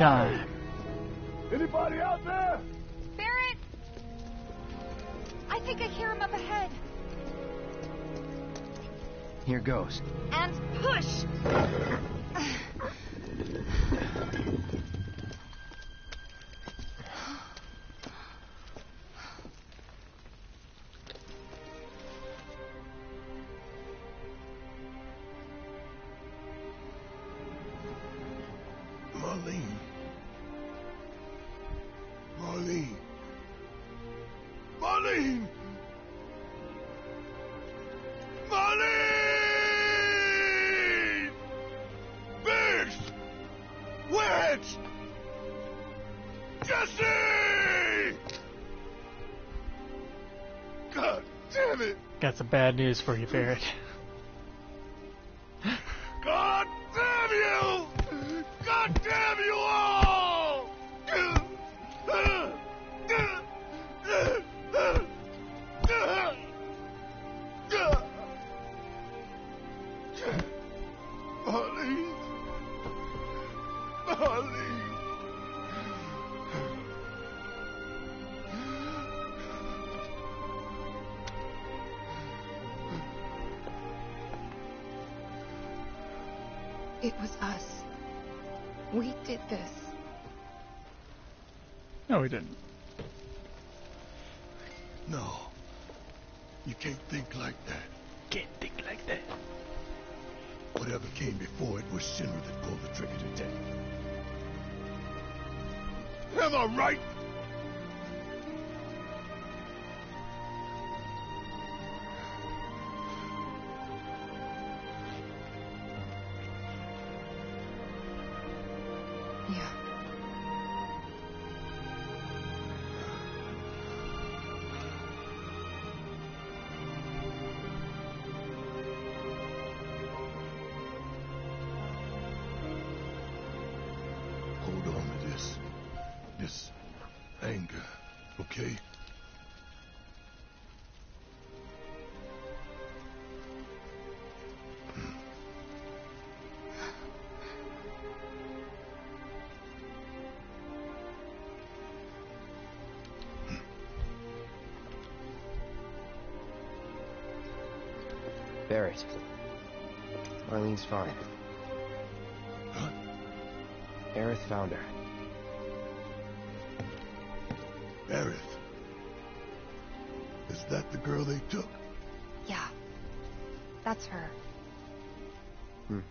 time. Anybody out there? Barrett! I think I hear him up ahead. Here goes. And push! Marlene. Marlene. Marlene! Marlene! Biggs! Wedge! Jesse! God damn it! Got some bad news for you, Barrett. God damn you! God damn you all! Marlene. Marlene. It was us. We did this. No, we didn't. No. You can't think like that. Can't think like that. Whatever came before it was Shinra that pulled the trigger today. Am I right? Yeah. Hold on to this anger, okay? Barrett. Marlene's fine. Huh? Aerith found her. Aerith. Is that the girl they took? Yeah. That's her. What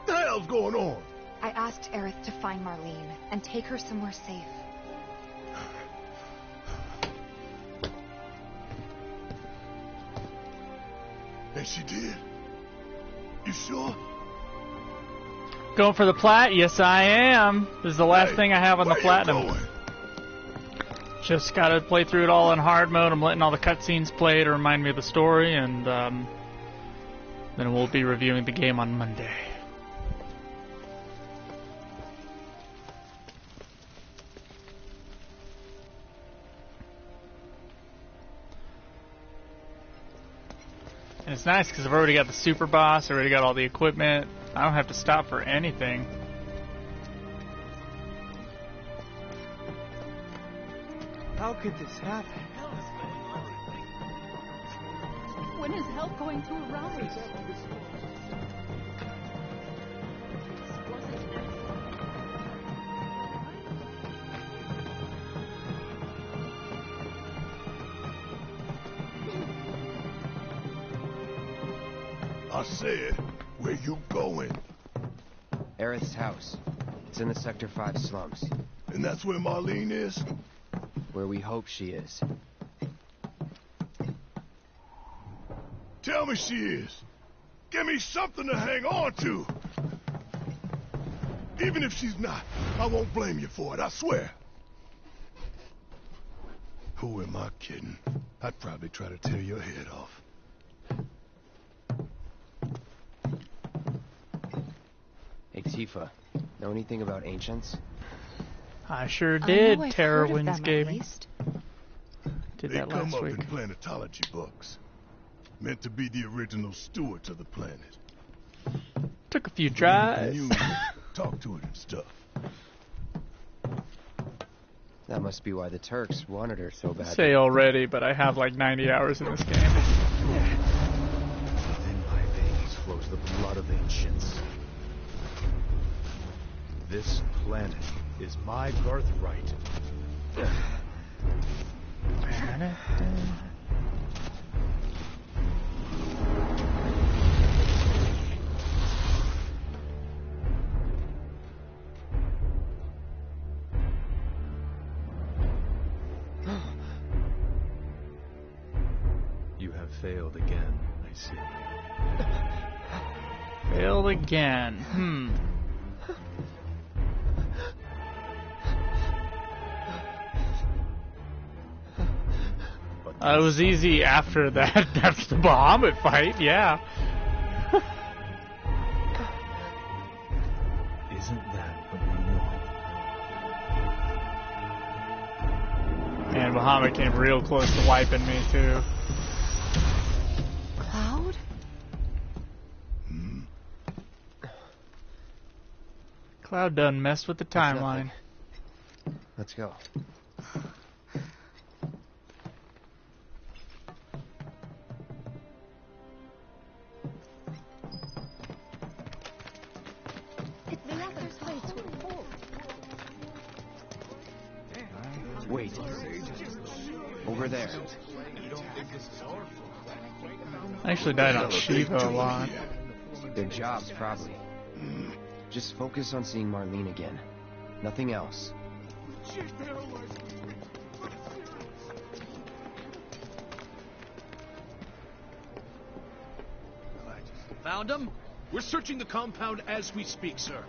the hell's going on? I asked Aerith to find Marlene and take her somewhere safe. And she did? You sure? Going for the plat? Yes, I am. This is the last Hey, thing I have on the where you platinum. going? Just gotta play through it all in hard mode. I'm letting all the cutscenes play to remind me of the story, and then we'll be reviewing the game on Monday. And it's nice because I've already got the super boss, already got all the equipment. I don't have to stop for anything. How could this happen? When is help going to arrive? I said, where you going? Aerith's house. It's in the Sector 5 slums. And that's where Marlene is? Where we hope she is. Tell me she is. Give me something to hang on to. Even if she's not, I won't blame you for it, I swear. Who am I kidding? I'd probably try to tear your head off. Hey, Tifa. Know anything about ancients? I sure did, I've Terror heard of Winds them, at Gaming. least. Did They that come last up week. in planetology books. Meant to be the original stewards of the planet. Took a few Free tries. communion talk to it and stuff. That must be why the Turks wanted her so badly. Say already, but I have like 90 hours in this game. Within my veins flows the blood of ancients. This planet is my birthright. You have failed again, I see. Failed again. It was easy after that. That's the Bahamut fight, yeah. Isn't that what you want? Man, Bahamut came real close to wiping me, too. Cloud? Cloud done messed with the timeline. Let's go. Wait. Over there. I actually died on Shiva a lot. Their jobs, probably. Just focus on seeing Marlene again. Nothing else. Found him? We're searching the compound as we speak, sir.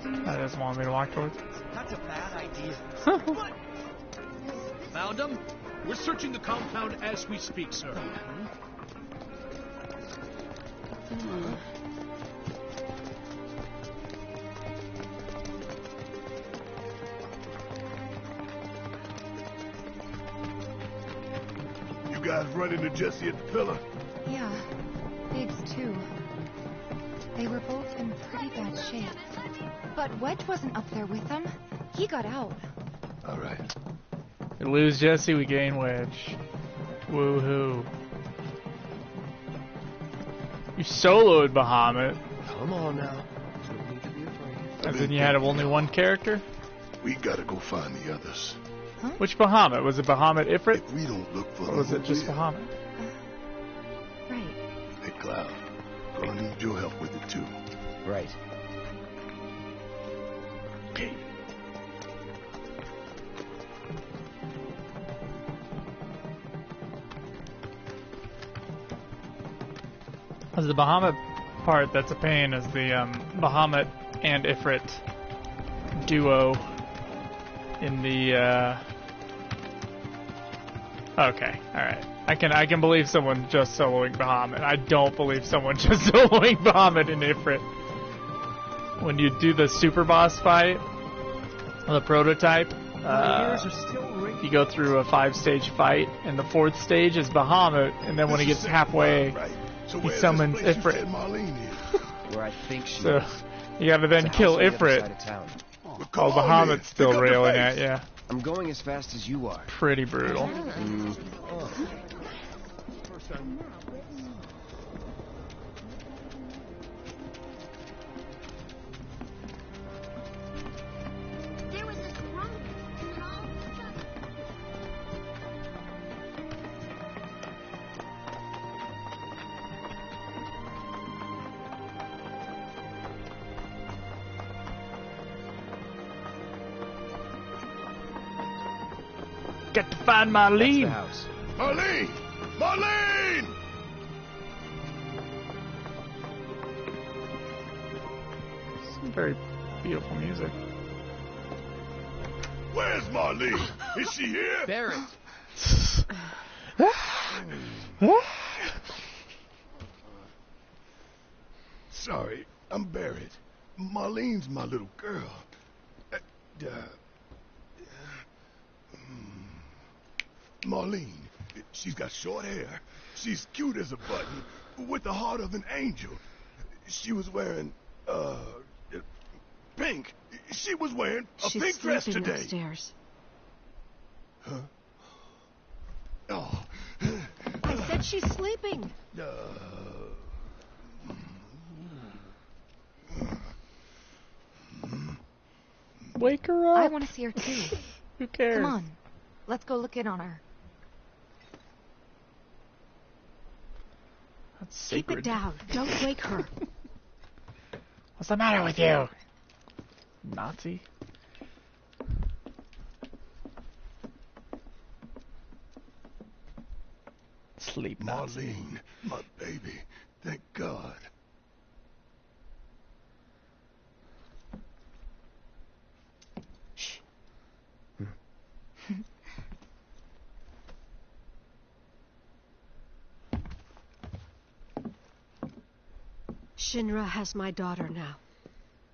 That doesn't want me to walk towards. That's a bad idea. Found him? We're searching the compound as we speak, sir. You guys run into Jesse at the pillar? Yeah. Biggs, too. They were both in pretty bad shape. But Wedge wasn't up there with them. He got out. All right. We lose Jesse, we gain Wedge. Woohoo. You soloed Bahamut. Come on now. Don't need to be afraid. As in you had only one character? We gotta go find the others. Which Bahamut? Was it Bahamut Ifrit? If we don't look for Or them, was it just we'll. Bahamut? Right. Hey, Cloud. Gonna need your help with it, too. Right. Okay. As the Bahamut part that's a pain is the Bahamut and Ifrit duo in the okay, alright. I can believe someone just soloing Bahamut. I don't believe someone just soloing Bahamut and Ifrit. When you do the super boss fight, the prototype, you go through a 5-stage fight, and the 4th stage is Bahamut, and then when he gets halfway, he summons Ifrit. Where I think she So is. you gotta then It's a kill house on the other Ifrit. side of town. Oh, Bahamut's still railing at you. I'm going as fast as you are. Pretty brutal. There was this rumble. Got to find That's the Marlene. house. Marlene! Marlene! Some very beautiful music. Where's Marlene? Is she here? Barrett. Sorry, I'm Barrett. Marlene's my little girl. Marlene, she's got short hair. She's cute as a button, with the heart of an angel. She was wearing Pink. She was wearing a She's pink dress sleeping today. upstairs. Huh? Oh. I said she's sleeping. Wake her up. I want to see her too. Who cares? Come on. Let's go look in on her. That's Keep sacred. it down. Don't wake her. What's the matter with you? Nazi? Sleep Nazi. Marlene, my baby. Thank God. Shh. Shinra has my daughter now.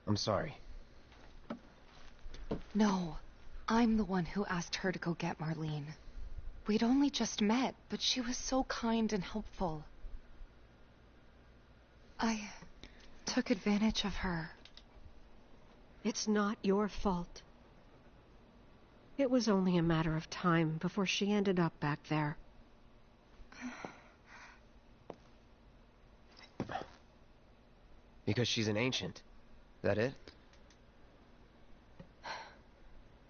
I'm sorry. No, I'm the one who asked her to go get Marlene. We'd only just met, but she was so kind and helpful. I took advantage of her. It's not your fault. It was only a matter of time before she ended up back there. Because she's an ancient. That it?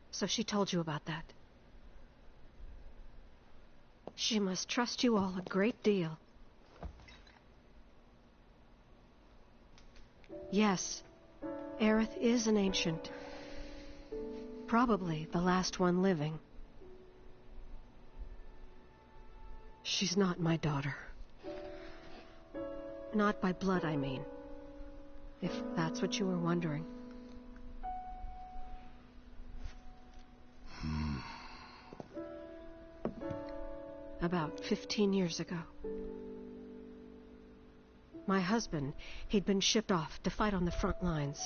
So she told you about that. She must trust you all a great deal. Yes, Aerith is an ancient. Probably the last one living. She's not my daughter. Not by blood, I mean. If that's what you were wondering. About 15 years ago. My husband, he'd been shipped off to fight on the front lines.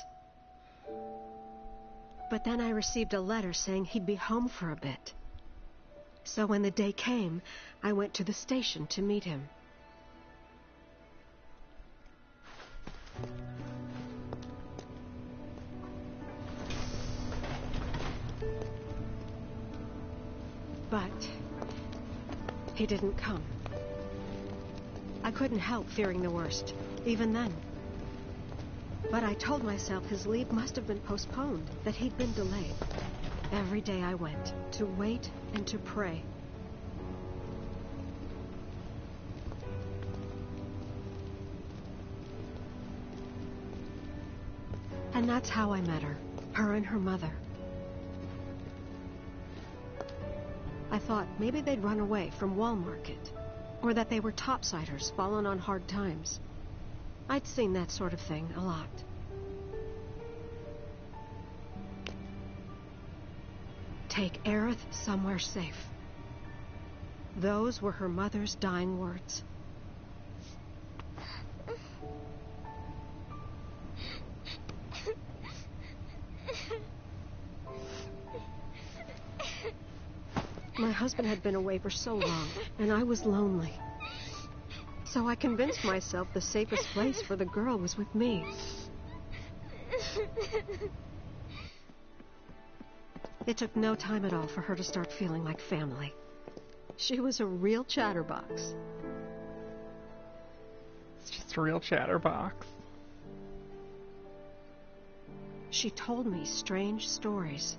But then I received a letter saying he'd be home for a bit. So when the day came, I went to the station to meet him. But he didn't come. I couldn't help fearing the worst, even then. But I told myself his leave must have been postponed, that he'd been delayed. Every day I went, to wait and to pray. And that's how I met her and her mother. I thought maybe they'd run away from Wall Market, or that they were topsiders fallen on hard times. I'd seen that sort of thing a lot. Take Aerith somewhere safe. Those were her mother's dying words. My husband had been away for so long, and I was lonely. So I convinced myself the safest place for the girl was with me. It took no time at all for her to start feeling like family. She was a real chatterbox. It's just a real chatterbox. She told me strange stories.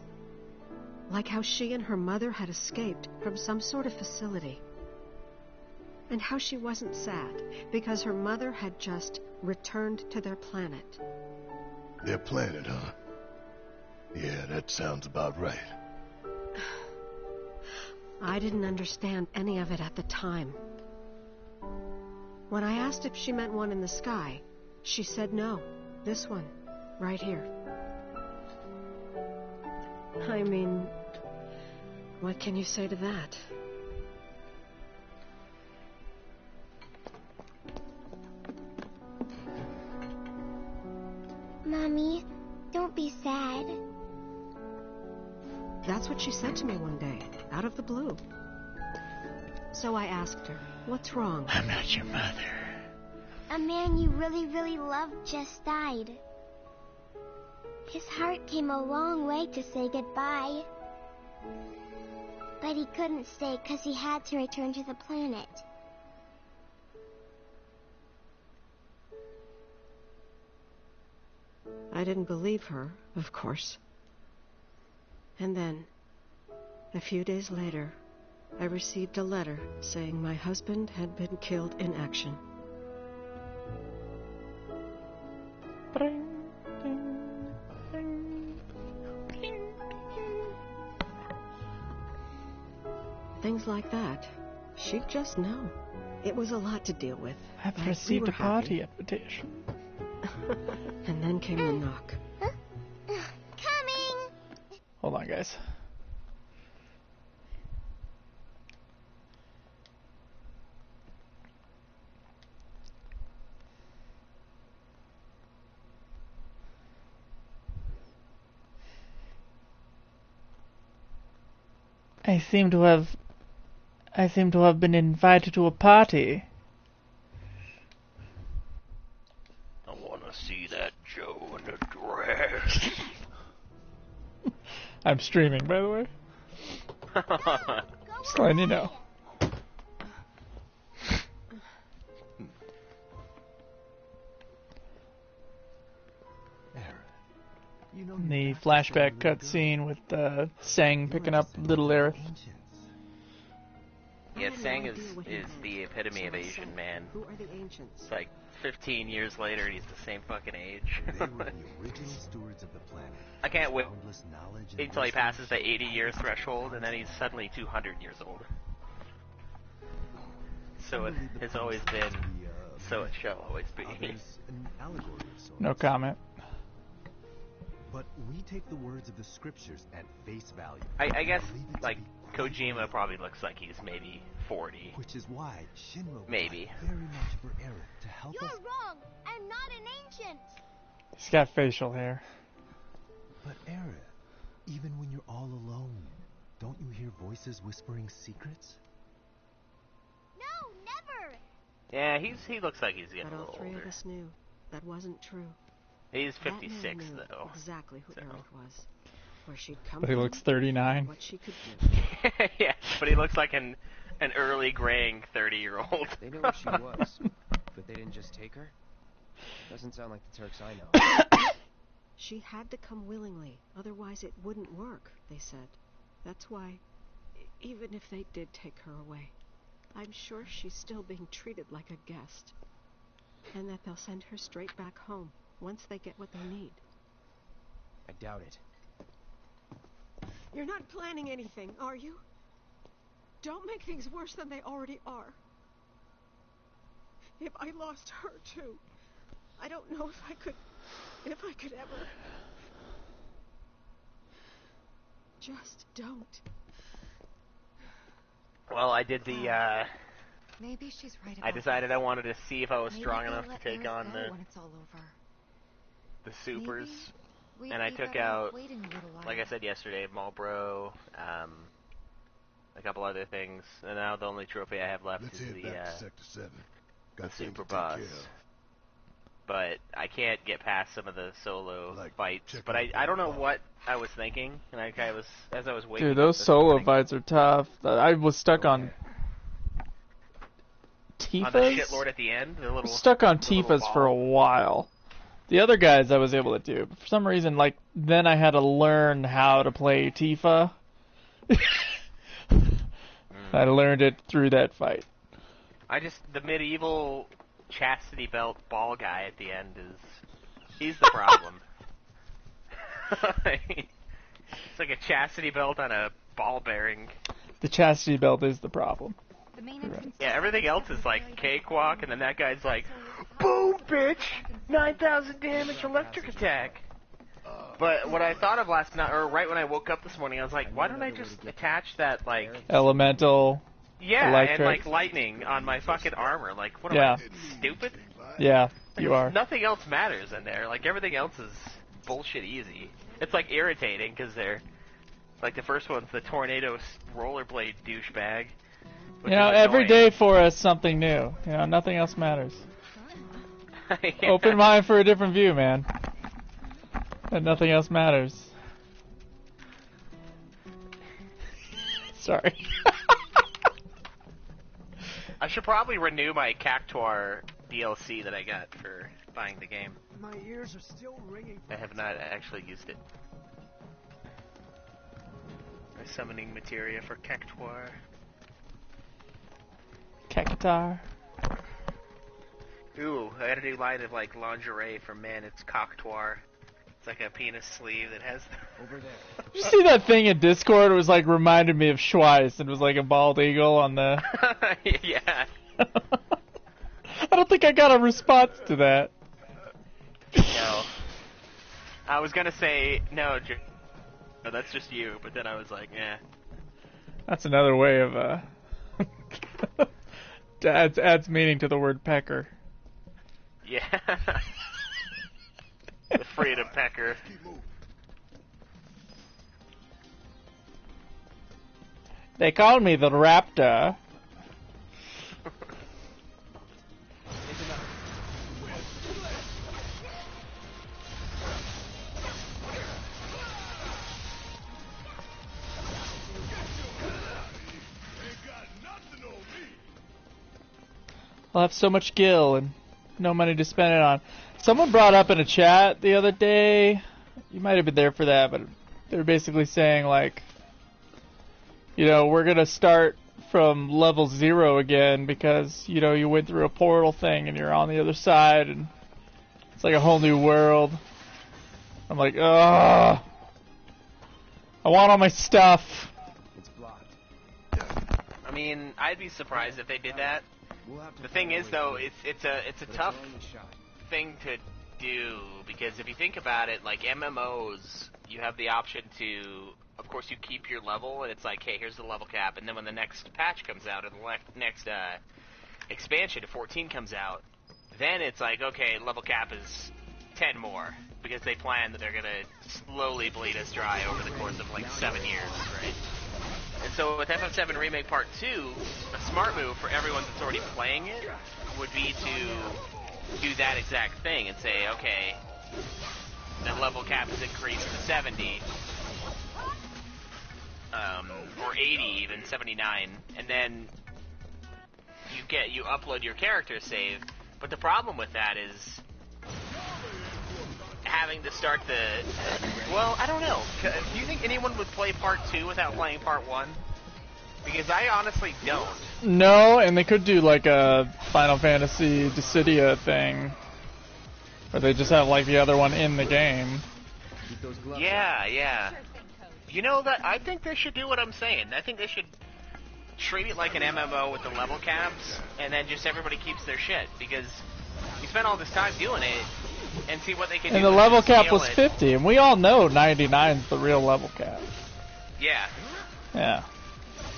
Like how she and her mother had escaped from some sort of facility. And how she wasn't sad because her mother had just returned to their planet. Their planet, huh? Yeah, that sounds about right. I didn't understand any of it at the time. When I asked if she meant one in the sky, she said no. This one, right here. I mean, what can you say to that? Mommy, don't be sad. That's what she said to me one day, out of the blue. So I asked her, what's wrong? I'm not your mother. A man you really, really loved just died. His heart came a long way to say goodbye. But he couldn't stay because he had to return to the planet. I didn't believe her, of course. And then, a few days later, I received a letter saying my husband had been killed in action. Things like that. She'd just know. It was a lot to deal with. I've but received we a were party happy. invitation. And then came the knock. Coming! Hold on, guys. I seem to have been invited to a party. I wanna see that Joe in a dress. I'm streaming, by the way. Just letting you know. The flashback cutscene with Sang picking up little Aerith. Yeah, Sang is the epitome of Asian man. Who are the ancients? It's like 15 years later and he's the same fucking age. They were the original stewards of the planet. I can't wait Boundless knowledge and until he wisdom. passes the 80-year threshold and then he's suddenly 200 years old. So it has always been, so it shall always be. Others, an allegory of sorts. No comment. But we take the words of the scriptures at face value. I guess, Believe it to like, be Kojima probably looks like he's maybe 40. Which is why Shinra Maybe. would very much for Aerith to help You're us. wrong. I'm not an ancient. He's got facial hair. But Aerith, even when you're all alone, don't you hear voices whispering secrets? No, never. Yeah, he looks like he's getting But a all little three older. of us knew that wasn't true. He's That man 56 knew though. exactly who So. Aerith was, where she'd come But he from, looks 39. what she could do. Yeah, but he looks like an early graying 30-year-old. They know where she was, but they didn't just take her? Doesn't sound like the Turks I know. She had to come willingly, otherwise it wouldn't work, they said. That's why, even if they did take her away, I'm sure she's still being treated like a guest. And that they'll send her straight back home, once they get what they need. I doubt it. You're not planning anything, are you? Don't make things worse than they already are. If I lost her too, I don't know if I could ever. Just don't. Well, I did the, Maybe she's right about I decided this. I wanted to see if I was Maybe strong they'll enough to let take Aerith on go when it's all over. the supers. We'd And I be took better off out, waiting a little while. like I said yesterday, Marlboro, a couple other things, and now the only trophy I have left Let's is head the, back to Sector 7. the Got things super to take boss. care of. But I can't get past some of the solo Like, fights. check But out I don't know the what I was thinking, and I was as I was waiting. Dude, those this solo morning, fights are tough. I was stuck on Tifa's? on the shitlord at the end, the I little was stuck on the little Tifa's for a ball. while. The other guys I was able to do, but for some reason, like, then I had to learn how to play Tifa. I learned it through that fight. The medieval chastity belt ball guy at the end he's the problem. It's like a chastity belt on a ball bearing. The chastity belt is the problem. The main entrance Yeah, everything else is like cakewalk, and then that guy's like, boom, bitch! 9,000 damage electric attack! But what I thought of last night, or right when I woke up this morning, I was like, why don't I just attach that, like, Elemental. yeah, electric. and like lightning on my fucking armor? Like, what am Yeah. I, stupid? Yeah, Like, you are. Nothing else matters in there. Like, everything else is bullshit easy. It's like irritating, because they're, like, the first one's the tornado rollerblade douchebag. You know, every day for us something new. You know, nothing else matters. Yeah. Open mind for a different view, man. And nothing else matters. Sorry. I should probably renew my Cactuar DLC that I got for buying the game. My ears are still ringing. I have not actually used it. My summoning materia for Cactuar. Cactuar. Ooh, I got a new line of like lingerie for men. It's Cactuar. It's like a penis sleeve that has. Over there. Did you see that thing in Discord? It was like reminded me of Schweiss. It was like a bald eagle on the. Yeah. I don't think I got a response to that. No. I was gonna say no, no, that's just you. But then I was like, eh. That's another way of adds meaning to the word pecker. Yeah. The freedom pecker. They call me the Raptor. I'll have so much gil and no money to spend it on. Someone brought up in a chat the other day, you might have been there for that, but they were basically saying like, you know, we're going to start from level 0 again because, you know, you went through a portal thing and you're on the other side and it's like a whole new world. I'm like, ugh. I want all my stuff. It's blocked. I mean, I'd be surprised if they did that. The thing is, though, it's a tough thing to do because if you think about it, like MMOs, you have the option to, of course, you keep your level, and it's like, hey, here's the level cap, and then when the next patch comes out, or the next expansion to 14 comes out, then it's like, okay, level cap is 10 more because they plan that they're gonna slowly bleed us dry over the course of like 7 years, right? And so with FF7 Remake Part 2, a smart move for everyone that's already playing it would be to do that exact thing and say, okay, the level cap is increased to 70, or 80 even, 79, and then you upload your character save, but the problem with that is having to start well, I don't know. Do you think anyone would play Part 2 without playing Part 1? Because I honestly don't. No, and they could do like a Final Fantasy Dissidia thing, where they just have like the other one in the game. Yeah. You know that I think they should do what I'm saying. I think they should treat it like an MMO with the level caps, and then just everybody keeps their shit, because you spent all this time doing it, and see what they can do. And the level cap was 50, and we all know 99's the real level cap. Yeah. Yeah.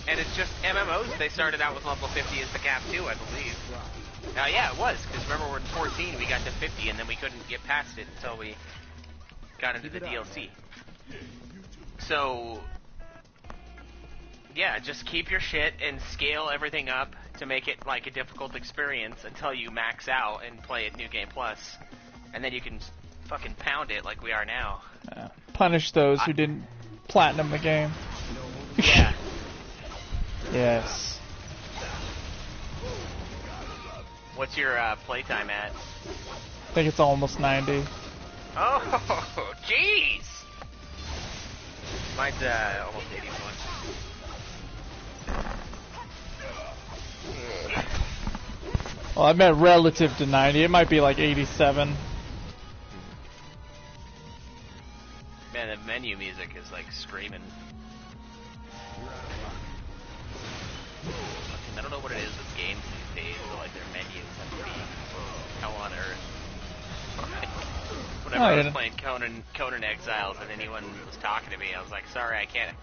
And it's just MMOs, they started out with level 50 as the cap too, I believe. Yeah, it was, because remember we're in 14, we got to 50, and then we couldn't get past it until we got into the DLC. So, yeah, just keep your shit and scale everything up to make it like a difficult experience until you max out and play it New Game Plus. And then you can fucking pound it like we are now. Punish those who didn't platinum the game. Yeah. Yes. What's your playtime at? I think it's almost 90. Oh, jeez! Mine's almost 81. Well, I meant relative to 90. It might be like 87. Man, the menu music is like screaming. I don't know what it is with games these days, but like their menus have to be hell on earth. Whenever I was playing Conan Exiles and anyone was talking to me, I was like, sorry, I can't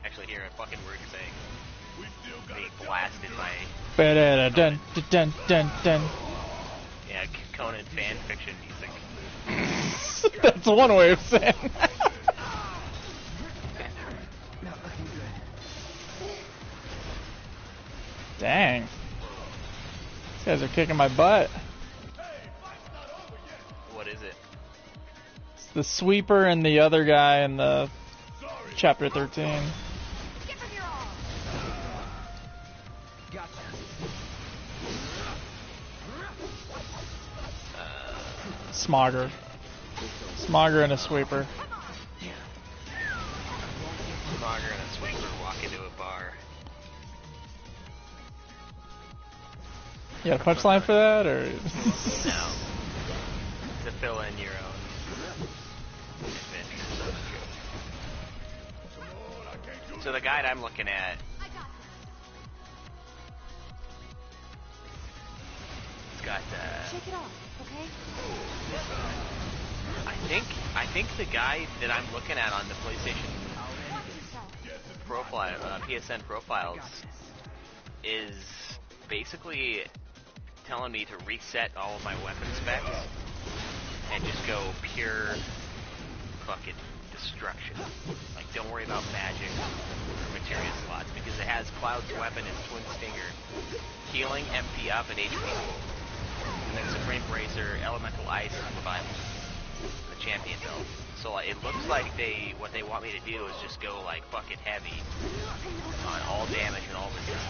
actually hear a fucking word you're saying. Being blasted by... Dun, dun, dun, dun. Yeah, Conan fan fiction music. That's one way of saying that. Dang. These guys are kicking my butt. What is it? the sweeper and the other guy in the chapter 13. Smogger. Smogger and a sweeper. Smogger and a sweeper walk into a bar. You got a punchline for that, or? No. To fill in your own adventures. So the guide I'm looking at, it's got Shake it off, okay? I think the guide that I'm looking at on the PlayStation profile, PSN profiles, is basically telling me to reset all of my weapon specs and just go pure fucking destruction. Like, don't worry about magic or materia slots, because it has Cloud's weapon and Twin Stinger, healing, MP up, and HP full. And then Supreme Bracer, Elemental Ice, and Revival. The champion belt. So like, it looks like what they want me to do is just go like fucking heavy on all damage and all resistance.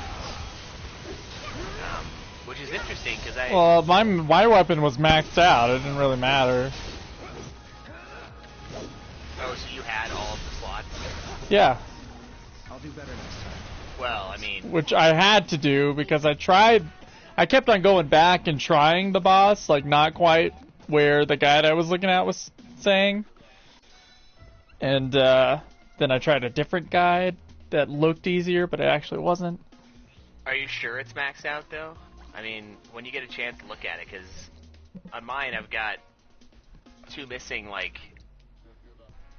Which is interesting because Well, my weapon was maxed out. It didn't really matter. Oh, so you had all of the slots? Yeah. I'll do better next time. Well, I mean... Which I had to do because I kept on going back and trying the boss, like not quite where the guide I was looking at was saying. And then I tried a different guide that looked easier, but it actually wasn't. Are you sure it's maxed out, though? I mean, when you get a chance to look at it, because on mine I've got 2 missing, like,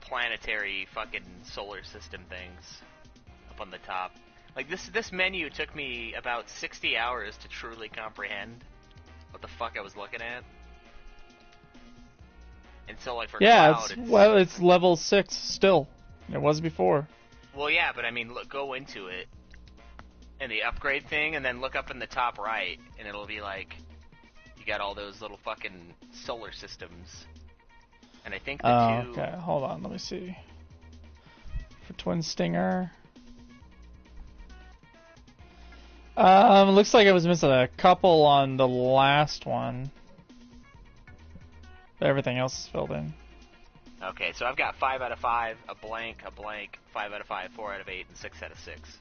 planetary fucking solar system things up on the top. Like, this menu took me about 60 hours to truly comprehend what the fuck I was looking at. And so, like, for Cloud, it's level 6 still. It was before. Well, yeah, but I mean, go into it, and the upgrade thing, and then look up in the top right, and it'll be like, you got all those little fucking solar systems. And I think the two... Okay, hold on, let me see. For Twin Stinger... looks like I was missing a couple on the last one. But everything else is filled in. Okay, so I've got 5 out of 5, a blank, 5 out of 5, 4 out of 8, and 6 out of 6.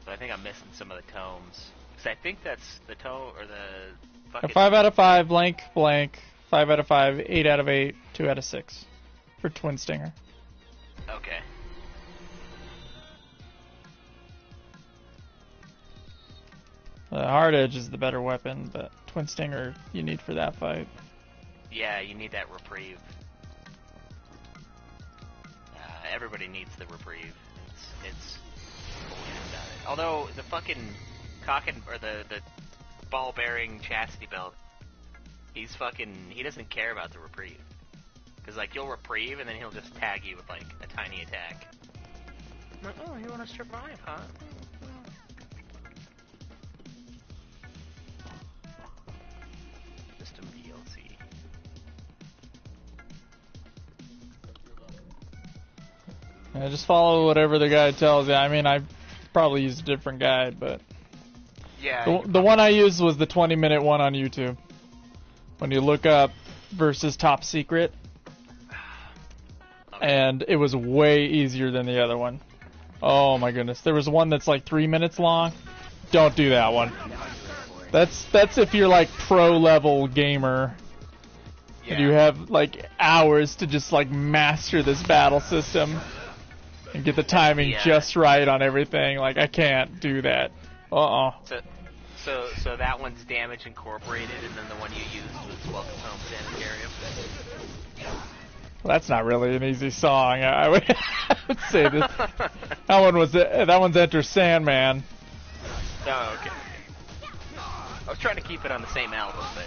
So I think I'm missing some of the tomes. Because I think that's the tome, or the fucking... 5 out of 5, blank, 5 out of 5, 8 out of 8, 2 out of 6. For Twin Stinger. Okay. The Hard Edge is the better weapon, but Twin Stinger you need for that fight. Yeah, you need that reprieve. Everybody needs the reprieve. It's bullshit about it. Although the fucking the ball bearing chastity belt, he doesn't care about the reprieve. Cause like you'll reprieve and then he'll just tag you with like a tiny attack. I'm like, oh, you want to survive, huh? System DLC. Yeah, just follow whatever the guide tells you. I mean, I probably used a different guide, but yeah, the one I used was the 20-minute one on YouTube. When you look up versus top secret, and it was way easier than the other one. Oh my goodness, there was one that's like 3 minutes long. Don't do that one. That's if you're like pro level gamer. Yeah. And you have like hours to just like master this battle system and get the timing just right on everything. Like I can't do that. So that one's Damage Incorporated, and then the one you used was Welcome Home Sanitarium. Well, that's not really an easy song. I would say this. That one's Enter Sandman. Oh, okay. I was trying to keep it on the same album, but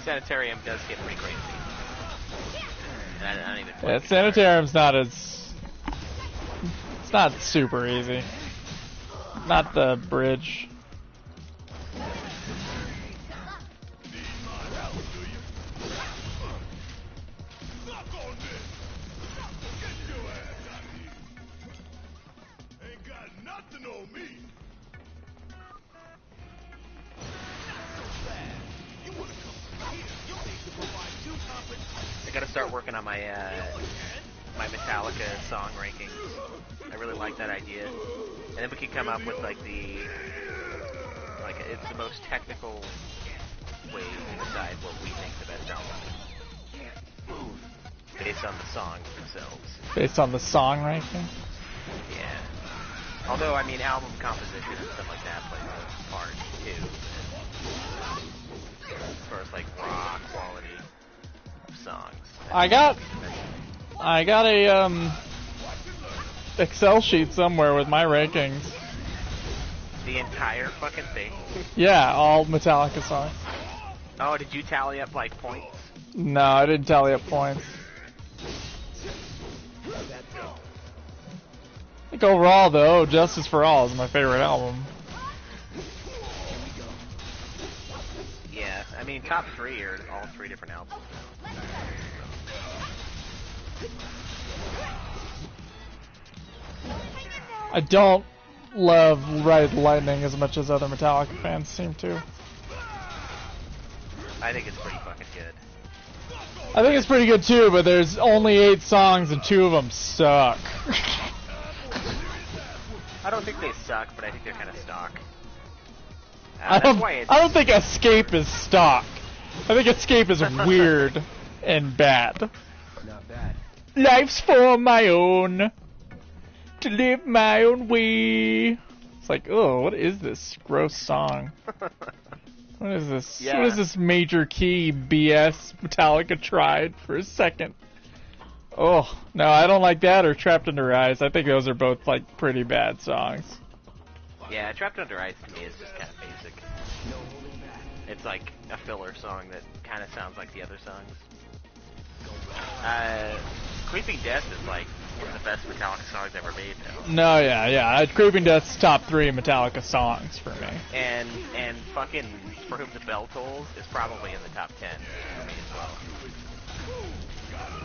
Sanitarium does get pretty crazy. And I don't even play Sanitarium's not as... It's not super easy. Not the bridge. Ain't got nothing on me. I gotta start working on my my Metallica song rankings. I really like that idea, and then we can come up with like it's the most technical way to decide what we think the best album is, based on the songs themselves. Based on the song ranking? Yeah. Although I mean, album composition and stuff like that plays a part too. As far as like raw quality of songs. I got a Excel sheet somewhere with my rankings. The entire fucking thing? Yeah, all Metallica songs. Oh, did you tally up like points? No, I didn't tally up points. I think overall though, Justice for All is my favorite album. Yeah, I mean top 3 are all 3 different albums. I don't love Ride Lightning as much as other Metallica fans seem to. I think it's pretty fucking good. I think it's pretty good too, but there's only 8 songs and 2 of them suck. I don't think they suck, but I think they're kind of stock. I don't think Escape is stock. I think Escape is weird and bad. Not bad. Life's for my own, to live my own way. It's like, oh, what is this gross song? What is this? Yeah. What is this major key BS Metallica tried for a second? Oh, no, I don't like that or Trapped Under Ice. I think those are both, like, pretty bad songs. Yeah, Trapped Under Ice to me is just kind of basic. It's like a filler song that kind of sounds like the other songs. Creeping Death is like one of the best Metallica songs ever made now. No, yeah. Creeping Death's top 3 Metallica songs for me. And fucking For Whom the Bell Tolls is probably in the top 10 for me as well.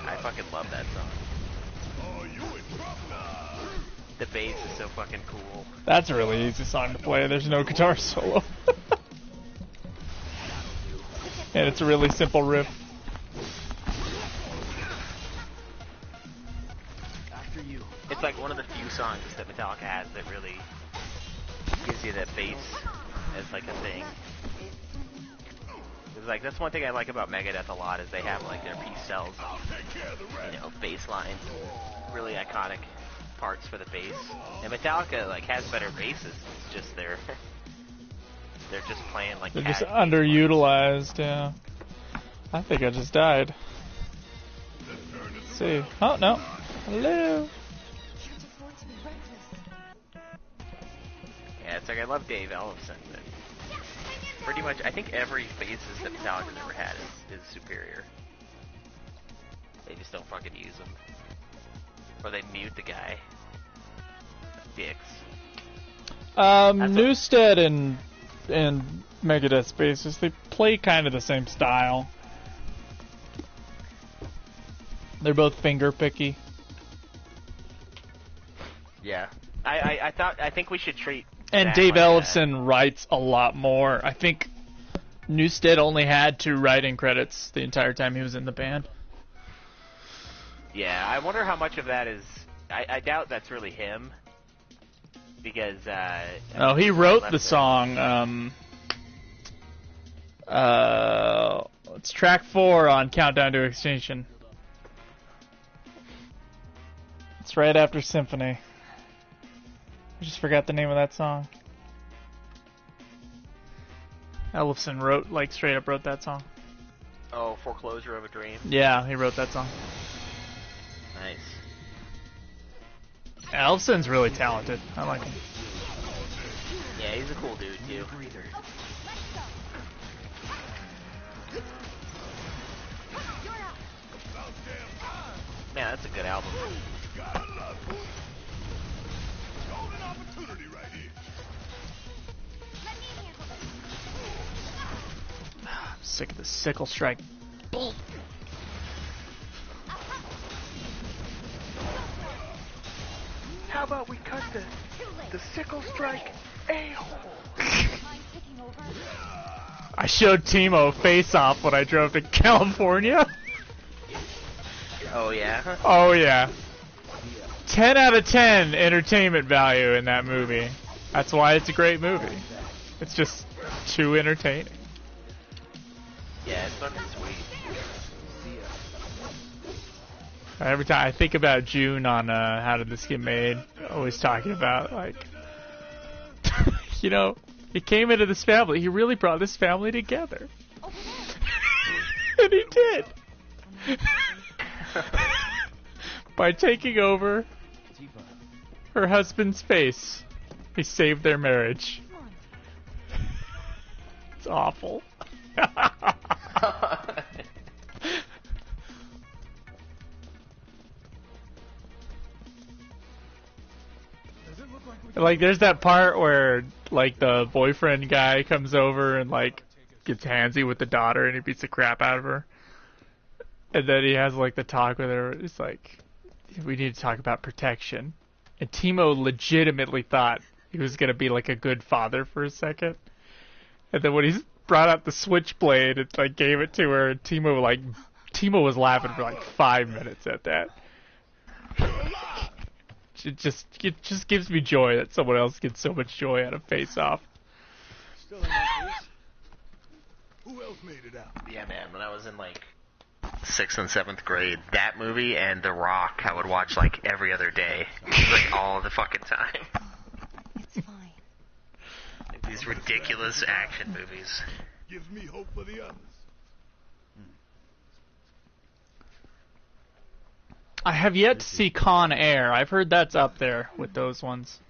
I fucking love that song. The bass is so fucking cool. That's a really easy song to play. There's no guitar solo. And it's a really simple riff. It's like one of the few songs that Metallica has that really gives you that bass as like a thing. It's like that's one thing I like about Megadeth a lot is they have like their Peace Cells, bass lines, really iconic parts for the bass. And Metallica like has better basses. It's just they're just playing like they're just underutilized. Yeah. I think I just died. Let's see. Oh no. Hello. Yeah, it's like I love Dave Ellefson, but pretty much I think every bassist that Metallica's ever had is superior. They just don't fucking use them. Or they mute the guy. Dicks. Newstead and Megadeth's bassists, they play kind of the same style. They're both finger picky. Yeah. I think we should treat and Dave Ellefson writes a lot more. I think Newstead only had 2 writing credits the entire time he was in the band. Yeah, I wonder how much of that is... I doubt that's really him. Because, he wrote the song, it's track 4 on Countdown to Extinction. It's right after Symphony. I just forgot the name of that song. Ellefson straight up wrote that song. Oh, Foreclosure of a Dream? Yeah, he wrote that song. Nice. Ellefson's really talented. I like him. Yeah, he's a cool dude, too. Man, that's a good album. I'm sick of the sickle strike bull. about we cut the sickle strike a-hole? I showed Timo Face Off when I drove to California. Oh yeah? Oh yeah. 10 out of 10 entertainment value in that movie. That's why it's a great movie. It's just too entertaining. Yeah, it's fucking sweet. Every time I think about June on How Did This Get Made, always talking about, like, you know, he came into this family, he really brought this family together. And he did. By taking over her husband's face, he saved their marriage. It's awful. Like, there's that part where, like, the boyfriend guy comes over and, like, gets handsy with the daughter and he beats the crap out of her. And then he has, like, the talk with her. It's like, we need to talk about protection. And Timo legitimately thought he was going to be, like, a good father for a second. And then when he brought out the switchblade, it, like, gave it to her, and Timo was laughing for, like, 5 minutes at that. It just gives me joy that someone else gets so much joy out of Face Off. Still in that case? Who else made it out? Yeah, man, when I was in, like, 6th and 7th grade, that movie and The Rock I would watch, like, every other day. Like, all the fucking time. It's fine. Like, these ridiculous action movies. Gives me hope for the others. I have yet to see Con Air. I've heard that's up there with those ones.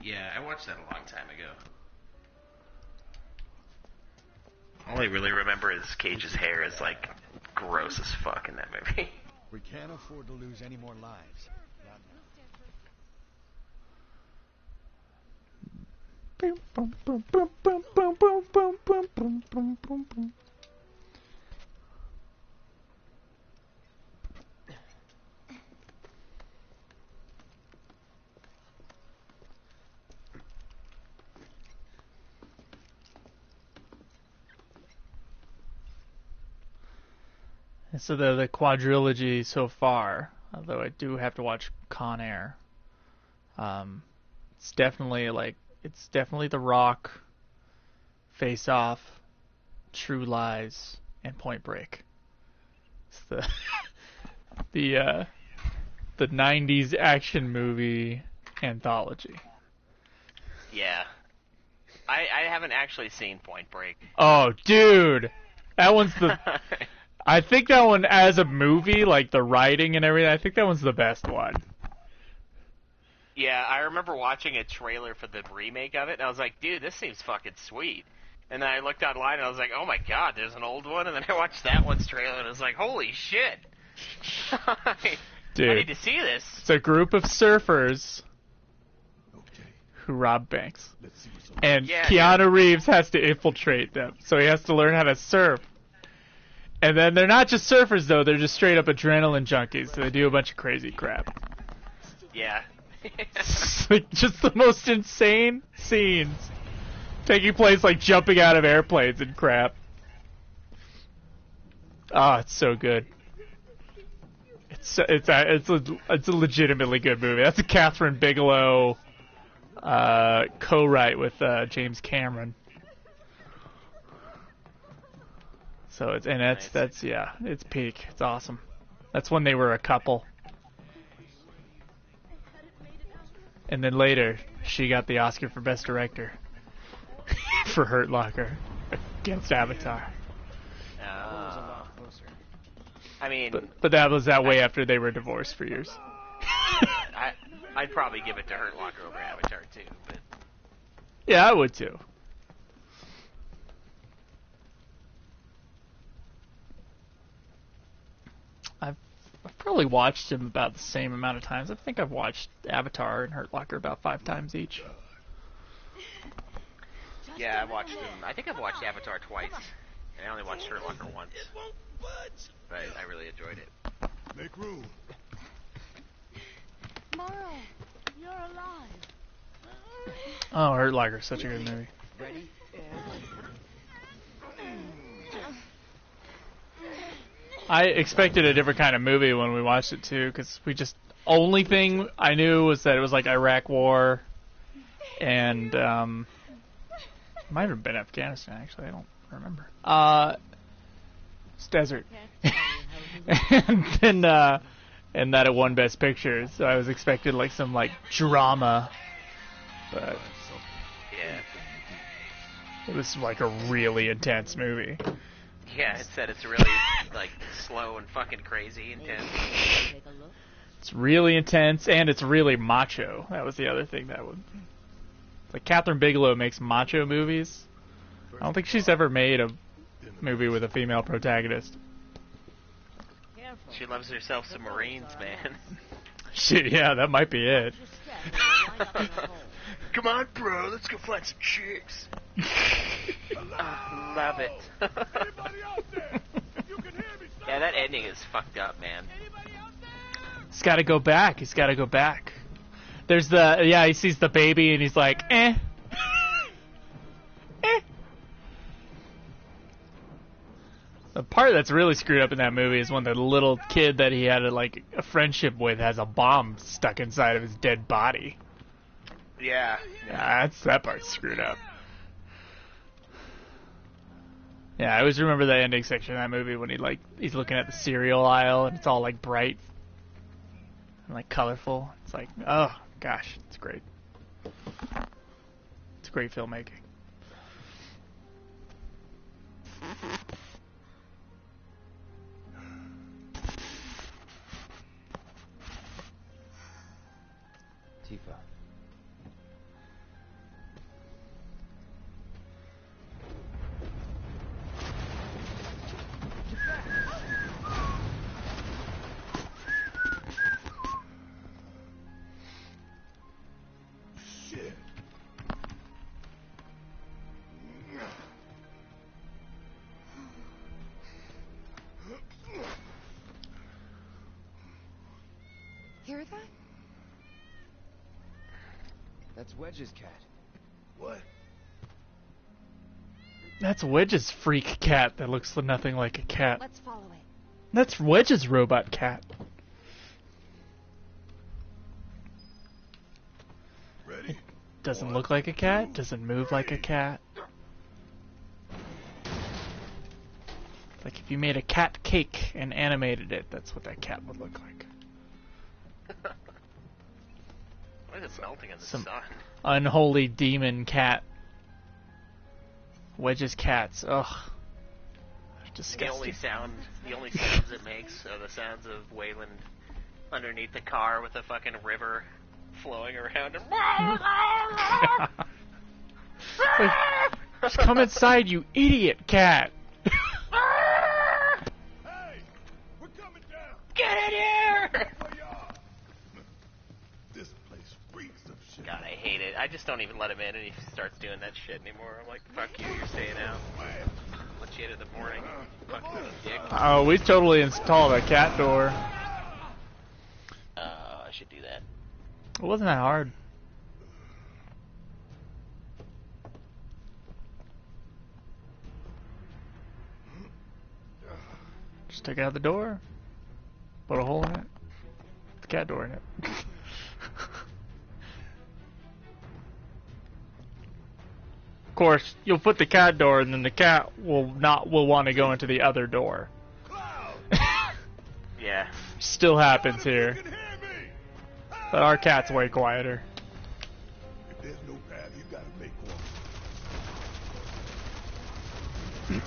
Yeah, I watched that a long time ago. All I really remember is Cage's hair is, like, gross as fuck in that movie. We can't afford to lose any more lives. Boom, boom, boom, boom, boom, boom, boom, boom, boom, boom, boom, boom, boom. So the quadrilogy so far, although I do have to watch Con Air. It's definitely The Rock, Face Off, True Lies, and Point Break. It's the 90s action movie anthology. Yeah. I haven't actually seen Point Break. Oh, dude! That one's the... I think that one, as a movie, like the writing and everything, I think that one's the best one. Yeah, I remember watching a trailer for the remake of it, and I was like, dude, this seems fucking sweet. And then I looked online, and I was like, oh my god, there's an old one? And then I watched that one's trailer, and I was like, holy shit. Dude, I need to see this. It's a group of surfers who rob banks. And Keanu Reeves has to infiltrate them, so he has to learn how to surf. And then they're not just surfers, though. They're just straight up adrenaline junkies. So they do a bunch of crazy crap. Yeah. Like, just the most insane scenes taking place, like jumping out of airplanes and crap. Oh, it's so good. It's a legitimately good movie. That's a Catherine Bigelow co-write with James Cameron. So it's peak. It's awesome. That's when they were a couple. And then later, she got the Oscar for Best Director for Hurt Locker against Avatar. I mean, but that was that way after they were divorced for years. I'd probably give it to Hurt Locker over Avatar too. But yeah, I would too. I've probably watched them about the same amount of times. I think I've watched Avatar and Hurt Locker about 5 times each. Yeah, I watched them. I think I've watched Avatar twice. And I only watched Hurt Locker once. But I really enjoyed it. Make room. Morrow, you're alive. Oh, Hurt Locker is such a good movie. Ready? I expected a different kind of movie when we watched it too, because we just only thing I knew was that it was like Iraq War, and might have been Afghanistan actually. I don't remember. It's desert, and then and that it won Best Picture. So I was expecting like some like drama, but Yeah. it was like a really intense movie. Yeah, it said it's really, like, slow and fucking crazy intense. It's really intense, and it's really macho. That was the other thing that would... Like, Catherine Bigelow makes macho movies. I don't think she's ever made a movie with a female protagonist. She loves herself some Marines, man. Shit, yeah, that might be it. Come on, bro, let's go find some chicks. Love it. Yeah, that ending is fucked up, man. He's gotta go back. He's gotta go back. There's the... Yeah, he sees the baby, and he's like, eh. Eh. The part that's really screwed up in that movie is when the little kid that he had like a friendship with has a bomb stuck inside of his dead body. Yeah. That part's screwed up. Yeah, I always remember the ending section of that movie when he's looking at the cereal aisle and it's all like bright and like colorful. It's like, oh gosh, it's great. It's great filmmaking. Tifa. Shit. Hear that? That's Wedge's cat. What? That's Wedge's freak cat that looks nothing like a cat. Let's follow it. That's Wedge's robot cat. Ready? Doesn't look like a cat, doesn't move like a cat. Like if you made a cat cake and animated it, that's what that cat would look like. Why is it melting in the Some sun? unholy demon cat. Wedge's cats. Ugh. They're disgusting. The only sounds it makes are the sounds of Wayland underneath the car with a fucking river flowing around him. Like, just come inside, you idiot cat. Hey! We're coming down! Get in here! This place reeks of shit. God, I hate it. I just don't even let him in and he starts doing that shit anymore. I'm like, fuck you, you're staying out. Let you in the morning. Fuck you, dick. Oh, we totally installed a cat door. I should do that. It wasn't that hard. Just take out the door, put a hole in it, the cat door in it. Of course, you'll put the cat door, and then the cat will want to go into the other door. Yeah. Still happens here. But our cat's way quieter. If there's no path, you gotta make one.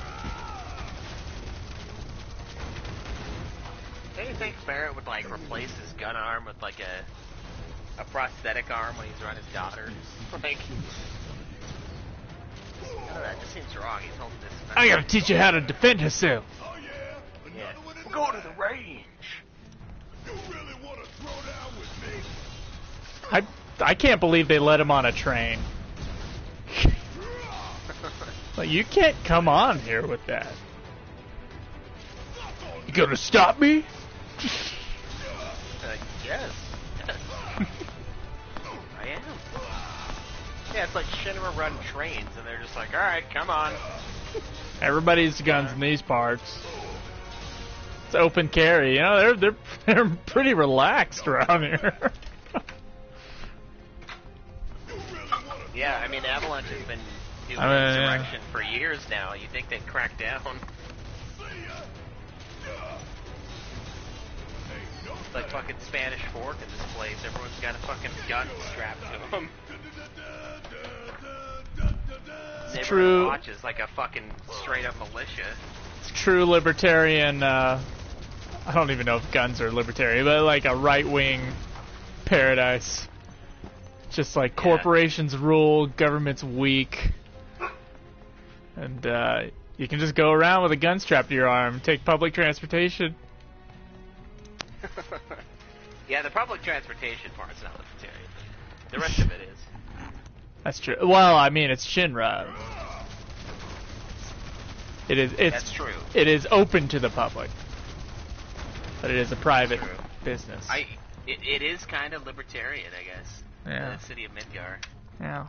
Don't you think Barrett would like replace his gun arm with like a prosthetic arm when he's around his daughter? Like, I don't know, that just seems wrong. He's holding this. I gotta teach you how to defend yourself. Oh yeah? Yeah. We're going to the range. You really wanna throw down with me? I can't believe they let him on a train. Like, you can't come on here with that. You gonna stop me? Yes. Yeah, it's like Shinra run trains, and they're just like, alright, come on. Everybody's guns in these parts. It's open carry, you know, they're pretty relaxed around here. Yeah, I mean, Avalanche has been doing insurrection for years now. You think they'd crack down? It's like fucking Spanish Fork in this place. Everyone's got a fucking gun strapped to them. It's true. Watch is like a fucking straight up militia. It's true libertarian. I don't even know if guns are libertarian, but like a right-wing paradise. Just like corporations rule, government's weak, and you can just go around with a gun strapped to your arm, take public transportation. Yeah, the public transportation part's not libertarian. The rest of it is. That's true. Well, I mean, it's Shinra. That's true. It is open to the public, but it is a private business. It is kind of libertarian, I guess. Yeah. The city of Midgar. Yeah.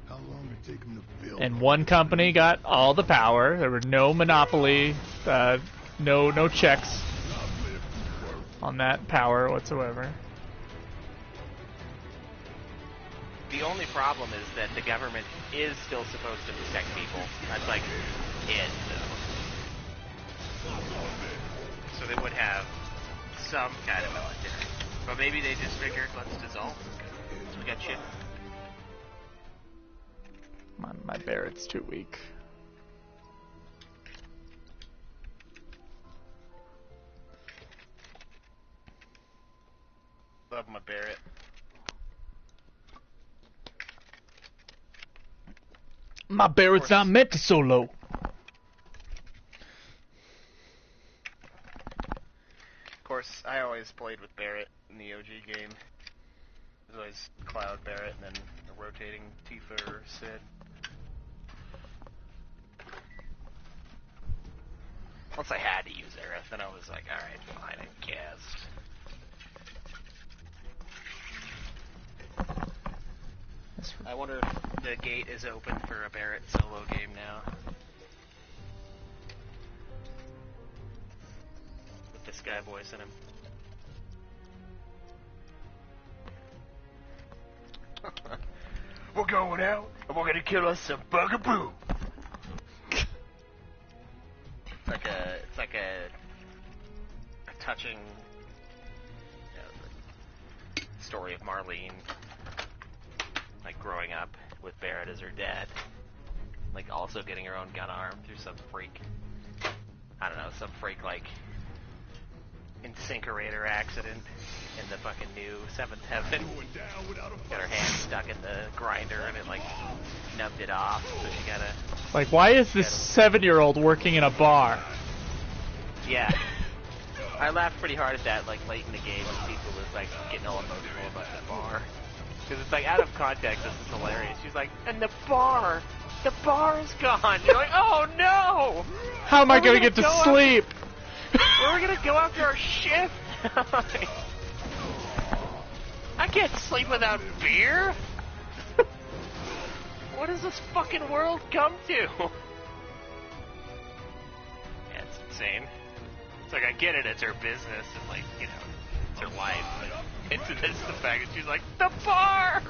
How long did it take them to build? And one company got all the power. There were no monopoly, no checks on that power whatsoever. The only problem is that the government is still supposed to protect people. That's like it. So they would have some kind of military. But maybe they just figured, let's dissolve. So we got shit. My Barrett's too weak. Love my Barrett. My Barrett's not meant to solo. Of course, I always played with Barrett in the OG game. It was always Cloud Barrett and then a rotating Tifa or Sid. Once I had to use Aerith, then I was like, alright, fine, I guess. I wonder if the gate is open for a Barrett solo game now. With this guy voicing him. We're going out, and we're gonna kill us some bugaboo! It's like a touching story of Marlene, like growing up with Barrett as her dad, like also getting her own gun arm through some freak, I don't know, some freak like incinerator accident in the fucking new Seventh Heaven. Got her hand stuck in the grinder and it like nubbed it off, so she gotta... Like, why is this 7-year-old working in a bar? Yeah. I laughed pretty hard at that, like, late in the game when people was, like, getting all emotional about the bar. Because it's, like, out of context, this is hilarious. She's like, and the bar is gone! You're like, oh no! How am I gonna get to sleep? Where are we gonna go after our shift? I can't sleep without beer! What does this fucking world come to? Yeah, it's insane. It's like, I get it, it's her business, and like, you know, it's her life, but it's the fact that she's like, the bar!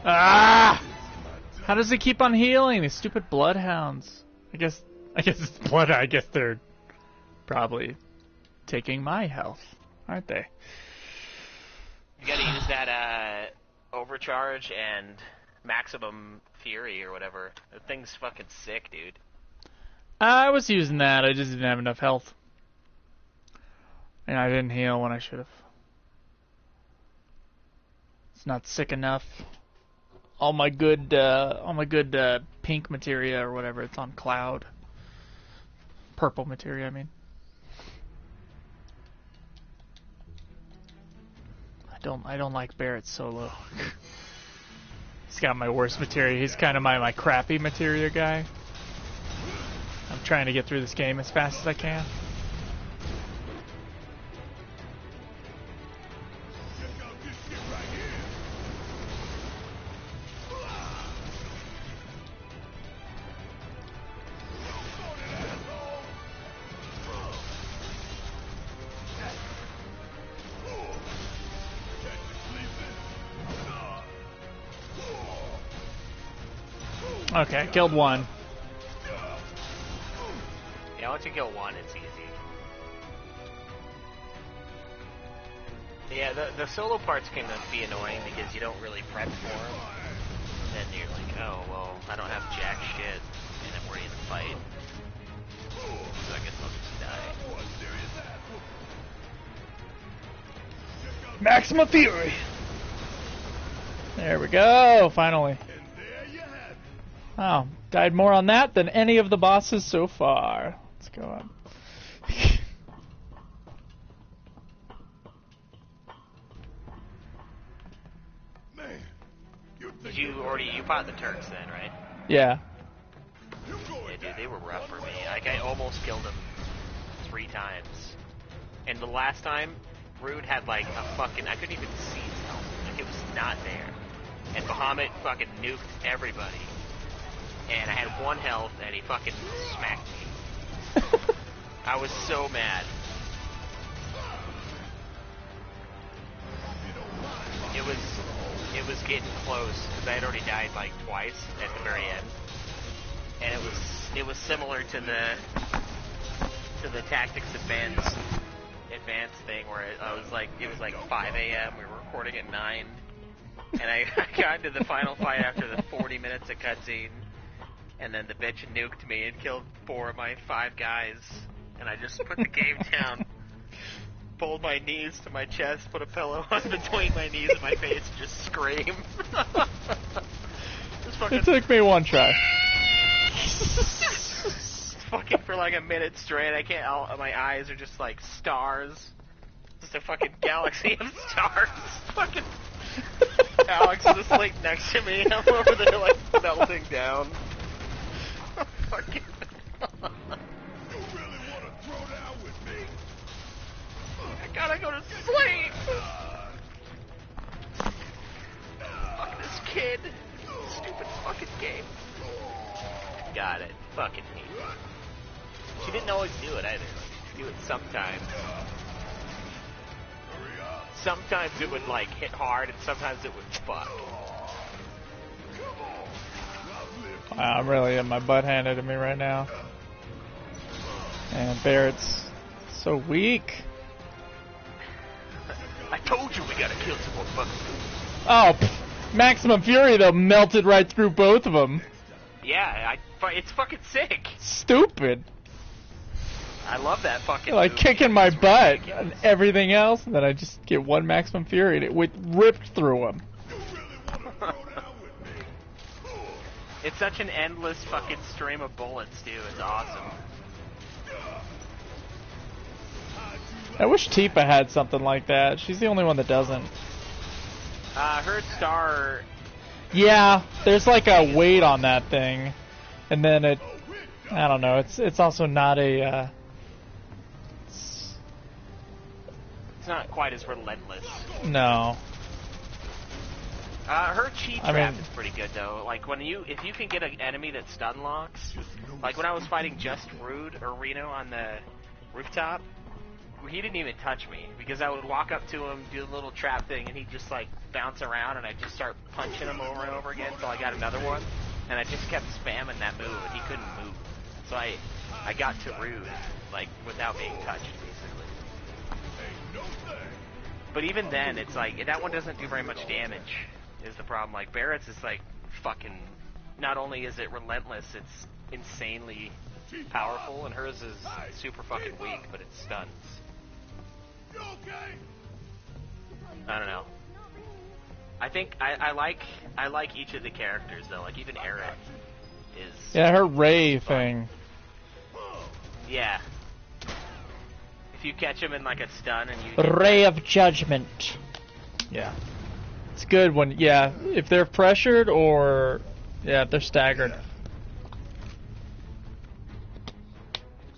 Ah! How does it keep on healing? These stupid bloodhounds. I guess it's blood. I guess they're probably taking my health, aren't they? You gotta use that, overcharge and maximum fury or whatever. The thing's fucking sick, dude. I was using that, I just didn't have enough health. And I didn't heal when I should have. It's not sick enough. All my good pink materia or whatever, it's on cloud. Purple materia, I mean. I don't like Barrett solo. He's got my worst materia. He's kind of my crappy materia guy. I'm trying to get through this game as fast as I can. Okay, killed one. Yeah, once you kill one, it's easy. Yeah, the solo parts can be annoying because you don't really prep for them. Then you're like, oh, well, I don't have jack shit, and I'm ready to fight. So I guess I'll just die. Maximum Fury! There we go, finally. Oh, died more on that than any of the bosses so far. Let's go on. You fought the Turks then, right? Yeah. Yeah, dude, they were rough for me. Like, I almost killed them 3 times. And the last time, Rude had like a fucking, I couldn't even see his health. Like, it was not there. And Bahamut fucking nuked everybody. And I had 1 health, and he fucking smacked me. I was so mad. It was getting close, because I had already died like twice at the very end. And it was similar to the Tactics Advance thing, where it was like 5 a.m. We were recording at 9, and I got into the final fight after the 40 minutes of cutscene. And then the bitch nuked me and killed 4 of my 5 guys. And I just put the game down, pulled my knees to my chest, put a pillow on between my knees and my face, and just scream. It took me 1 try. Fucking for like a minute straight. I can't. My eyes are just like stars. Just a fucking galaxy of stars. Fucking. Alex is asleep next to me. I'm over there like melting down. Fucking. You really want to throw down with me? I gotta go to sleep. Fuck this kid. Stupid fucking game. Got it. Fucking me. She didn't always do it either. She'd do it sometimes. Sometimes it would like hit hard, and sometimes it would fuck. Wow, I'm really getting my butt handed to me right now. And Barrett's so weak. I told you we gotta kill some more fucking. Oh, Maximum Fury though melted right through both of them. Yeah, it's fucking sick. Stupid. I love that fucking. Like movie. kicking my butt and everything else, and then I just get 1 Maximum Fury and it ripped through him. It's such an endless fucking stream of bullets, too. It's awesome. I wish Tifa had something like that. She's the only one that doesn't. Her star. Yeah, there's like a weight on that thing, and then it. I don't know. It's also not a. It's not quite as relentless. No. Her cheat trap is pretty good though. Like if you can get an enemy that stun locks, like when I was fighting Just Rude or Reno on the rooftop, he didn't even touch me because I would walk up to him, do the little trap thing, and he'd just like bounce around, and I'd just start punching him over and over again until I got another one, and I just kept spamming that move, and he couldn't move. So I got to Rude like without being touched basically. But even then, it's like that one doesn't do very much damage. Is the problem. Like Barrett's is like fucking. Not only is it relentless, it's insanely powerful, and hers is super fucking weak, but it stuns. I don't know. I think I like each of the characters though. Like even Aerith is. Yeah, her Ray thing. Yeah. If you catch him in like a stun and you. Ray of Judgment. Yeah. It's good when, yeah, if they're pressured or, yeah, if they're staggered.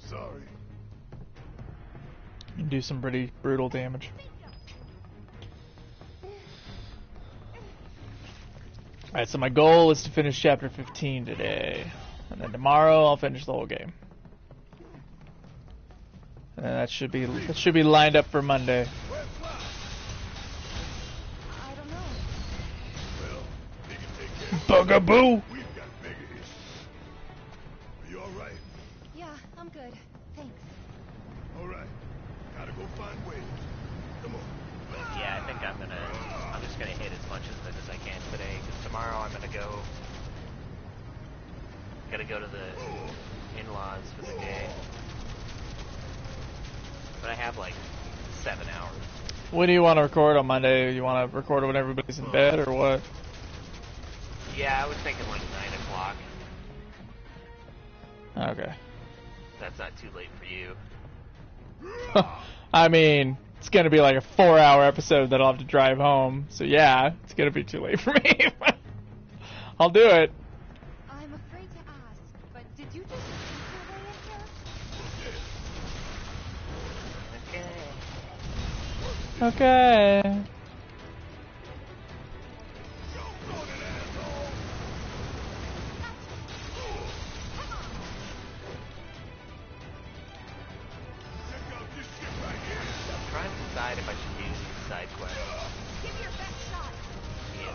Sorry. You can do some pretty brutal damage. Alright, so my goal is to finish chapter 15 today. And then tomorrow I'll finish the whole game. And that should be lined up for Monday. I don't know. Well, they can take care of Bugaboo! We've got bigger issues. Are you alright? Yeah, I'm good. Thanks. Alright. Gotta go find ways. Come on. Yeah, I think I'm just gonna hit as much of it as I can today, because tomorrow I'm gotta go to the in-laws for the day. But I have like 7 hours. When do you want to record on Monday? You want to record when everybody's in bed or what? Yeah, I was thinking like 9 o'clock. Okay. That's not too late for you. I mean, it's going to be like a 4-hour episode that I'll have to drive home. So yeah, it's going to be too late for me. I'll do it. I'm afraid to ask, but did you just sneak your way in here? Okay. I'm trying to decide if I should use these side quests. Give me your best shot. Yeah.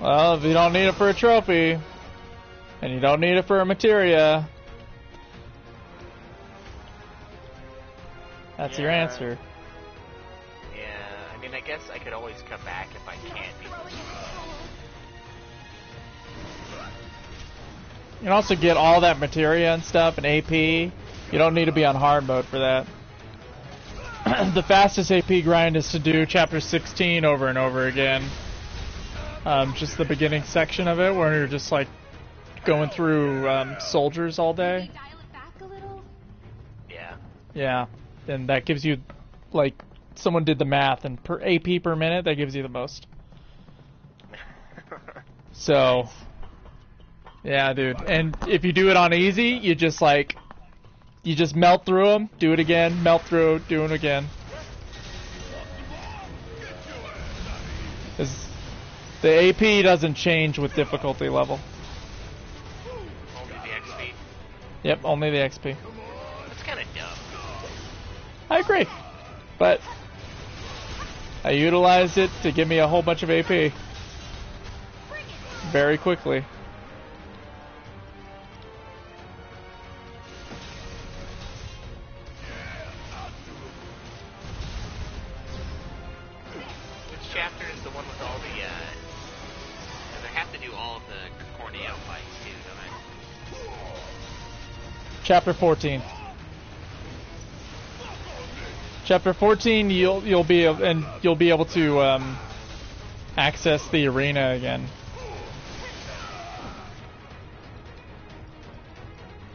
Well, if you don't need it for a trophy, and you don't need it for a materia, that's your answer. Yeah, I mean, I guess I could always come back if I can't be. You can also get all that materia and stuff and AP. You don't need to be on hard mode for that. The fastest AP grind is to do chapter 16 over and over again. Just the beginning section of it where you're just like going through soldiers all day. Dial it back a little. Yeah. Yeah, and that gives you, like, someone did the math, and per AP per minute, that gives you the most. So, yeah, dude. And if you do it on easy, you just melt through them, do it again, melt through, do it again. The AP doesn't change with difficulty level. Only the XP. Yep, only the XP. That's kind of dumb. I agree, but I utilized it to give me a whole bunch of AP very quickly. Which chapter is the one with all the, I have to do all of the Corneo fights too, don't I? Chapter 14. Chapter 14, you'll be able to access the arena again.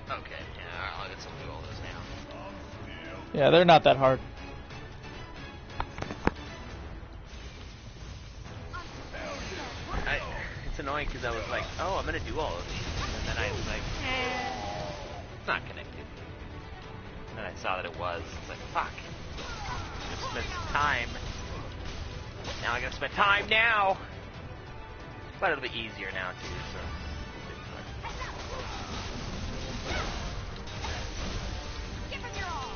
Okay, yeah, I guess I'll do all those now. Yeah, they're not that hard. It's annoying because I was like, oh, I'm gonna do all of these, and then I was like, it's not connected. And then I saw that it was. It's like, fuck. I spent some time. Now I gotta spend time now. But it'll be easier now too. So. Give it your all.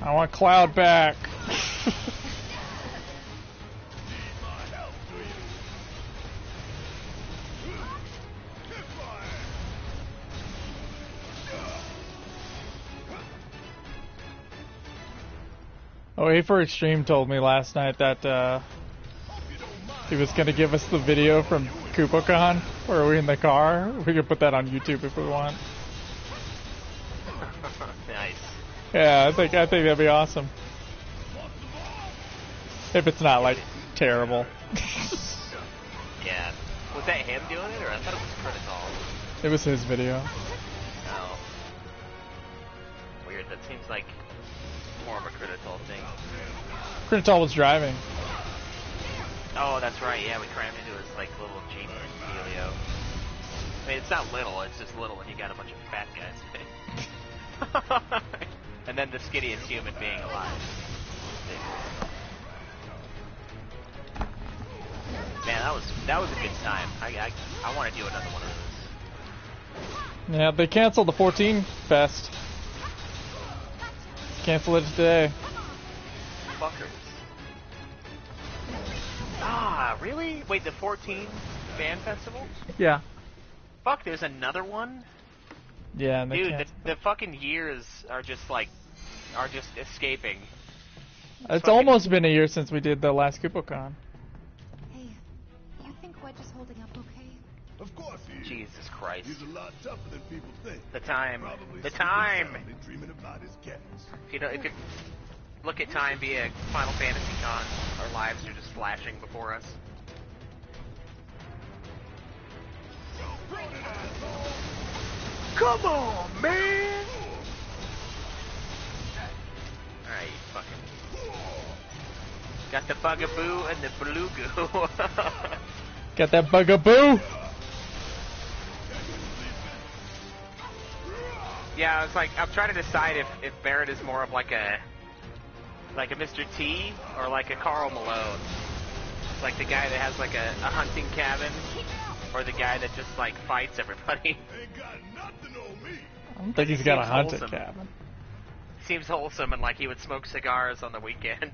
I want Cloud back. Oh, A4Extreme told me last night that he was going to give us the video from KupoCon where we're in the car. We could put that on YouTube if we want. Nice. Yeah, I think that'd be awesome. If it's not like terrible. Yeah. Was that him doing it, or I thought it was Crititol? It was his video. Oh. Weird. That seems like more of a Crititol thing. Crititol was driving. Oh, that's right. Yeah, we crammed into his like little Jeep dealio. I mean, it's not little. It's just little when you got a bunch of fat guys. And then the skinniest human being alive. Man, that was a good time. I want to do another one of those. Yeah, they canceled the 14 Fest. Cancel it today. Fuckers. Ah, really? Wait, the 14 fan festival? Yeah. Fuck, there's another one? Yeah, and they Dude, the fucking years are just escaping. It's almost been a year since we did the last KupoCon. Hey, you think Wedge is holding up okay? Of course he is. Jesus Christ. He's a lot tougher than people think. The time. Probably The sleeping time. soundly, dreaming about his cats. If you look at time via Final Fantasy Con, our lives are just flashing before us. Come on, man! Alright, you fucking... Got the bugaboo and the beluga. Got that bugaboo? Yeah, I was like, I'm trying to decide if Barrett is more of like a Mr. T or like a Karl Malone. Like the guy that has like a hunting cabin, or the guy that just like fights everybody. I don't think he's got a hunting wholesome. cabin. Seems wholesome and like he would smoke cigars on the weekend.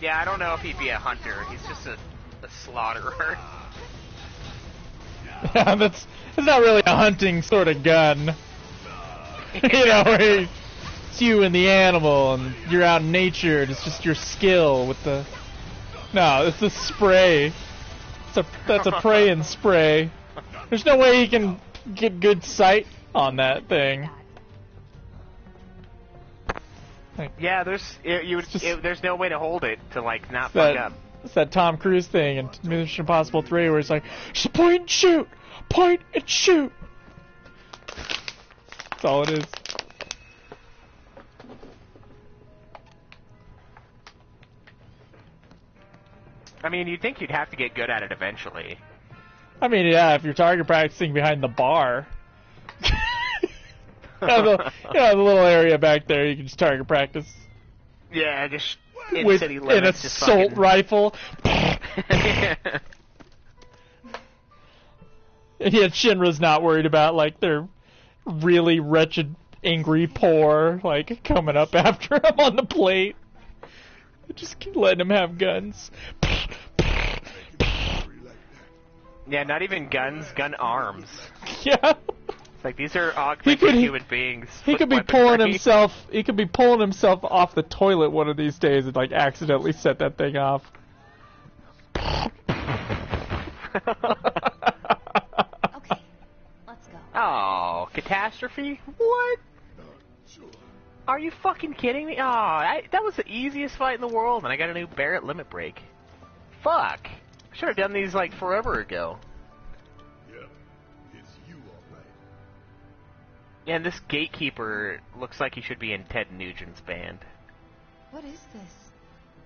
Yeah, I don't know if he'd be a hunter. He's just a slaughterer. Yeah, it's not really a hunting sort of gun. You know, where it's you and the animal, and you're out in nature, and it's just your skill with the... No, it's a spray. That's a prey and spray. There's no way he can get good sight on that thing. Yeah, there's no way to hold it to like not fuck up. It's that Tom Cruise thing in Mission Impossible 3 where it's like, just point and shoot! Point and shoot! That's all it is. I mean, you'd think you'd have to get good at it eventually. I mean, yeah, if you're target practicing behind the bar. The little area back there, you can just target practice. Yeah, just in with city limits, an just assault fucking... rifle. Yeah, Shinra's not worried about like their really wretched, angry poor like coming up after him on the plate. Just keep letting him have guns. Yeah, not even guns, gun arms. Yeah. Like these are augmented human beings. He could be pulling himself. He could be pulling himself off the toilet one of these days and like accidentally set that thing off. Okay, let's go. Oh, catastrophe? What? Are you fucking kidding me? Oh, that was the easiest fight in the world, and I got a new Barrett limit break. Fuck. I should have done these like forever ago. Yeah, and this gatekeeper looks like he should be in Ted Nugent's band. What is this?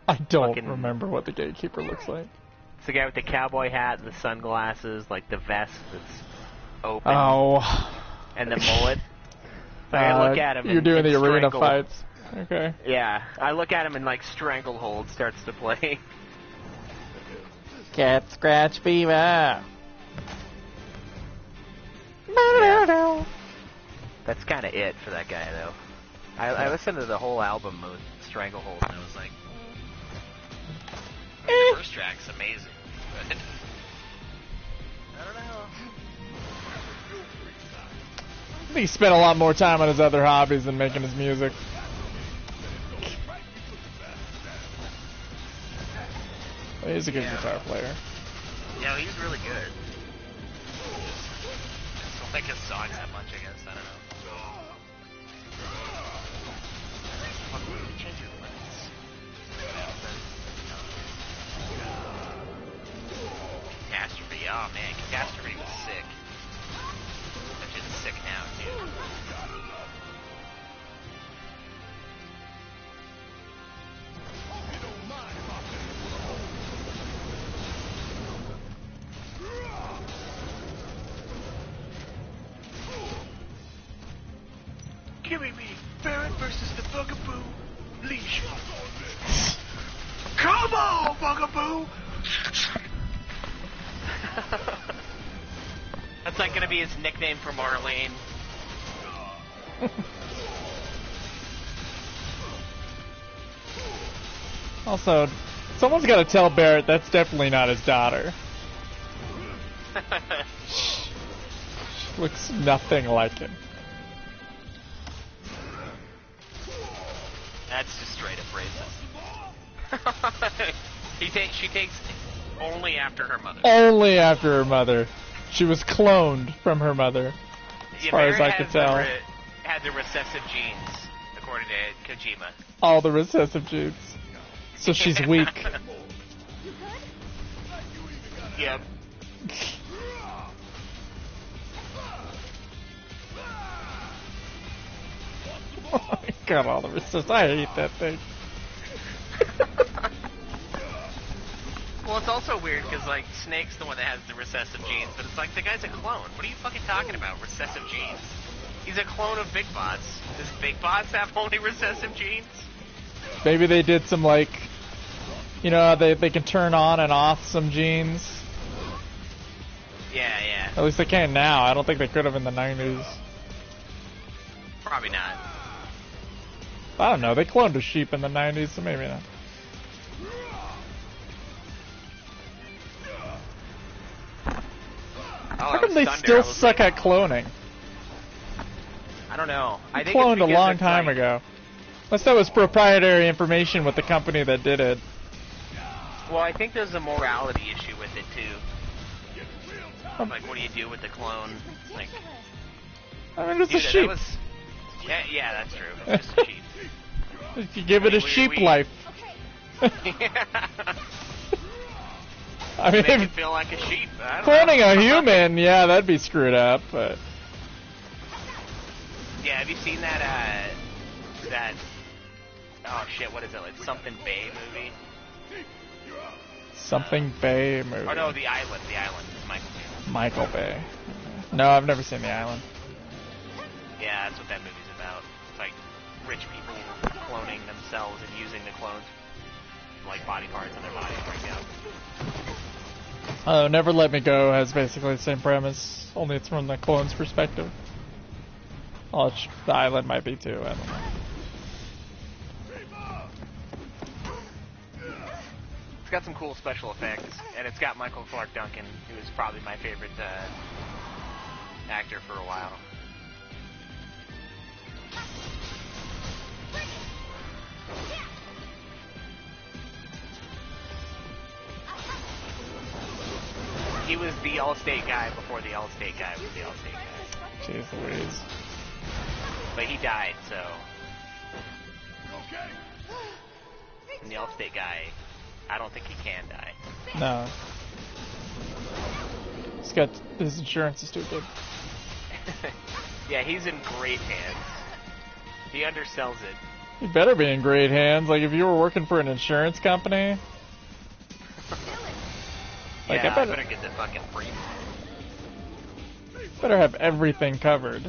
I don't remember what the gatekeeper looks like. It's the guy with the cowboy hat, the sunglasses, like the vest that's open. Oh. And the mullet. I look at him. You're doing the arena Strangle. fights. Okay. Yeah, I look at him and like Stranglehold starts to play. Cat scratch fever. Yeah. That's kind of it for that guy, though. I listened to the whole album with Stranglehold, and I was like, the first track's amazing, but I don't know. I think he spent a lot more time on his other hobbies than making his music. He's a good guitar player. Yeah, he's really good. That just sucks that much, I guess. I don't know. Change your limits. Catastrophe. Oh man, Catastrophe was sick. That shit's sick now, too. Give me Barrett versus the Bugaboo leash. Come on, Bugaboo! That's like gonna be his nickname for Marlene. Also, someone's got to tell Barrett that's definitely not his daughter. She looks nothing like him. That's just straight up racist. She takes only after her mother. Only after her mother. She was cloned from her mother, as far as I could tell. Had the recessive genes, according to Kojima. All the recessive genes. So she's weak. Yep. God, all the recessive. I hate that thing. Well, it's also weird because, like, Snake's the one that has the recessive genes, but it's like, the guy's a clone. What are you fucking talking about, recessive genes? He's a clone of Big Bots. Does Big Bots have only recessive genes? Maybe they did some, like, you know, they can turn on and off some genes. Yeah, yeah. At least they can now. I don't think they could have in the 90s. Probably not. I don't know. They cloned a sheep in the 90s, so maybe not. How come they still suck at cloning? I don't know. I think cloned it's a long it's time like, ago. Unless that was proprietary information with the company that did it. Well, I think there's a morality issue with it too. Like, what do you do with the clone? Like, I mean, it's dude, a sheep. Yeah, that's true. It's just a sheep. If you give it a sheep life. I mean, make it feel like a sheep. I don't cloning know. a human, yeah, that'd be screwed up. But yeah, have you seen that? Oh shit, what is it? Like something Bay movie? Something Bay movie. Oh no, The Island. The Island. Michael Bay. Michael Bay. No, I've never seen The Island. Yeah, that's what that movie's about. It's like rich people cloning themselves and using the clones like body parts in their body to break out. Never Let Me Go has basically the same premise, only it's from the clone's perspective. Oh, The Island might be too, I don't know. It's got some cool special effects, and it's got Michael Clark Duncan, who is probably my favorite actor for a while. He was the Allstate guy before the Allstate guy was the Allstate guy. Jeez Louise. But he died, so... And the Allstate guy, I don't think he can die. No. He's got... his insurance is too good. Yeah, he's in great hands. He undersells it. You better be in great hands. Like, if you were working for an insurance company... Like, yeah, I better get the fucking free. Better have everything covered.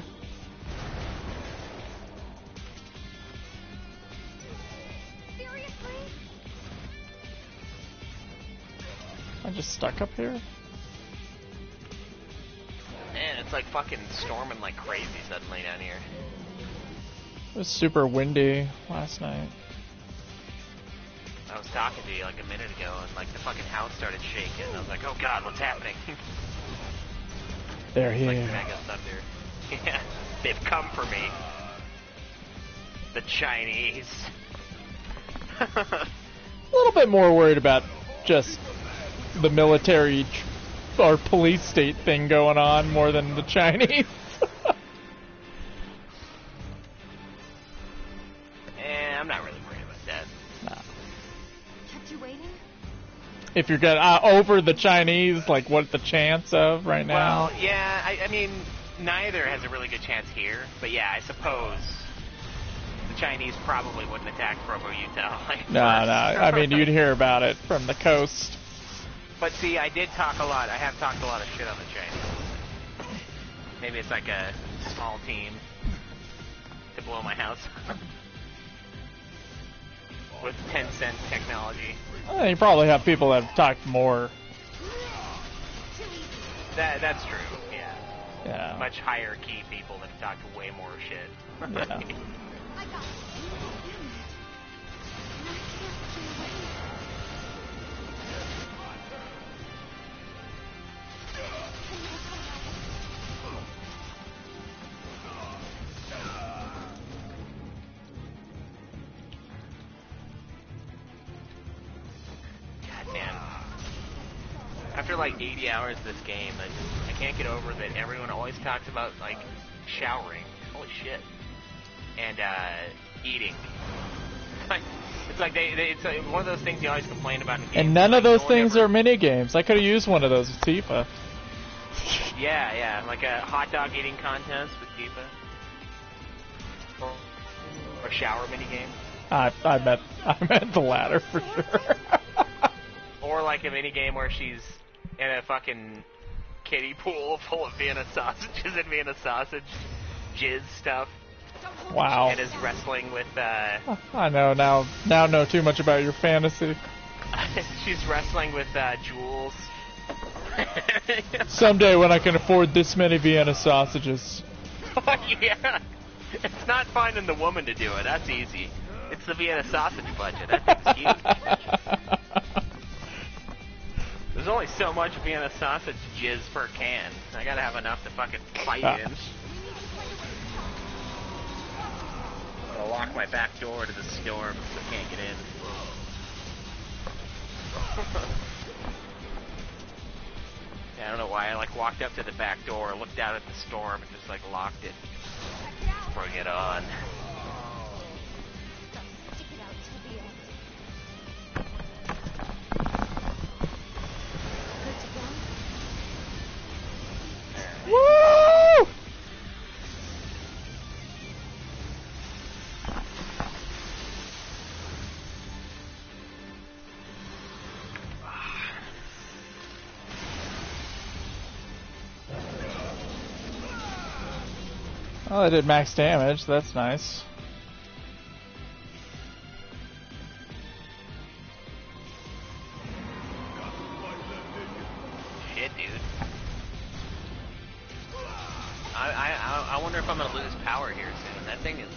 Seriously? I'm just stuck up here? Man, it's like fucking storming like crazy suddenly down here. It was super windy last night. I was talking to you like a minute ago, and like the fucking house started shaking, and I was like, "Oh God, what's happening?" They're here. Like mega thunder. Yeah, they've come for me. The Chinese. A little bit more worried about just the military our police state thing going on more than the Chinese. I'm not really worried about that. Nah. Kept you waiting? If you're gonna over the Chinese, like what the chance of right now? Well, yeah, I mean, neither has a really good chance here, but yeah, I suppose the Chinese probably wouldn't attack Provo, Utah. Like, No. I mean, you'd hear about it from the coast. But see, I have talked a lot of shit on the Chinese. Maybe it's like a small team to blow my house with 10-cent technology. You probably have people that have talked more. That's true, yeah. Yeah. Much higher key people that have talked way more shit. Yeah. After like 80 hours of this game, I can't get over that everyone always talks about like showering, holy shit, and eating. It's like it's like one of those things you always complain about in games. And none like, of those no things are mini games. I could have used one of those with Tifa. Yeah, like a hot dog eating contest with Tifa, or shower mini game. I meant the latter for sure. Or like a mini game where she's in a fucking kiddie pool full of Vienna sausages and Vienna sausage jizz stuff. Wow. And is wrestling with, I know, now know too much about your fantasy. She's wrestling with, Jules. Someday when I can afford this many Vienna sausages. Oh, yeah. It's not finding the woman to do it, that's easy. It's the Vienna sausage budget, that thing's huge. There's only so much Vienna sausage jizz per can. I gotta have enough to fucking fight in. I'll lock my back door to the storm so I can't get in. Yeah, I don't know why. I like walked up to the back door, looked out at the storm, and just like locked it. Bring it on. Woo! Oh, I did max damage. That's nice. Shit, dude. I wonder if I'm gonna lose power here soon. That thing is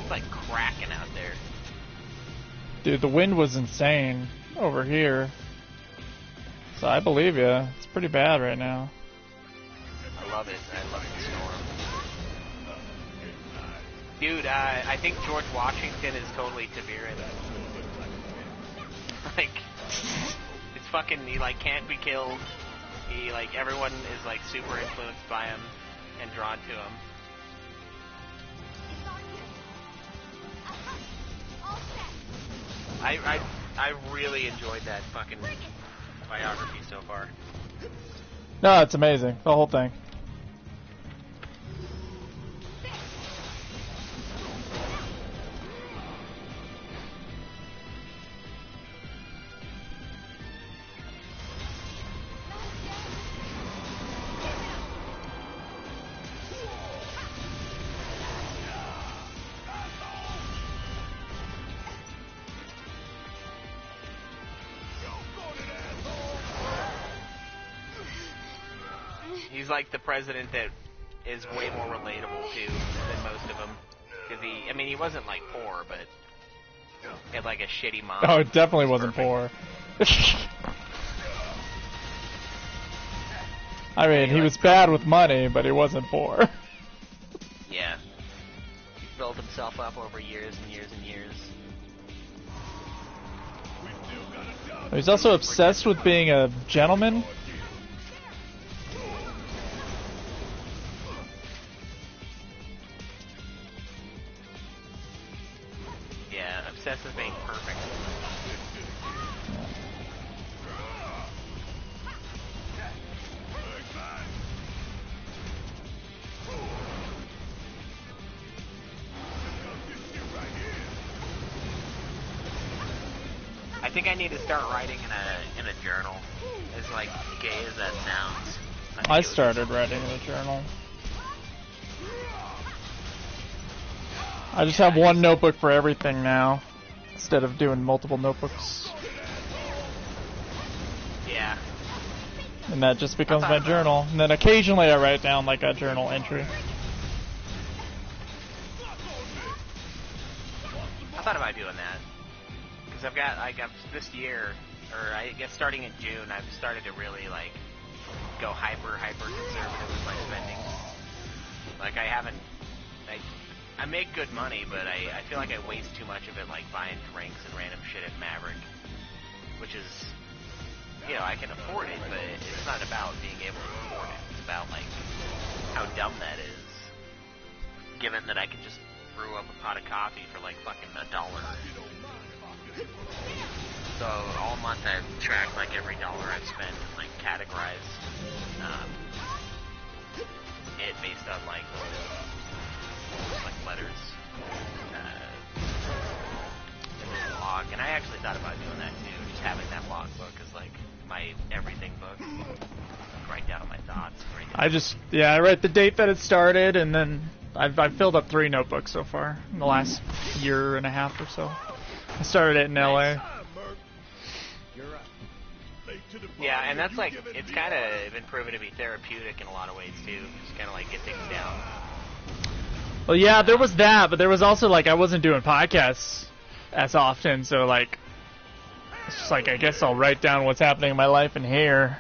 like cracking out there. Dude, the wind was insane over here. So I believe you. It's pretty bad right now. I love it. I love the storm. Dude, I think George Washington is totally Taviran. Like, it's fucking, he like can't be killed. He like, everyone is like super influenced by him and drawn to him. I really enjoyed that fucking biography so far. No, it's amazing. The whole thing. He's like the president that is way more relatable to than most of them. Because he wasn't like poor, but he had like a shitty mom. Oh, it definitely wasn't poor. I mean, he was bad with money, but he wasn't poor. Yeah. He built himself up over years and years and years. He's also obsessed with being a gentleman. process of being perfect. I think I need to start writing in a journal. As like gay as that sounds. I started writing in a journal. I just have one notebook for everything now, instead of doing multiple notebooks. Yeah. And that just becomes my journal. And then occasionally I write down like a journal entry. I thought about doing that. Because I've got this year, or I guess starting in June, I've started to really like go hyper conservative with my spending. Like I make good money, but I feel like I waste too much of it like buying drinks and random shit at Maverick. Which is, you know, I can afford it, but it's not about being able to afford it. It's about like how dumb that is. Given that I can just brew up a pot of coffee for like fucking $1. So all month I track like every dollar I've spent and like categorize it based on like letters in this blog. And I actually thought about doing that too, just having that blog book as like my everything book. Write down my thoughts. I write the date that it started, and then I've filled up 3 notebooks so far in the last year and a half or so. I started it in LA. Yeah, and that's like, it's kind of been proven to be therapeutic in a lot of ways too. Just kind of like get things down. Well, yeah, there was that, but there was also like I wasn't doing podcasts as often, so like it's just like I guess I'll write down what's happening in my life in here.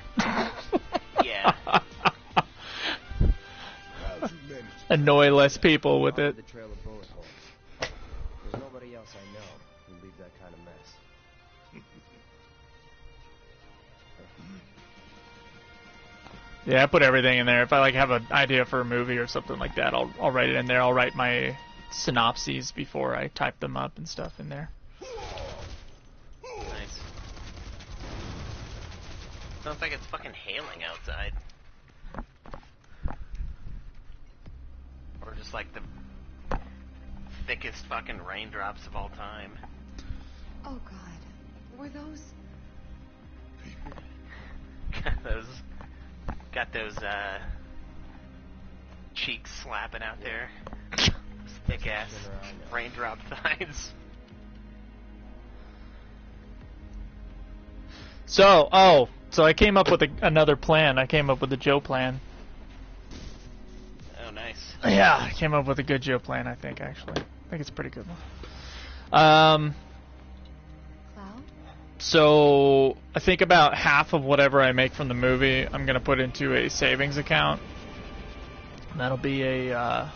Yeah. Annoy less people with it. There's nobody else I know who leaves that kind of mess. Yeah, I put everything in there. If I like have an idea for a movie or something like that, I'll write it in there. I'll write my synopses before I type them up and stuff in there. Nice. Sounds like it's fucking hailing outside. Or just like the thickest fucking raindrops of all time. Oh God, were those? Got those cheeks slapping out there. Those thick ass raindrop thighs. So I came up with another plan. I came up with a Joe plan. Oh, nice. Yeah, I came up with a good Joe plan, I think, actually. I think it's a pretty good one. So I think about half of whatever I make from the movie, I'm going to put into a savings account. And that'll be an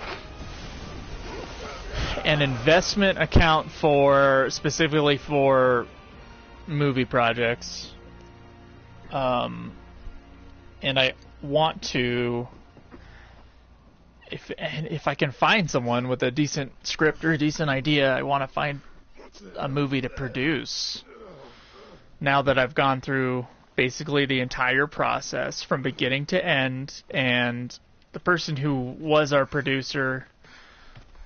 investment account specifically for movie projects. And I want to, if I can find someone with a decent script or a decent idea, I want to find a movie to produce. Now that I've gone through basically the entire process from beginning to end, and the person who was our producer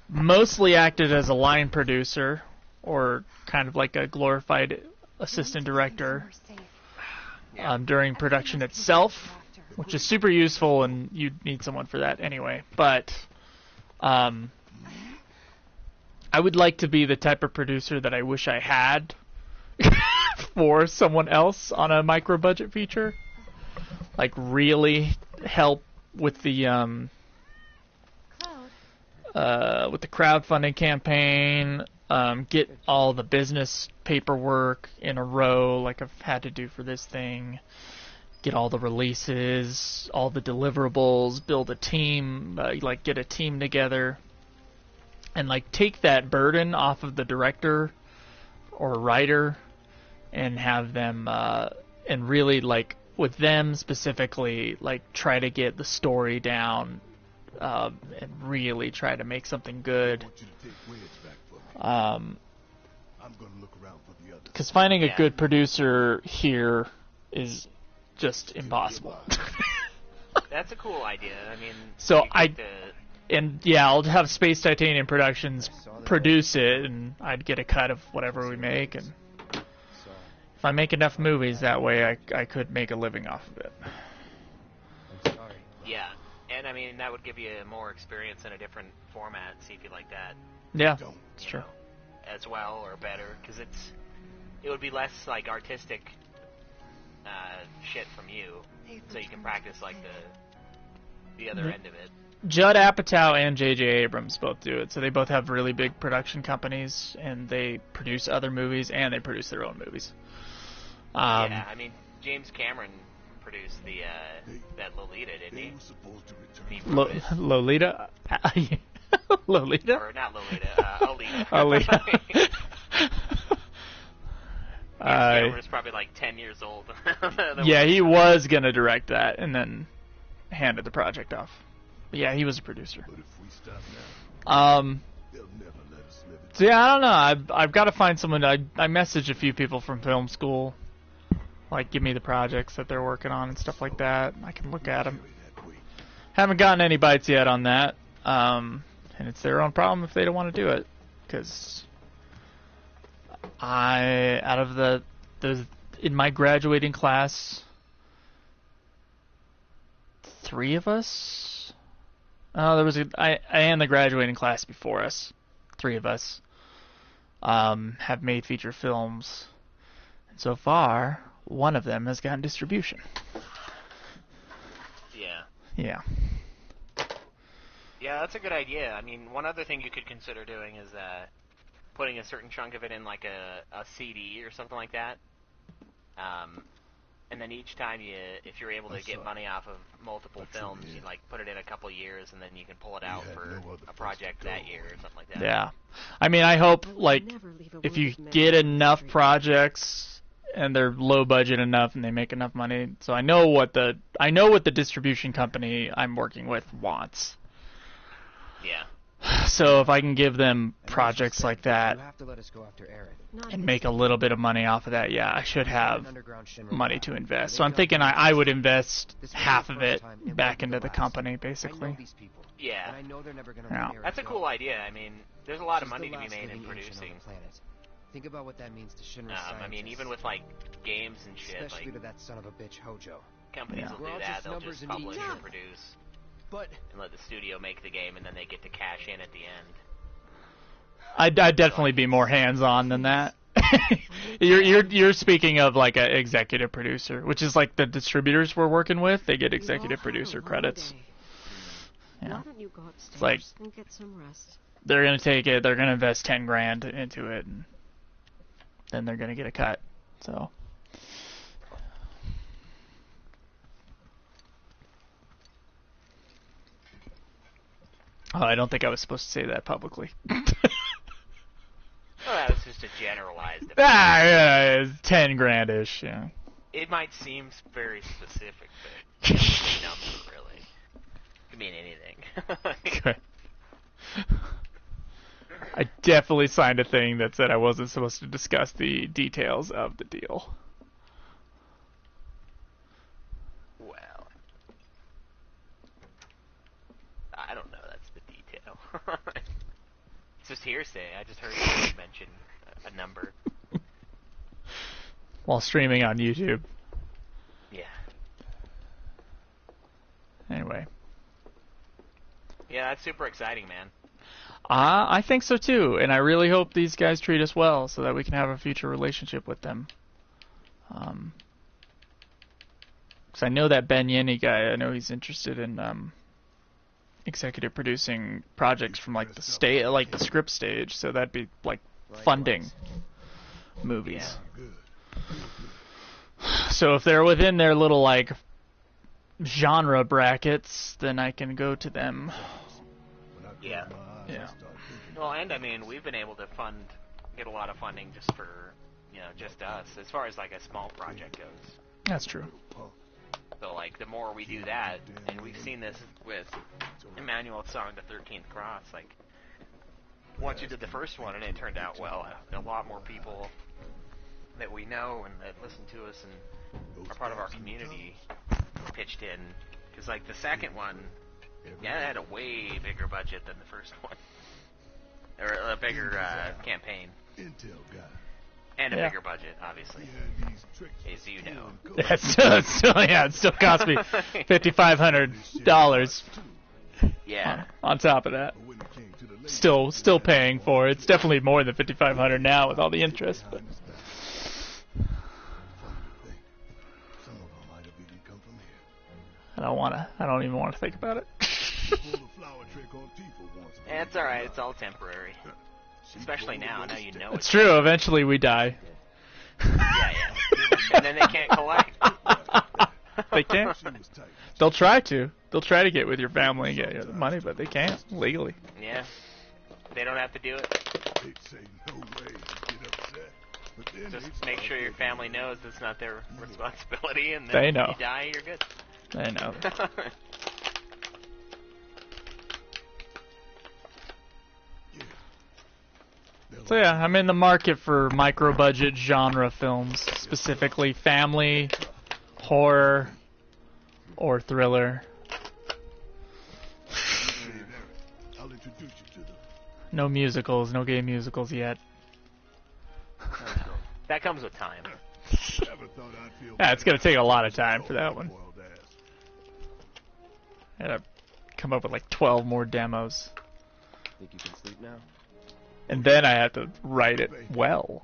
mostly acted as a line producer, or kind of like a glorified assistant director during production itself, which is super useful, and you'd need someone for that anyway. But I would like to be the type of producer that I wish I had for someone else on a micro budget feature, like really help with the crowdfunding campaign, get all the business paperwork in a row like I've had to do for this thing, get all the releases, all the deliverables, build a team, like get a team together, and like take that burden off of the director or writer and have them and really like with them specifically like try to get the story down and really try to make something good. I'm gonna look around for the others. Because finding a good producer here is just impossible. That's a cool idea. I mean, so I'll have Space Titanium Productions produce it, and I'd get a cut of whatever we make, and if I make enough movies that way, I could make a living off of it. I'm sorry. Yeah, and I mean that would give you more experience in a different format. See if you like that. Yeah, it's true. As well or better, because it would be less like artistic shit from you, so you can practice like the other end of it. Judd Apatow and J.J. Abrams both do it, so they both have really big production companies, and they produce other movies, and they produce their own movies. Yeah, I mean, James Cameron produced that Lolita, didn't he? Lolita? Lolita? Or not Lolita, Alita. Alita. Cameron was probably like 10 years old. Yeah, he was going to direct that, and then handed the project off. But yeah, he was a producer. But if we stop now, they'll never let us live it. So yeah, I don't know. I've got to find someone. I messaged a few people from film school, like give me the projects that they're working on and stuff like that. I can look at them. Haven't gotten any bites yet on that, and it's their own problem if they don't want to do it, because out of in my graduating class, 3 of us. There was I and the graduating class before us, 3 of us, have made feature films, and so far, one of them has gotten distribution. Yeah. Yeah, that's a good idea. I mean, one other thing you could consider doing is putting a certain chunk of it in like a CD or something like that. And then each time if you're able to get money off of multiple films, you like put it in a couple years, and then you can pull it out for a project that year or something like that. Yeah, I mean, I hope like if you get enough projects and they're low budget enough and they make enough money. So I know what the distribution company I'm working with wants. Yeah. So if I can give them projects like that You have to let us go after Aaron. and make a little bit of money off of that, yeah, I should have money to invest. So I'm thinking I would invest half of it back into the company, basically. Yeah. Yeah. That's a cool idea. I mean, there's a lot of money to be made in producing. Think about what that means to Shinra's I mean, even with like games and shit, especially like to that son of a bitch Hojo. companies will do that. They'll just publish detail. or produce, But and let the studio make the game, and then they get to cash in at the end. I'd definitely be more hands-on than that. You're speaking of like an executive producer, which is like the distributors we're working with. They get executive producer credits. Yeah. Why don't you go upstairs It's like and get some rest? they're gonna take it. They're gonna invest $10,000 into it, and then they're gonna get a cut. So. Oh, I don't think I was supposed to say that publicly. Well, that was just a generalized. Yeah, it's $10,000-ish. Yeah. It might seem very specific, but it's a number, really. It could mean anything. Okay. I definitely signed a thing that said I wasn't supposed to discuss the details of the deal. Well, I don't know. That's the detail. It's just hearsay. I just heard you mention a number. While streaming on YouTube. Yeah. Anyway. Yeah, that's super exciting, man. I think so too, and I really hope these guys treat us well so that we can have a future relationship with them. Because I know that Ben Yenny guy, I know he's interested in executive producing projects from like the script stage, so that'd be like funding movies. So if they're within their little like genre brackets, then I can go to them. Yeah. Yeah. Well, and I mean, we've been able to get a lot of funding just for, just us, as far as like a small project goes. That's true. So like, the more we do that, and we've seen this with Emmanuel's song, "The 13th Cross," like, once you did the first one and it turned out well, a lot more people that we know and that listen to us and are part of our community pitched in. Because, like, the second one, yeah, it had a way bigger budget than the first one. Or a bigger campaign. Intel guy. And a bigger budget, obviously. As you know. Yeah, it still cost me $5,500. Yeah. On top of that. Still paying for it. It's definitely more than $5,500 now with all the interest, but I don't even want to think about it. It's alright, it's all temporary. Especially now you know it's true, eventually we die. Yeah. And then they can't collect. They can't. They'll try to. They'll try to get with your family and get the money, but they can't, legally. Yeah. They don't have to do it. Just make sure your family knows it's not their responsibility, and then they know. If you die, you're good. They know. So yeah, I'm in the market for micro-budget genre films, specifically family, horror, or thriller. No musicals, no gay musicals yet. That comes with time. Yeah, it's gonna take a lot of time for that one. I gotta come up with like 12 more demos. Think you can sleep now? And then I have to write it well.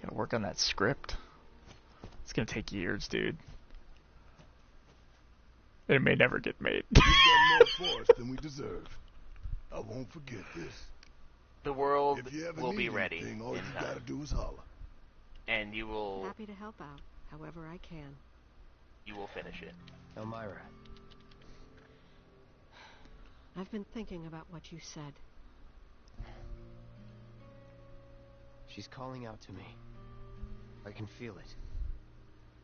Gotta work on that script. It's gonna take years, dude. It may never get made. We've done more for us than we deserve. I won't forget this. The world will be ready all in you time. gotta do is holler. And you will... Happy to help out, however I can. You will finish it. Elmira. I've been thinking about what you said. She's calling out to me. I can feel it.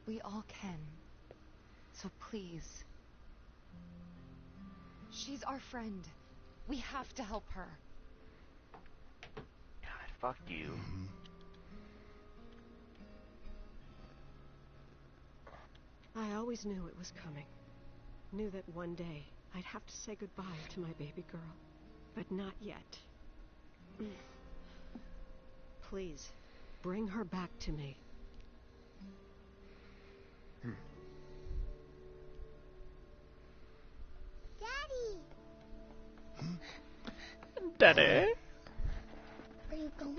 We all can. So please. She's our friend. We have to help her. God, fuck you. I always knew it was coming. Knew that one day I'd have to say goodbye to my baby girl. But not yet. Please, bring her back to me. Daddy? Are you going?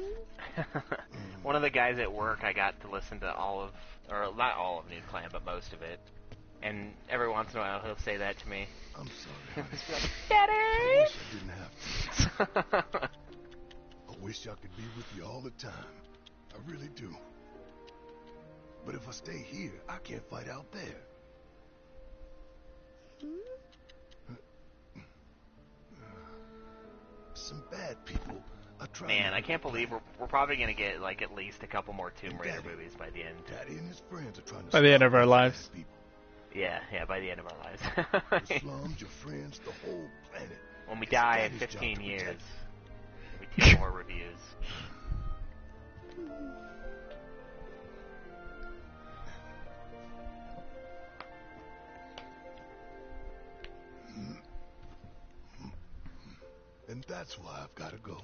One of the guys at work, I got to listen to all of, or not all of Nude Clan, but most of it. And every once in a while, he'll say that to me. I'm sorry. Daddy! I wish I didn't have to. I wish I could be with you all the time. I really do. But if I stay here, I can't fight out there. Some bad people are trying. Man, I can't believe we're probably gonna get like at least a couple more Tomb Raider movies by the end. Daddy and his friends are trying to by the end of our lives. Yeah, by the end of our lives. The slums, your friends, the whole planet. When we die in 15 years, there'll be 2 more reviews. And that's why I've got to go.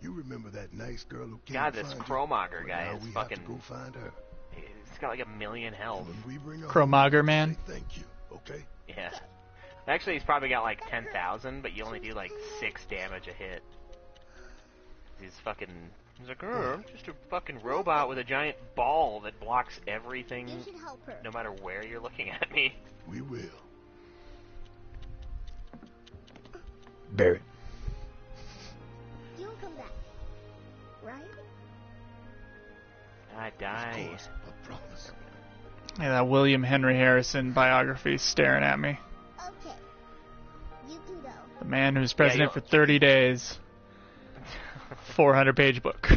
You remember that nice girl who came God, to this find Kromager you? guy Well, is now we fucking... have to go find her. He's got like 1,000,000 health. When we bring her Kromager home, man? say thank you, okay? Yeah. Actually, he's probably got like 10,000, but you only do like 6 damage a hit. He's fucking... He's like, I'm just a fucking robot with a giant ball that blocks everything, You should help her. no matter where you're looking at me. We will. Barrett. You'll come back, right? I die. Of course, I promise. Yeah, that William Henry Harrison biography staring at me. Okay. You can go. The man who was president you'll- for 30 days. 400-page book.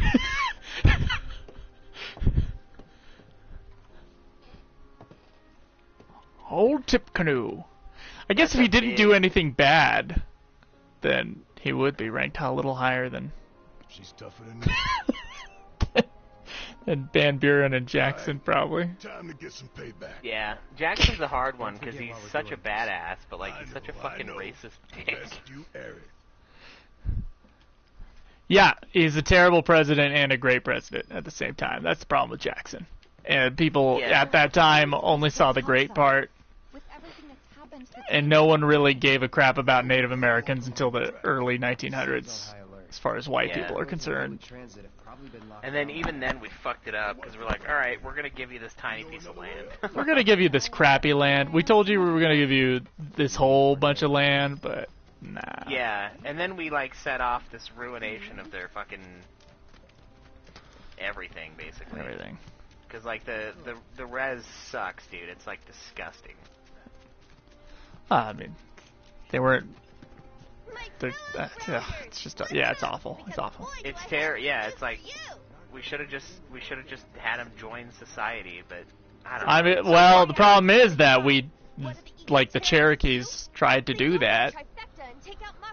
Old Tip Canoe. I guess if he didn't do anything bad, then he would be ranked a little higher than She's tougher than me. than Van Buren and Jackson, probably. Time to get some payback. Yeah, Jackson's a hard one because he's such a badass, but like he's such a fucking racist dick. Rescue Eric. Yeah, he's a terrible president and a great president at the same time. That's the problem with Jackson. And people at that time only saw the great part, and no one really gave a crap about Native Americans until the early 1900s, as far as white people are concerned. And then even then we fucked it up because we're like, all right, we're gonna give you this tiny piece of land. We're gonna give you this crappy land. We told you we were gonna give you this whole bunch of land, but nah. Yeah, and then we like set off this ruination of their fucking everything, basically. Everything. Because like the res sucks, dude. It's like disgusting. I mean, they weren't. It's just it's awful. It's awful. It's Yeah, it's like we should have just had them join society, but I don't know. I mean, well, the problem is that like the Cherokees tried to do that.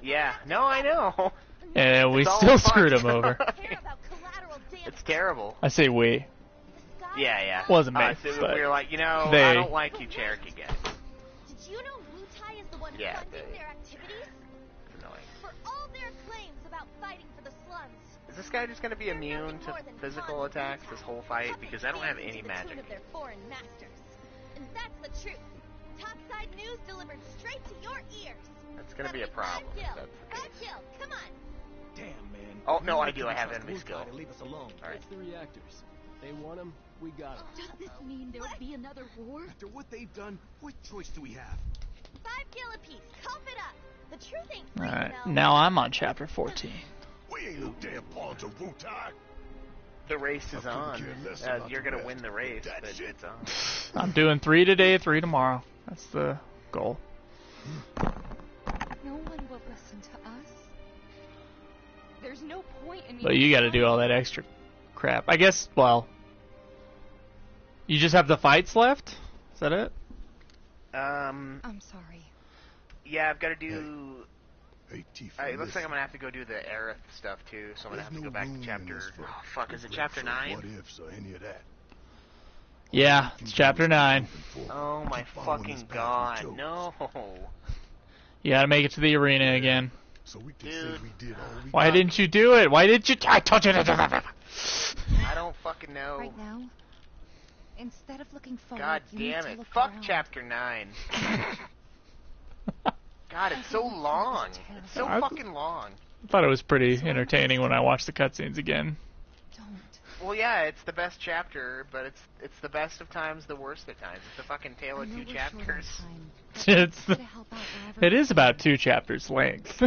Yeah, no, I know. And we still screwed them over. It's terrible. I say we. Yeah. Wasn't me, So but we were like, they... I don't like you Cherokee guys. Did you know Wutai is the one Yeah, funding their activities? It's annoying. For all their claims about fighting for the slums. Is this guy just going to be immune to physical attacks this whole fight? Because I don't have any magic. Of their foreign masters. And that's the truth. Topside news delivered straight to your ears. That's going to be a problem. Five kill. Come on. Damn, man. Oh, no, I do. I have enemy skill. Leave us alone. All right. It's the reactors. They want them. We got them. Does this mean there'll be another war? After what they've done, what choice do we have? 5 kill apiece. Cough it up. The truth ain't free, Alright, though. now I'm on chapter 14. We ain't no damn pawns of Wutai. The race is on. You're going to win the race, but it's on. I'm doing 3 today, 3 tomorrow. That's the goal. No one will listen to us. There's no point in me. But you gotta do all that extra crap. I guess, well... You just have the fights left? Is that it? I'm sorry. Yeah, I've got to do... Hey, Tifa, it looks like I'm going to have to go do the Aerith stuff, too, so I'm going to have to go back to chapter... Oh, fuck, is it chapter 9? What ifs or any of that? Yeah, it's chapter 9. Oh my fucking god, no! You gotta make it to the arena again. So we can say we did all we Why didn't you do it? Why did you... I told you to do it! I don't fucking know. Right now, instead of looking forward, God you need damn to it. look Fuck around. chapter 9. God, it's so long. It's so fucking long. I thought it was pretty entertaining when I watched the cutscenes again. Well, yeah, it's the best chapter, but it's the best of times, the worst of times. It's a fucking tale of 2 chapters. It is about 2 chapters length.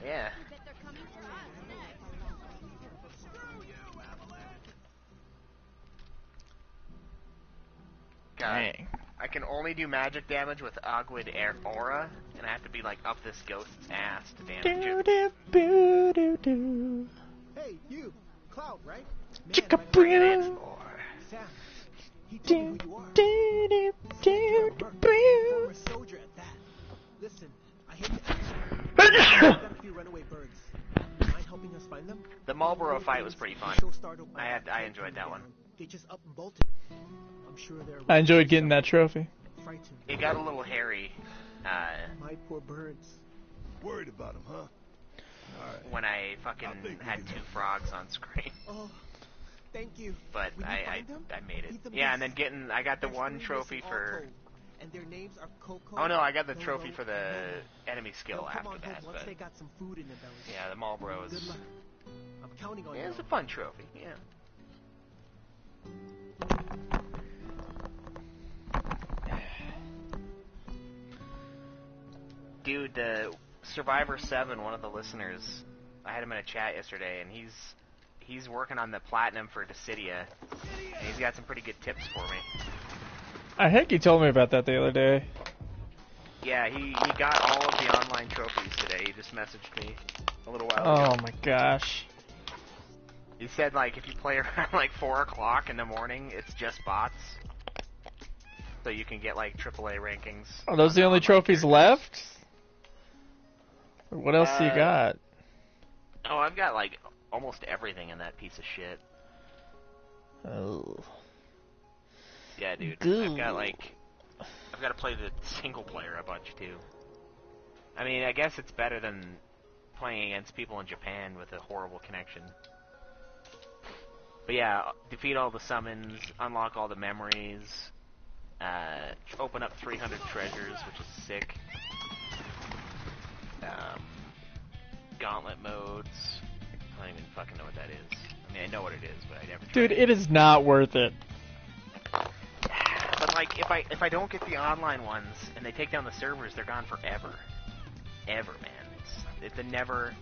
Yeah. God, Dang. I can only do magic damage with Aguid Aura, and I have to be like up this ghost's ass to damage it. Hey, you. Cloud, right? Bring it in. Sam. He told me who you are. Former soldier at that. Listen, I hate to ask you. I've got a few runaway birds. Mind helping us find them? The Marlboro fight was pretty fun. I enjoyed that one. They just up and bolted. I'm sure they're... I enjoyed getting that trophy. It got a little hairy. My poor birds. Worried about them, huh? When I fucking had 2 frogs on screen. Oh, thank you. But I made it. Yeah, and then I got the one trophy for... And their names are Coco. Oh no, I got the trophy for the enemy skill after that. Once they got some food in their bellies. Yeah, the Marlboro is... Good luck. I'm counting on you. It's a fun trophy, yeah. Dude, the Survivor 7, one of the listeners, I had him in a chat yesterday, and he's working on the platinum for Dissidia. And he's got some pretty good tips for me. I think he told me about that the other day. Yeah, he got all of the online trophies today. He just messaged me a little while ago. Oh my gosh. He said, like, if you play around like 4 o'clock in the morning, it's just bots. so you can get like AAA rankings. Are those the only trophies left? Or what else do you got? Oh, I've got like almost everything in that piece of shit. Oh. Yeah, dude. Good. I've got to play the single player a bunch too. I mean, I guess it's better than playing against people in Japan with a horrible connection. But yeah, defeat all the summons, unlock all the memories, open up 300 treasures, which is sick. Gauntlet modes. I don't even fucking know what that is. I mean, I know what it is, but I never tried Dude, it is not worth it. But like, if I don't get the online ones and they take down the servers, they're gone forever. Ever, man. It's a never.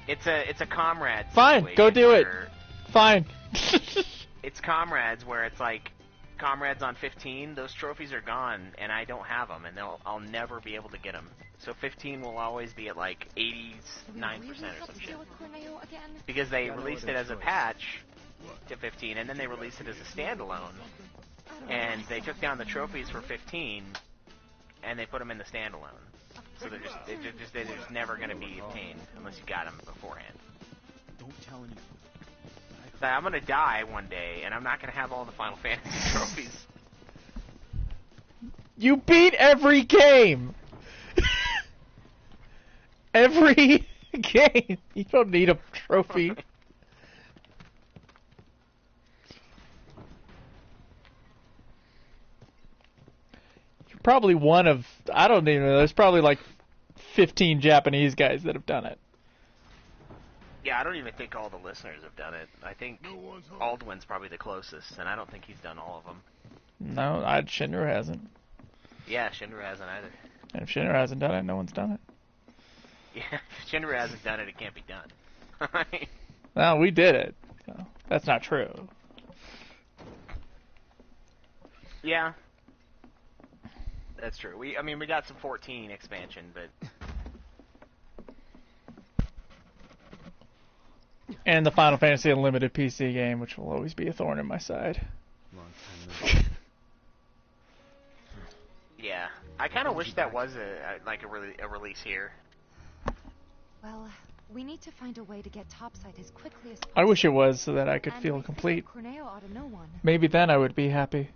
It's a comrade. Fine, go do it. Fine. It's comrades where it's like comrades on 15. Those trophies are gone, and I don't have them, and I'll never be able to get them. So 15 will always be at like 89% or some shit. Because they released it as a patch to 15, and then they released it as a standalone. And they took down the trophies for 15, and they put them in the standalone. So they're just never going to be obtained unless you got them beforehand. Don't tell anyone. So I'm going to die one day, and I'm not going to have all the Final Fantasy trophies. You beat every game! Every game! You don't need a trophy. You're probably one of, I don't even know, there's probably like 15 Japanese guys that have done it. Yeah, I don't even think all the listeners have done it. I think Aldwin's probably the closest, and I don't think he's done all of them. No, Shinra hasn't. Yeah, Shinra hasn't either. And if Shinra hasn't done it, no one's done it. Yeah, if Shinra hasn't done it, it can't be done. No, we did it. So that's not true. Yeah. That's true. We got some 14 expansion, but... And the Final Fantasy Unlimited PC game, which will always be a thorn in my side. Yeah, I kind of wish that was a release here. Well, we need to find a way to get topside as quickly as possible. I wish it was so that I could feel complete. Maybe then I would be happy.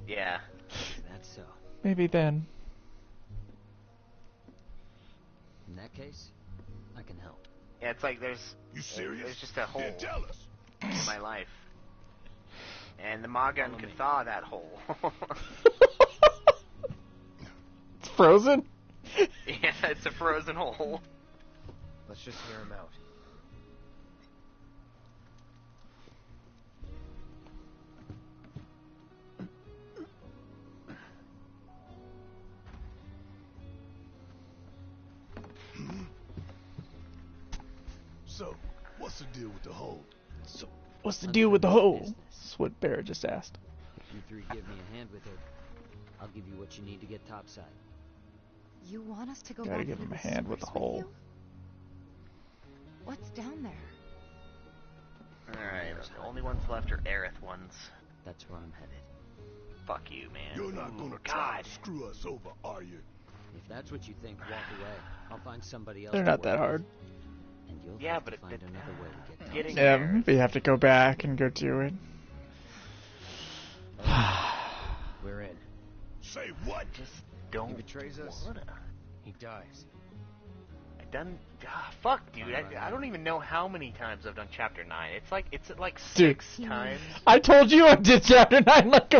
Yeah. That's so. Maybe then. In that case, I can help. Yeah, it's like there's just a hole tell us. in my life. And the Magun can thaw that hole. It's frozen? Yeah, it's a frozen hole. Let's just hear him out. So, what's the deal with the hole? So, what's the deal with the hole? That's what Barrett just asked. If you three give me a hand with it, I'll give you what you need to get topside. You want us to go Gotta back give through him a the hand with the sewers hole. you? What's down there? Alright, the only ones left are Aerith ones. That's where I'm headed. Fuck you, man. You're not gonna try to screw us over, are you? If that's what you think, walk away. I'll find somebody else. They're to not work that with, hard. And you'll Yeah, have but to find another way to get getting Yeah, there. maybe you have to go back and go do it. We're in. Say what? Just don't. He betrays us. wanna. He dies. I done. Fuck, dude. I don't even know how many times I've done Chapter 9. It's like Dude. 6 times. I told you I did Chapter 9 like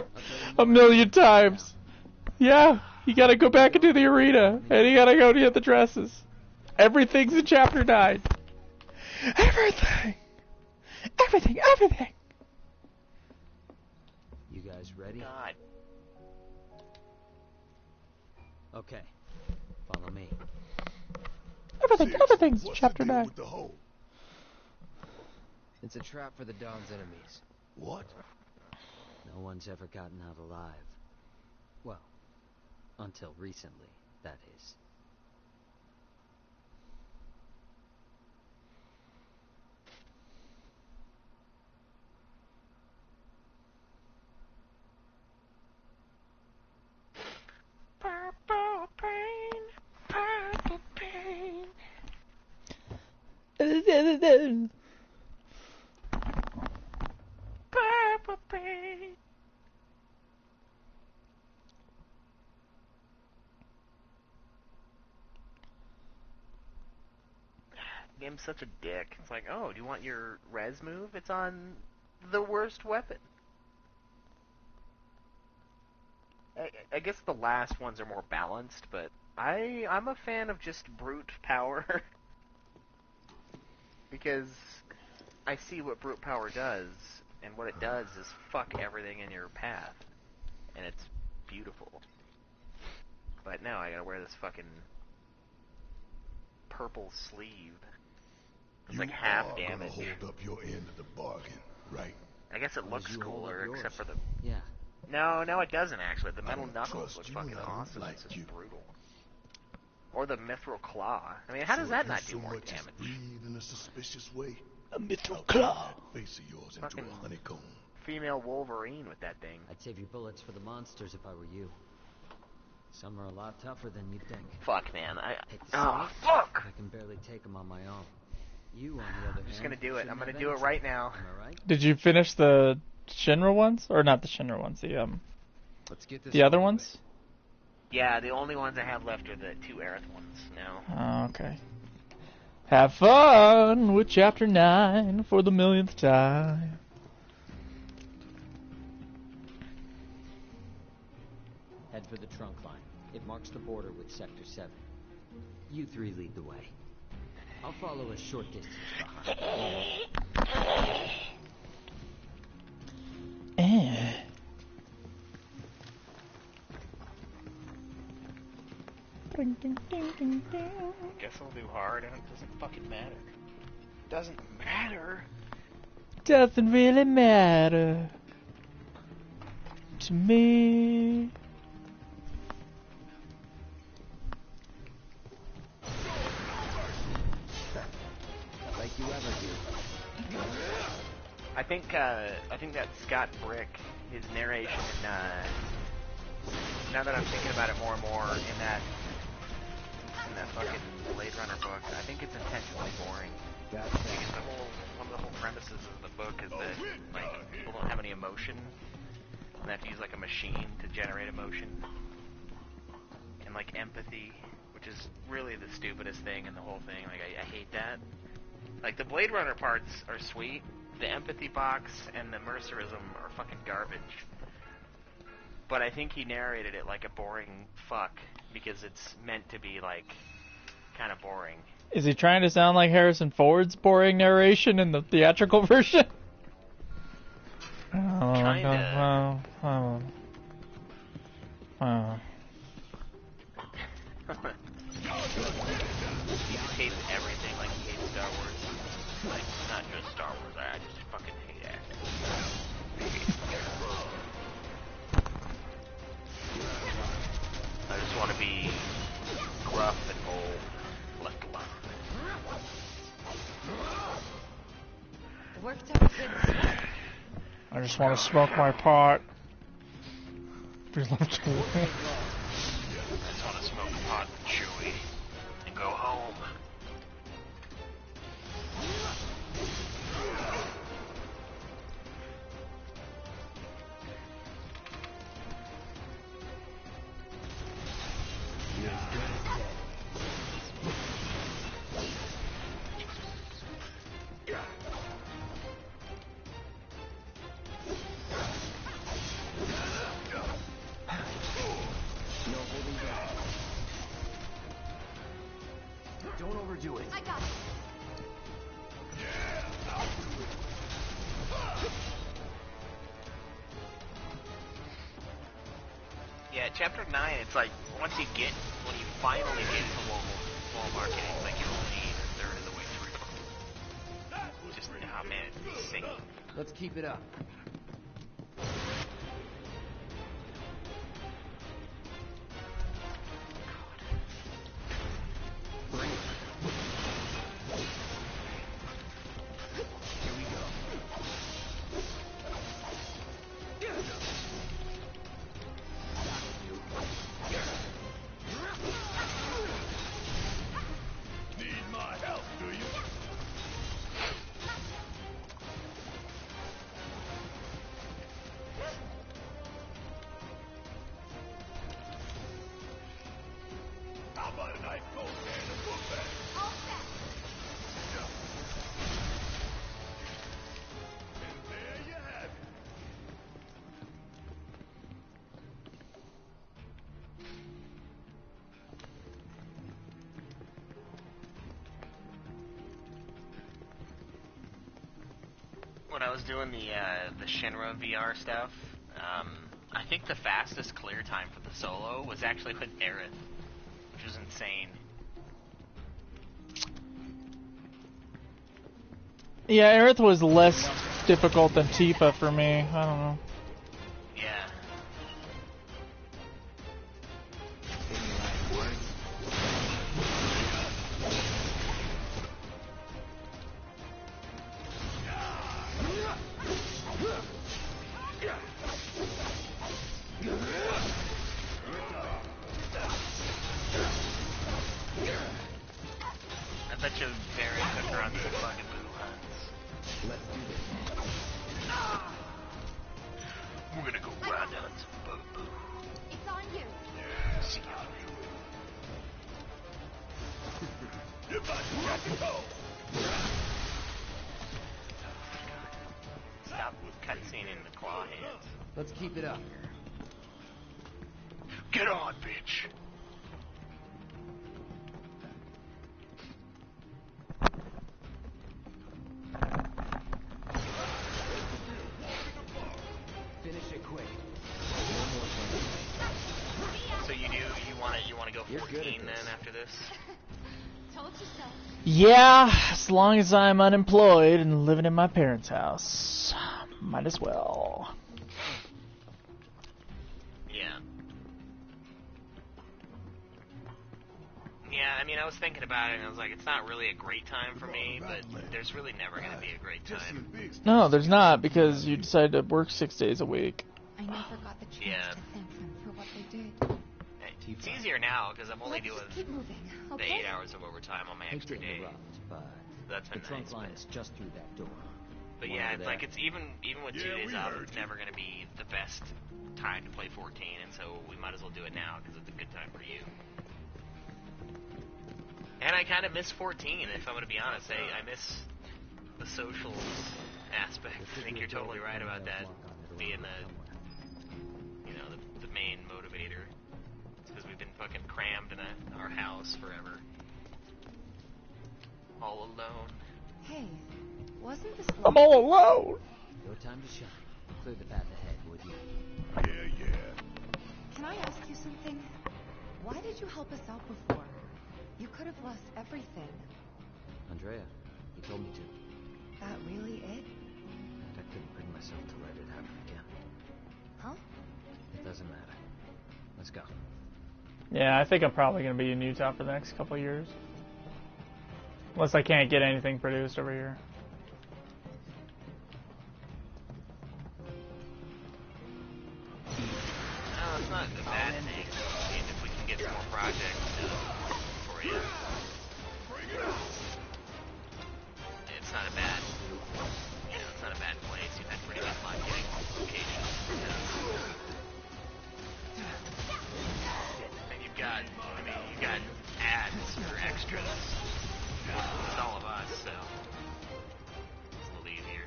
a million times. Yeah, you gotta go back into the arena, and you gotta go get the dresses. Everything's in Chapter 9. Everything! Everything, everything! You guys ready? God. Okay. Follow me. Everything's What's Chapter the deal 9. with the hole? It's a trap for the Dawn's enemies. What? No one's ever gotten out alive. Well, until recently, that is. Purple paint. Game's such a dick. It's like, oh, do you want your res move? It's on the worst weapon. I guess the last ones are more balanced, but I'm a fan of just brute power. Because I see what brute power does, and what it does is fuck everything in your path. And it's beautiful. But now I gotta wear this fucking purple sleeve. It's like half damage. Hold up your end of the bargain, right? I guess it looks cooler, except for the... Yeah. No, it doesn't actually. The metal knuckles look fucking awesome. Like it's just brutal. Or the mithril claw. I mean, how does that not do more damage? Breathe in a suspicious way. A mithril claw. Face of yours into a honeycomb. Female Wolverine with that thing. I'd save your bullets for the monsters if I were you. Some are a lot tougher than you'd think. Fuck, man. Oh, fuck! I can barely take them on my own. You, on the other hand, I'm just gonna do it. I'm gonna do it right now. Am I right? Did you finish the Shinra ones? Or not the Shinra ones, Let's get this the other over ones? with. Yeah, the only ones I have left are the 2 Aerith ones now. Oh, okay. Have fun with Chapter 9 for the millionth time. Head for the trunk line. It marks the border with Sector 7. You 3 lead the way. I'll follow a short distance behind. Guess I'll do hard, and it doesn't fucking matter. Doesn't matter. Doesn't really matter to me. Like you ever do. I think that Scott Brick, his narration, now that I'm thinking about it more and more, in that fucking Blade Runner book, I think it's intentionally boring. Because one of the whole premises of the book is that like people don't have any emotion, and they have to use like a machine to generate emotion, and like empathy, which is really the stupidest thing in the whole thing. Like I hate that. Like the Blade Runner parts are sweet, the empathy box and the mercerism are fucking garbage. But I think he narrated it like a boring fuck because it's meant to be like kind of boring. Is he trying to sound like Harrison Ford's boring narration in the theatrical version? Kinda. He just hates everything, like he hates Star Wars. Like, not just Star Wars, I just fucking hate it. I just want to be gruff and old, left alone. Worked out good. I just want to smoke my pot. I just want to smoke a pot with Chewie and go home. Don't overdo it. I got it. Yeah, Chapter 9, it's like, when you finally get to Walmart, it's like you only need a third of the way through. Just, oh man, it's insane. Let's keep it up. Here we go. Need my help, do you? When I was doing the Shinra VR stuff, I think the fastest clear time for the solo was actually with Aerith, which was insane. Yeah, Aerith was less difficult than Tifa for me. I don't know. Yeah. I bet you Barry took her on some fucking boo hunts. Let's do this. We're gonna go ride down some boo. It's on you. See you. Stop cutscene in the claw hands. Let's keep it up. Get on, bitch. Finish it quick. So you want to go 14 then after this? Told you so. Yeah, as long as I'm unemployed and living in my parents' house. Might as well. Yeah. Yeah, I mean, I was thinking about it and I was like, it's not really a great time for me, but there's really never going to be a great time. No, there's not, because you decided to work 6 days a week. I never got the chance Yeah. to thank them for what they did. It's easier now because I'm only doing Keep moving, the okay? 8 hours of overtime on my extra day. But That's the been trunk nice. line is just through that door. But One yeah, over it's there. like it's even with 2 days off, it's never going to be the best time to play 14, and so we might as well do it now because it's a good time for you. And I kind of miss 14, if I'm going to be honest. I miss the social aspect. I think you're totally right about that being the main motivator. It's because we've been fucking crammed in our house forever. All alone. Hey, wasn't this... I'm all alone! Your time to shine. Clear the path ahead, would you? Yeah. Can I ask you something? Why did you help us out before? You could have lost everything. Andrea, you told me to. That really it? But I couldn't bring myself to let it happen again. Huh? It doesn't matter. Let's go. Yeah, I think I'm probably going to be in Utah for the next couple of years. Unless I can't get anything produced over here. No, it's not a bad thing. I mean, if we can get some more projects for you. It's not a bad, it's not a bad place. You've had pretty good luck getting locations. And you've got ads for extras. It's all of us, so it's a little easier.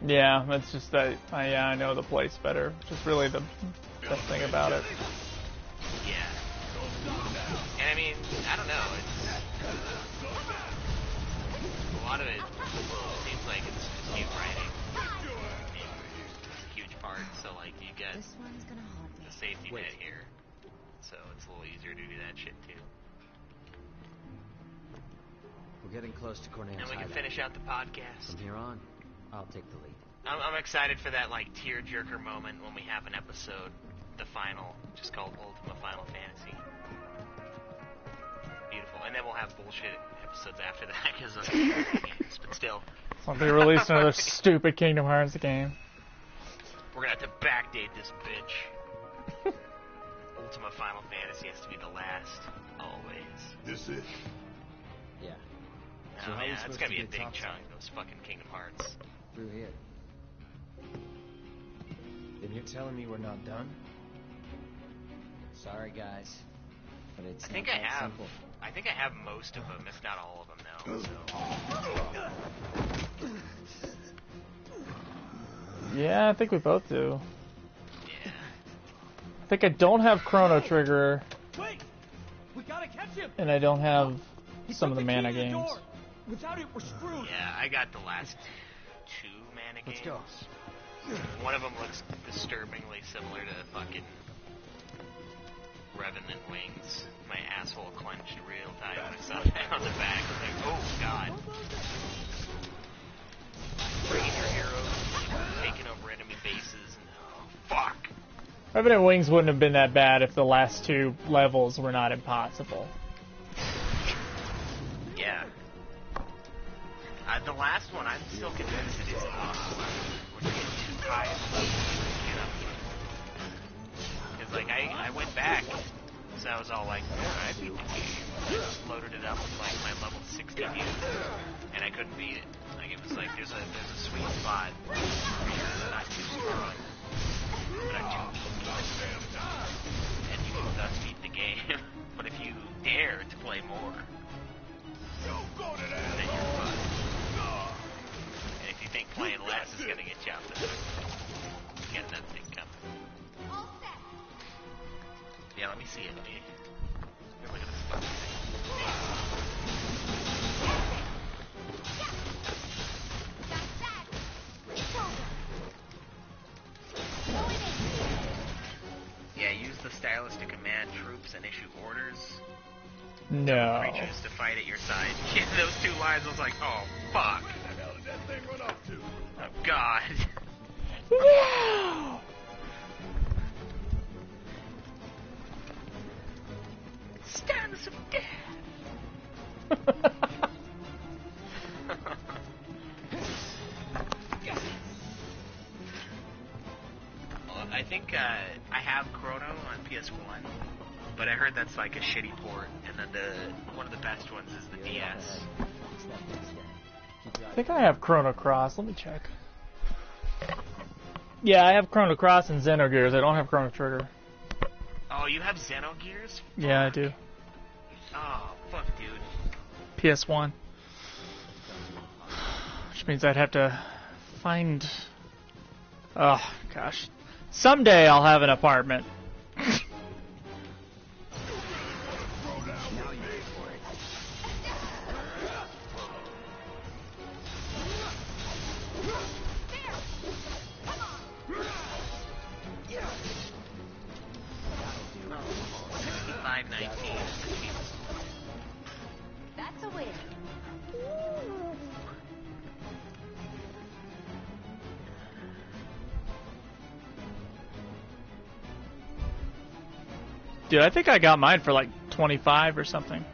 Yeah, it's just that, I know the place better, which is really the best thing about it. Yeah. And I mean, I don't know, it's... A lot of it seems like it's just you writing. It's a huge part, so like you get the safety net here. So it's a little easier to do that shit too. We're getting close to Cornell's And we can hideout. finish out the podcast. From here on, I'll take the lead. I'm excited for that like tearjerker moment when we have an episode, the final, just called Ultima Final Fantasy. Beautiful. And then we'll have bullshit episodes after that because of games, but still. Somebody released another stupid Kingdom Hearts game. We're gonna have to backdate this bitch. Ultima Final Fantasy has to be the last, always. This it? Yeah. Oh So how are we man, it's supposed gonna to be a get big topside? chunk, those fucking Kingdom Hearts. Through here. Then you're telling me we're not done? Sorry, guys. but it's I think not I that have. simple. I think I have most of them, if not all of them now. So. Yeah, I think we both do. Yeah. I think I don't have Chrono Trigger. Wait! We gotta catch him! And I don't have some of the mana games. Without it, we're screwed. Yeah, I got the last 2 mana games. Let's go. One of them looks disturbingly similar to fucking Revenant Wings. My asshole clenched real tight when I saw that on the back. I was like, oh god. Ranger heroes taking over enemy bases and oh fuck. Revenant Wings wouldn't have been that bad if the last 2 levels were not impossible. Yeah. The last one, I'm still convinced it is impossible. When you get too high in the level, you can't upgrade. Because, like, I went back, so I was all like, I beat the game. I just loaded it up with, like, my level 60 view, and I couldn't beat it. Like, it was like, there's a sweet spot where you're not too strong, but not too weak. And you can thus beat the game. But if you dare to play more, then you're fucked. And if you think playing less is gonna get you out there, get that thing coming. Yeah, let me see it. Let me look at this fucking thing. Yeah, use the stylus to command troops and issue orders. No. Creatures to fight at your side. Yeah, those 2 lines, I was like, oh, fuck. Oh, God. No! Stylus of death. Well, I think I have Chrono on PS1. But I heard that's like a shitty port, and then one of the best ones is the DS. I think I have Chrono Cross. Let me check. Yeah, I have Chrono Cross and Xenogears. I don't have Chrono Trigger. Oh, you have Xenogears? Yeah, I do. Oh, fuck, dude. PS1. Which means I'd have to find... Oh, gosh. Someday I'll have an apartment. That's a win. Dude, I think I got mine for like 25 or something.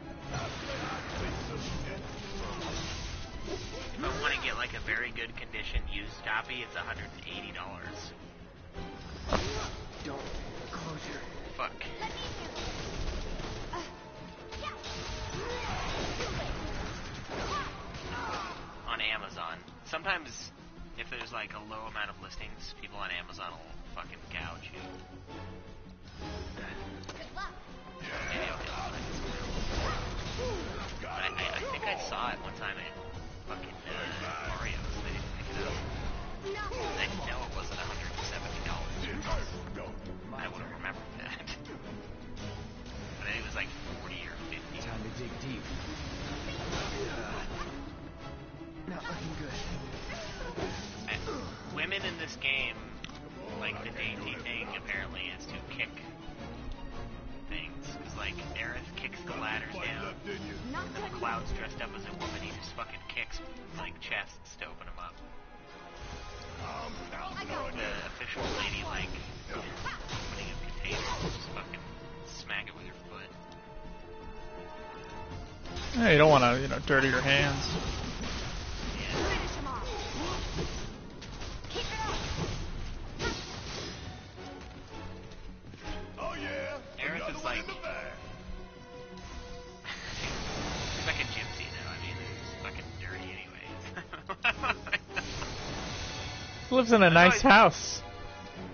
If I want to get like a very good condition used copy, it's $180. Don't close your... Fuck. On Amazon. Sometimes, if there's like a low amount of listings, people on Amazon will fucking gouge you. Maybe I'll get one. But I think I saw it one time at fucking Mario's. They didn't pick it up. I know it wasn't $170. I would have remembered that. But I think it was like 40 or 50. Time to dig deep. Not looking good. Women in this game, like the dainty thing apparently is to kick things. Because like Aerith kicks the ladders down, and then Cloud's dressed up as a woman, he just fucking kicks like chests to open them up. The official lady like opening of containers, just fucking smack it with your foot. Yeah, you don't want to, dirty your hands. Oh yeah. Aerith is like she's like a gypsy now. I mean, it's fucking dirty anyways. Lives in a nice house.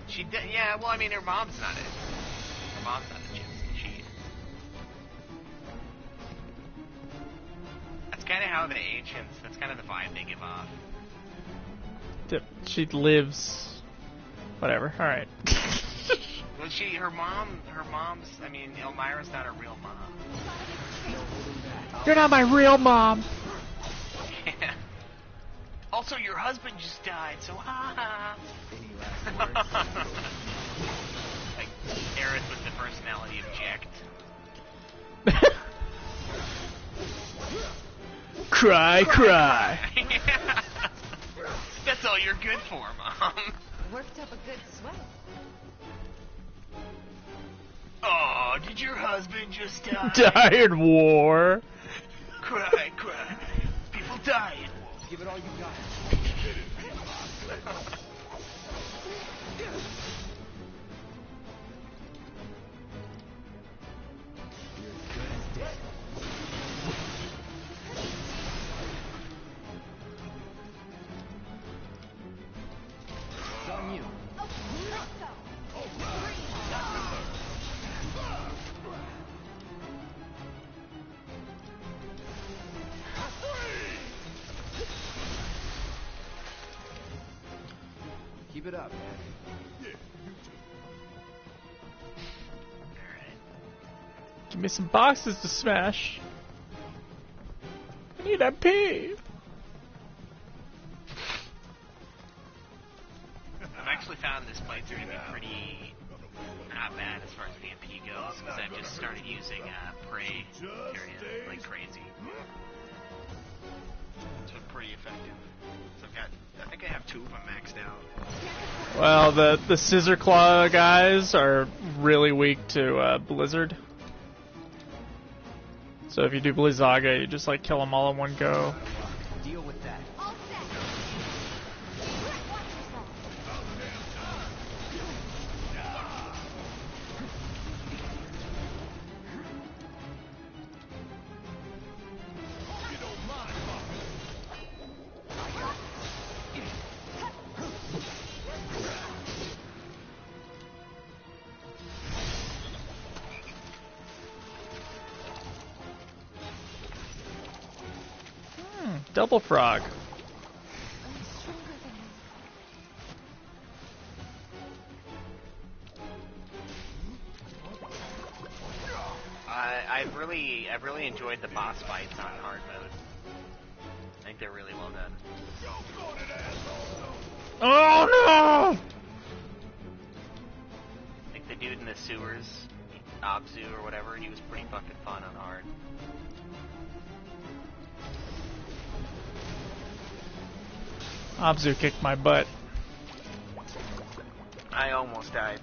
Yeah, well, I mean, her mom's not a gypsy. kind of how the ancients, that's kind of the vibe they give off. She lives... Whatever, alright. Well, her mom's, I mean, Elmira's not her real mom. You're not my real mom! Yeah. Also, your husband just died, so ha ha. Any last words? Like, Aerith with the personality of Jecht. Cry, cry. That's all you're good for, Mom. Worked up a good sweat. Oh, did your husband just die? Die in war. Cry, cry. People die in war. Give it all you got. You're as good as dead. It's on you. Keep it up, man. Give me some boxes to smash. I need that pee. I've actually found this playthrough to be pretty not bad as far as VMP goes, because I've just started using Prey area like crazy. It's been pretty effective. So I think I have 2 of them maxed out. Well, the Scissor Claw guys are really weak to Blizzard. So if you do Blizzaga, you just like kill them all in one go. Deal with that. Double frog. I've really enjoyed the boss fights on hard mode. I think they're really well done. Oh no! Like the dude in the sewers, Abzu or whatever, he was pretty fucking fun on hard. Abzu kicked my butt. I almost died.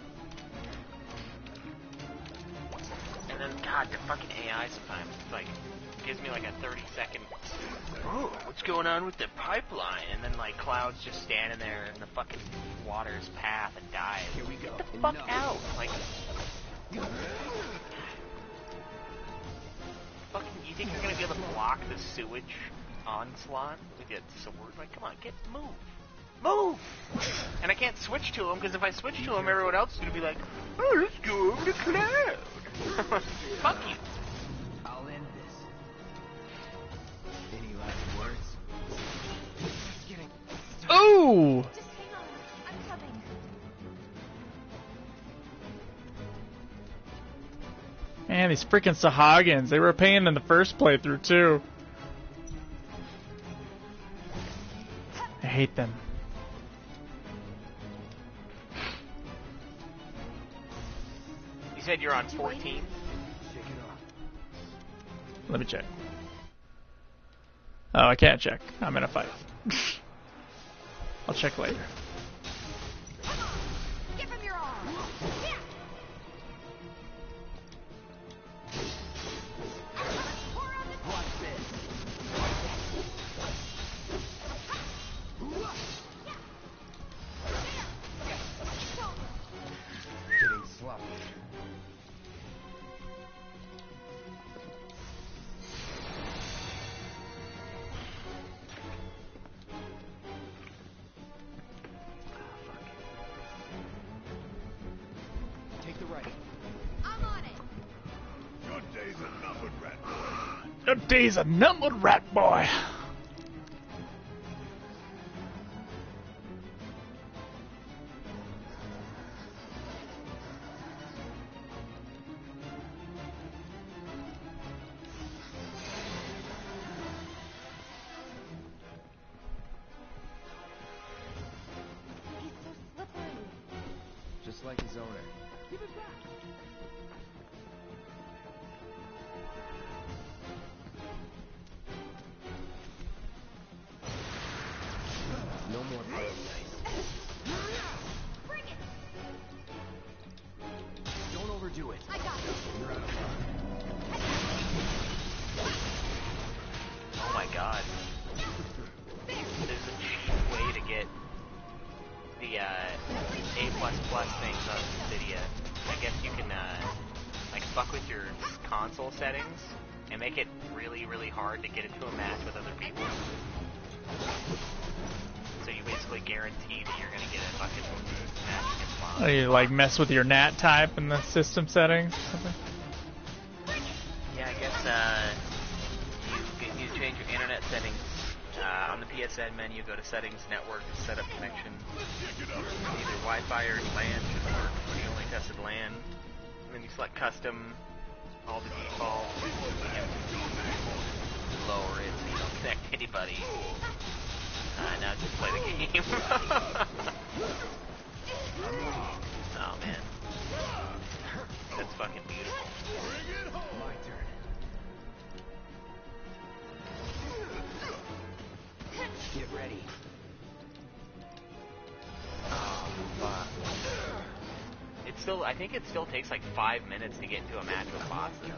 And then, God, the fucking AI sometimes, like, gives me like a 30-second, oh, what's going on with the pipeline? And then, like, Cloud's just standing there in the fucking water's path and dies. Here we go. Get the fuck out! Like, fucking, you think you're gonna be able to block the sewage onslaught with a sword? Like, come on, move! Move! And I can't switch to him, because if I switch to him, everyone else is gonna be like, oh, let's go over to Cloud! Fuck you! I'll end this. Any last words? Ooh! Just hang on. I'm coming. Man, these freaking Sahagins, they were a pain in the first playthrough, too. I hate them. You said you're on 14? Let me check. Oh, I can't check. I'm in a fight. I'll check later. Give him your arm. Yeah. Watch this. Getting sloppy. A day's a numbered rat boy. He's so slippery. Just like his owner. Give it back. No more throwing dice. Bring it! Don't overdo it. I got it. You're out of luck. Oh my god. There's a cheap way to get the A++ things on Cydia. I guess you can like fuck with your console settings and make it really, really hard to get into a match with other people. So you basically guarantee that you're gonna get a fucking match against boss. Oh, you like mess with your NAT type in the system settings or something? Yeah, I guess you change your internet settings on the PSN menu. Go to settings, network, set up connection. Either Wi-Fi or LAN should work. You only tested LAN. And then you select custom, all the defaults. Lower it so you don't connect to anybody. Now just play the game. Oh man, that's fucking beautiful. My turn. Get ready. Oh, fuck. It's still, I think it still takes like 5 minutes to get into a match with boss though.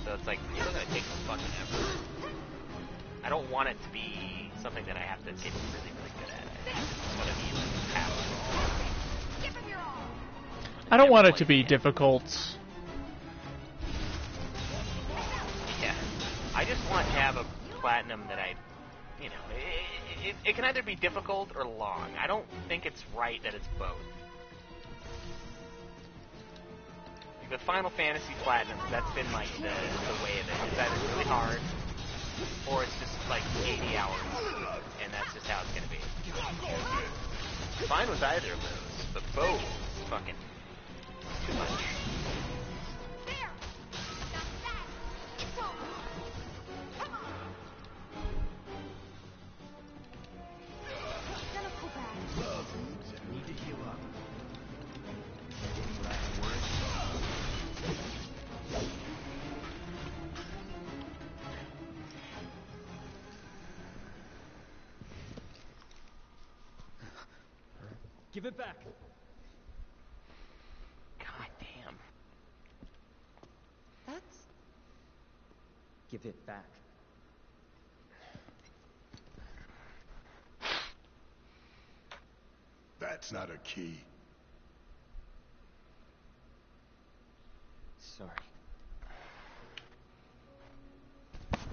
So it's like, it's still gonna take some fucking effort. I don't want it to be something that I have to get really, really good at. I just want to be like powerful. Give him your all. I don't want it to be difficult. Yeah. I just want to have a platinum that I, you know, it can either be difficult or long. I don't think it's right that it's both. Like the Final Fantasy Platinum, that's been like the way of it. It's either really hard, or it's just like 80 hours, and that's just how it's gonna be. Fine with either of those, but both fucking too much. There! Got that! It's over! Come on! Gonna pull back. Need to heal up. Any last words? Give it back. God damn. That's... Give it back. That's not a key. Sorry.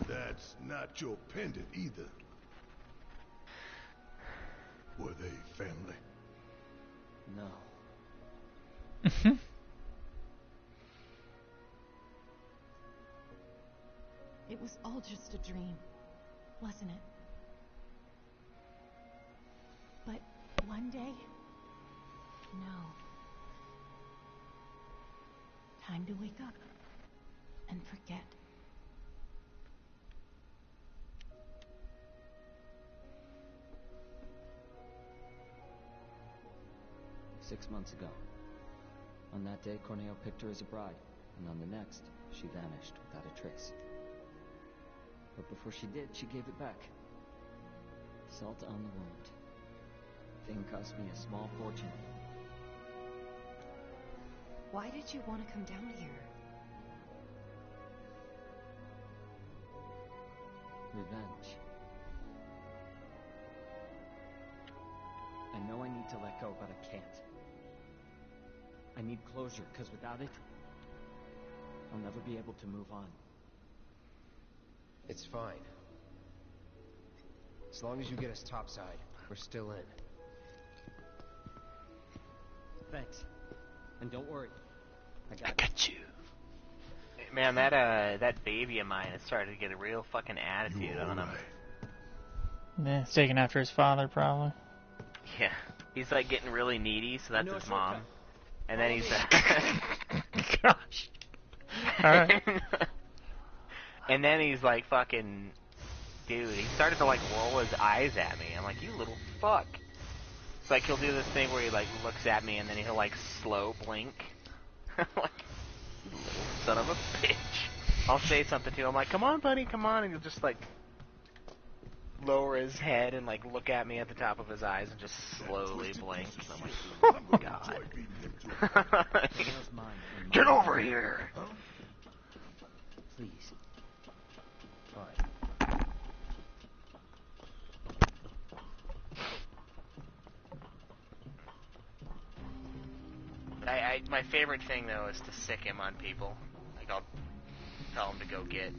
That's not your pendant either. Were they family? No. It was all just a dream, wasn't it? But one day, no. Time to wake up and forget. Six months ago. On that day, Corneo picked her as a bride, and on the next, she vanished without a trace. But before she did, she gave it back. Salt on the wound. The thing cost me a small fortune. Why did you want to come down here? Revenge. I know I need to let go, but I can't. I need closure, because without it, I'll never be able to move on. It's fine. As long as you get us topside, we're still in. Thanks. And don't worry. I got you. Man, that baby of mine has started to get a real fucking attitude on him. Yeah, he's taking after his father, probably. Yeah, he's like getting really needy, so that's his mom. And then he's gosh. Alright. And then he's like fucking, dude, he started to like roll his eyes at me. I'm like, you little fuck. It's like he'll do this thing where he like looks at me and then he'll like slow blink. I'm like, you little son of a bitch. I'll say something to him like, come on buddy, come on, and he'll just like lower his head and like look at me at the top of his eyes and just slowly blink. And I'm like, oh god. Get over here! Please. My favorite thing though is to sick him on people. Like I'll tell him to go get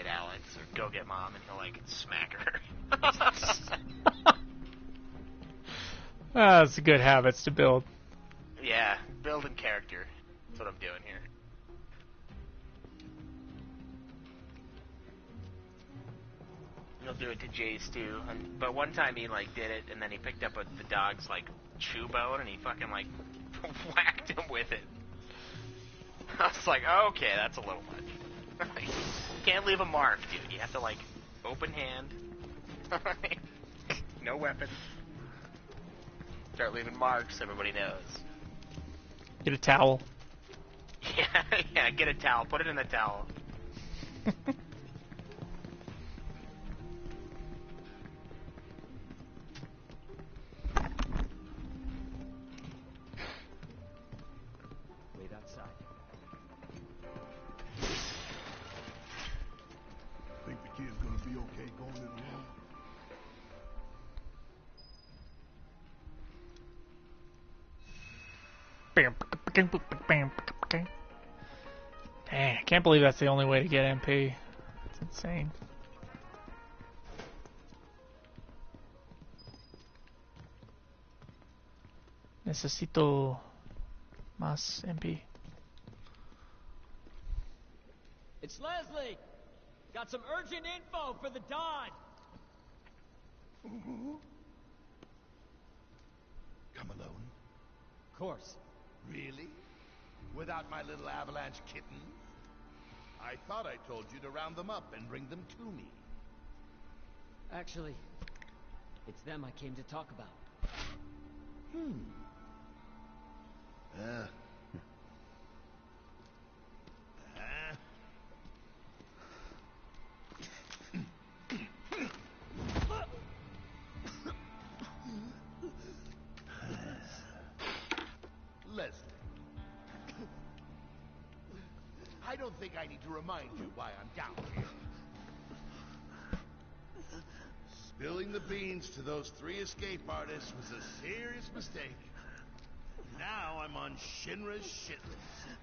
Alex or go get Mom, and he'll like smack her. That's good habits to build. Yeah, building character. That's what I'm doing here. He'll do it to Jace too. But one time he like did it, and then he picked up the dog's like chew bone, and he fucking like whacked him with it. I was like, okay, that's a little much. You can't leave a mark, dude. You have to like open hand. No weapons. Start leaving marks, everybody knows. Get a towel. Yeah, get a towel. Put it in the towel. Wait outside. Think the kid's gonna be okay going it alone? Dang, I can't believe that's the only way to get MP. It's insane. Necesito más MP. It's Leslie! Got some urgent info for the Don! Come alone? Of course. Really? Without my little avalanche kittens? I thought I told you to round them up and bring them to me. Actually, it's them I came to talk about. Leslie. I don't think I need to remind you why I'm down here. Spilling the beans to those 3 escape artists was a serious mistake. Now I'm on Shinra's shit list.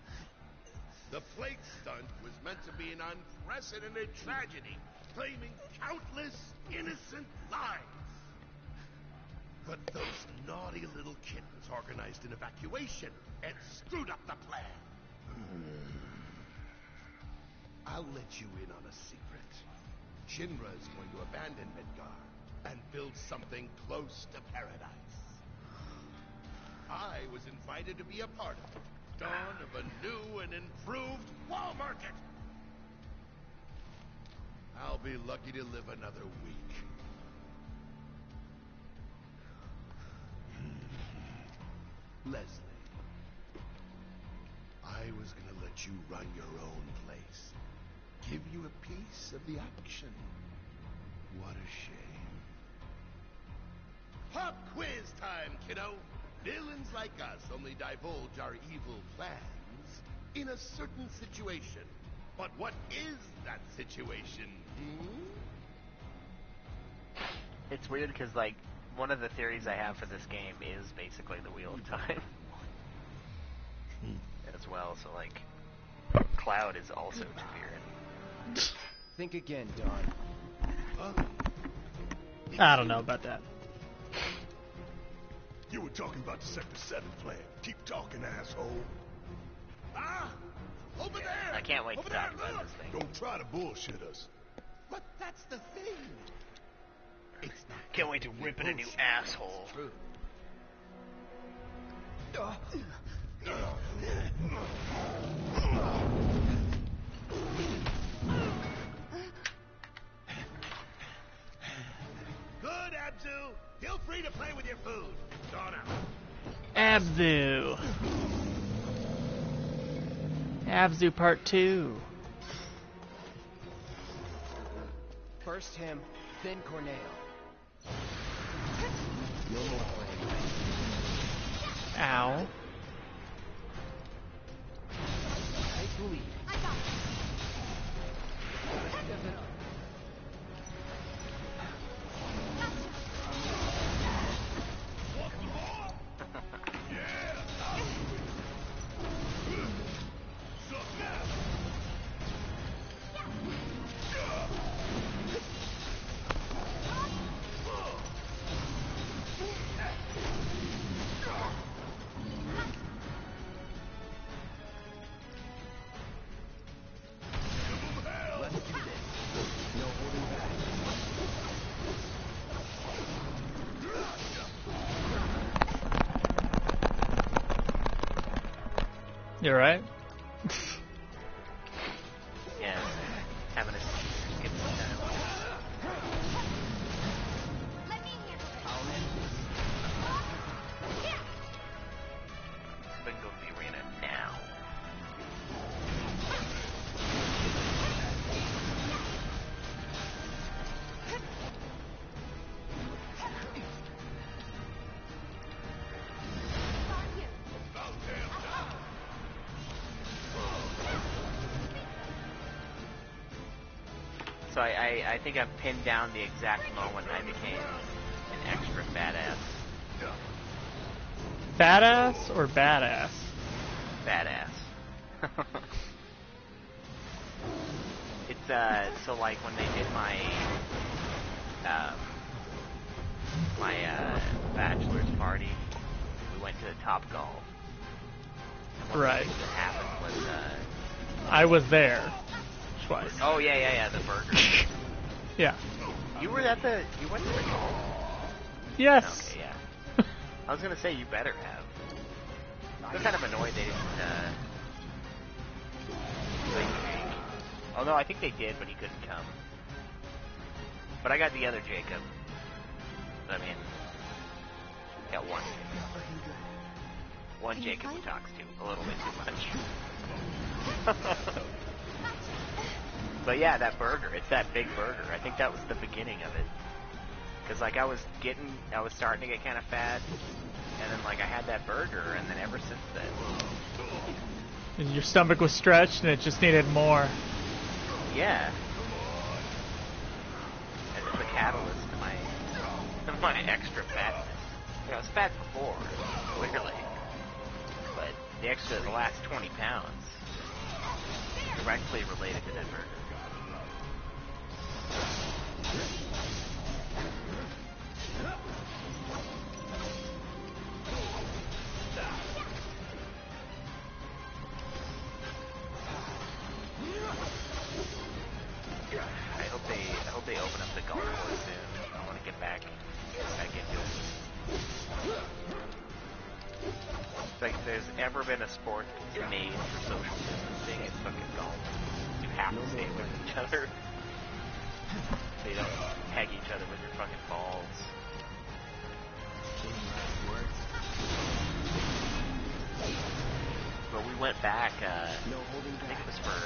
The plate stunt was meant to be an unprecedented tragedy, claiming countless innocent lives. But those naughty little kittens organized an evacuation and screwed up the plan. I'll let you in on a secret. Shinra is going to abandon Midgar and build something close to paradise. I was invited to be a part of it. Dawn of a new and improved wall market. I'll be lucky to live another week. Leslie, I was gonna let you run your own place. Give you a piece of the action. What a shame. Pop quiz time, kiddo! Villains like us only divulge our evil plans in a certain situation. But what is that situation, It's weird because, like, one of the theories I have for this game is basically the Wheel of Time. As well, so, like, Cloud is also interfering. Think again, Don. I don't know about that. You were talking about the Sector 7 plan. Keep talking, asshole. Ah! Over there! I can't wait Over to talk there, about look! this thing. Don't try to bullshit us. But that's the thing. It's not. Can't wait to rip it a new asshole. Good, Abzu. Feel free to play with your food. Gone out. Abzu. Abzu Part 2. First him, then Corneo. No more playing. Ow. Take the lead. I got it. Let's do this. No holding back. You're right. Yeah, having a get some time. Let me handle it. We can go to the arena now. So I think I've pinned down the exact moment I became an extra badass. Badass or badass? Badass. It's so like when they did my bachelor's party, we went to the Top Golf. And one of the Right. things that happened was I was there twice. oh yeah, the burger. Yeah. You were at the you went to the golf? Yes. Okay, yeah. I was gonna say you better have. I'm kind of annoyed they didn't play Jake. Oh no, I think they did, but he couldn't come. But I got the other Jacob. I mean, got one. One Jacob who talks to a little bit too much. But yeah, that burger, it's that big burger. I think that was the beginning of it. Cause like I was starting to get kind of fat, and then like I had that burger, and then ever since then. And your stomach was stretched and it just needed more. Yeah. And it's the catalyst to my extra fatness. You know, I was fat before, clearly. But the last 20 pounds, directly related to that burger. I hope they open up the golf course soon. I want to get back into it. It's like if there's ever been a sport that's made for social distancing, it's fucking golf. You have to stay with each other. So you don't peg each other with your fucking balls. But we went back, I think it was for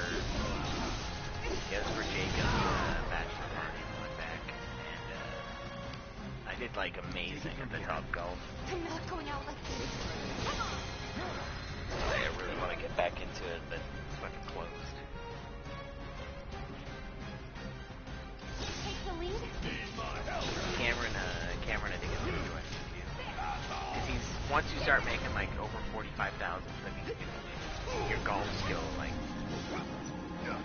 Jacob's bachelor party. We went back, and I did like amazing at the Top Golf. I'm not going out like this. Come on. I really want to get back into it, but it's fucking closed. Take the lead. Cameron, I think is gonna join with you. Because once you start making like over 45,000, that means your golf skill like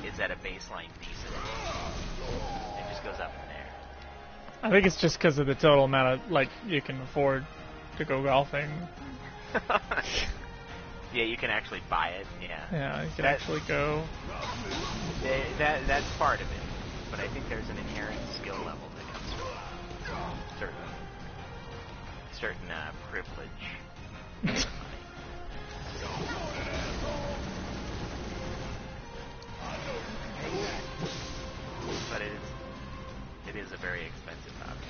is at a baseline decent. It just goes up from there. I think it's just because of the total amount of, like, you can afford to go golfing. Yeah, you can actually buy it. Yeah. Yeah, you can actually go. That's part of it, but I think there's an inherent skill level that comes from certain privilege. But it is a very expensive hobby.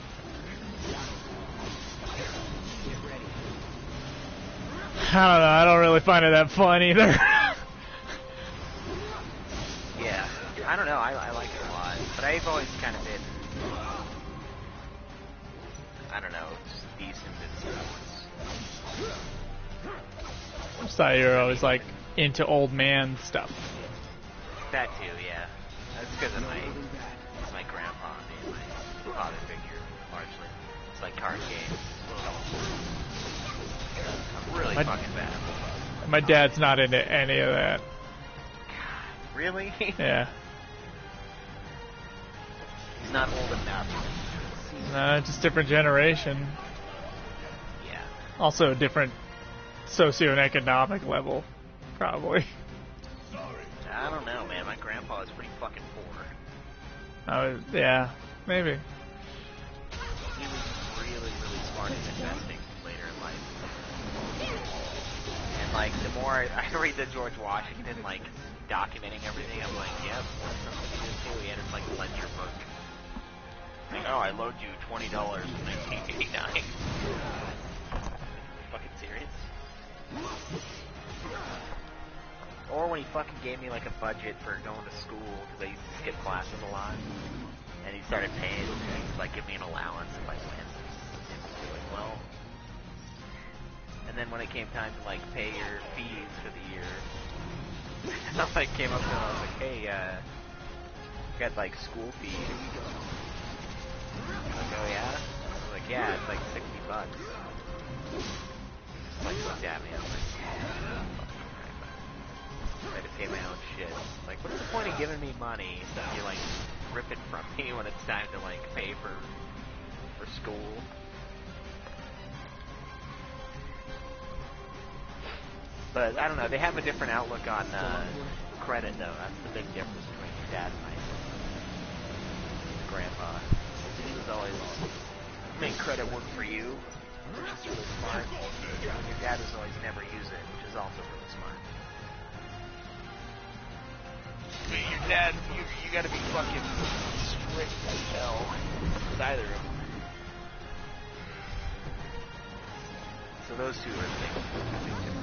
I don't know. I don't really find it that fun either. Yeah, I don't know. I like it a lot, but I've always kind of been, I don't know, just decent at sports. I just thought you were always like into old man stuff. That too, yeah. That's because of my grandpa being my father figure, largely. It's like card games. I'm really fucking bad. My dad's not into any of that. Really? Yeah. He's not old enough. No, just different generation. Yeah. Also a different socioeconomic level, probably. I don't know, man. My grandpa is pretty fucking poor. Yeah, maybe. He was really, really smart at investing later in life. And, like, the more I read the George Washington, like, documenting everything, I'm like, yep, that's something he did too. He had his, like, ledger book. Like, oh, I loaned you $20 in 1989. Fucking serious? Or when he fucking gave me like a budget for going to school, because I used to skip classes a lot, and he started paying, he'd like give me an allowance if I went. And like, well, and then when it came time to like pay your fees for the year, I like came up to him, I was like, hey, got like school fees. He's like, oh yeah? I was like, yeah, it's like $60. Like looked at me, I was like, yeah. I had to pay my own shit. Like, what's the point of giving me money if you like rip it from me when it's time to like pay for school? But I don't know. They have a different outlook on credit, though. That's the big difference between your dad and my grandpa. He was always make credit work for you, which is really smart. Your dad was always never use it, which is also really smart. I mean, your dad, you gotta be fucking strict as hell with either of them. So those two are big difference.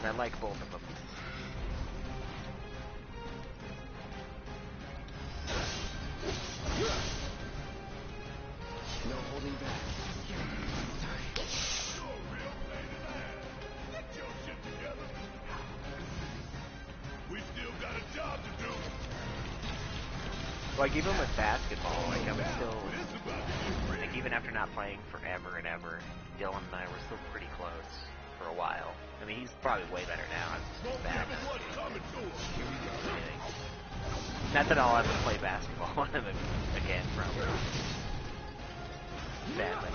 And I like both of them. No holding back. Like, even with basketball, like, I'm still, like, even after not playing forever and ever, Dylan and I were still pretty close for a while. I mean, he's probably way better now. I'm just bad. Not that I'll ever play basketball again, probably. Sadly.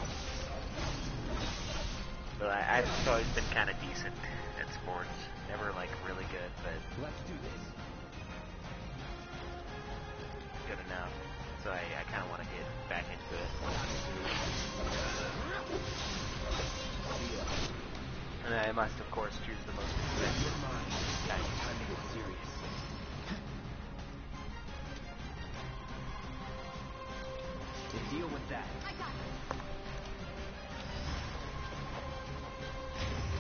But I've always been kind of decent at sports. Never, like, really good, but Let's do this. good enough. So I kind of want to get back into it. And I must, of course, choose the most expensive. Time to get serious. To deal with that.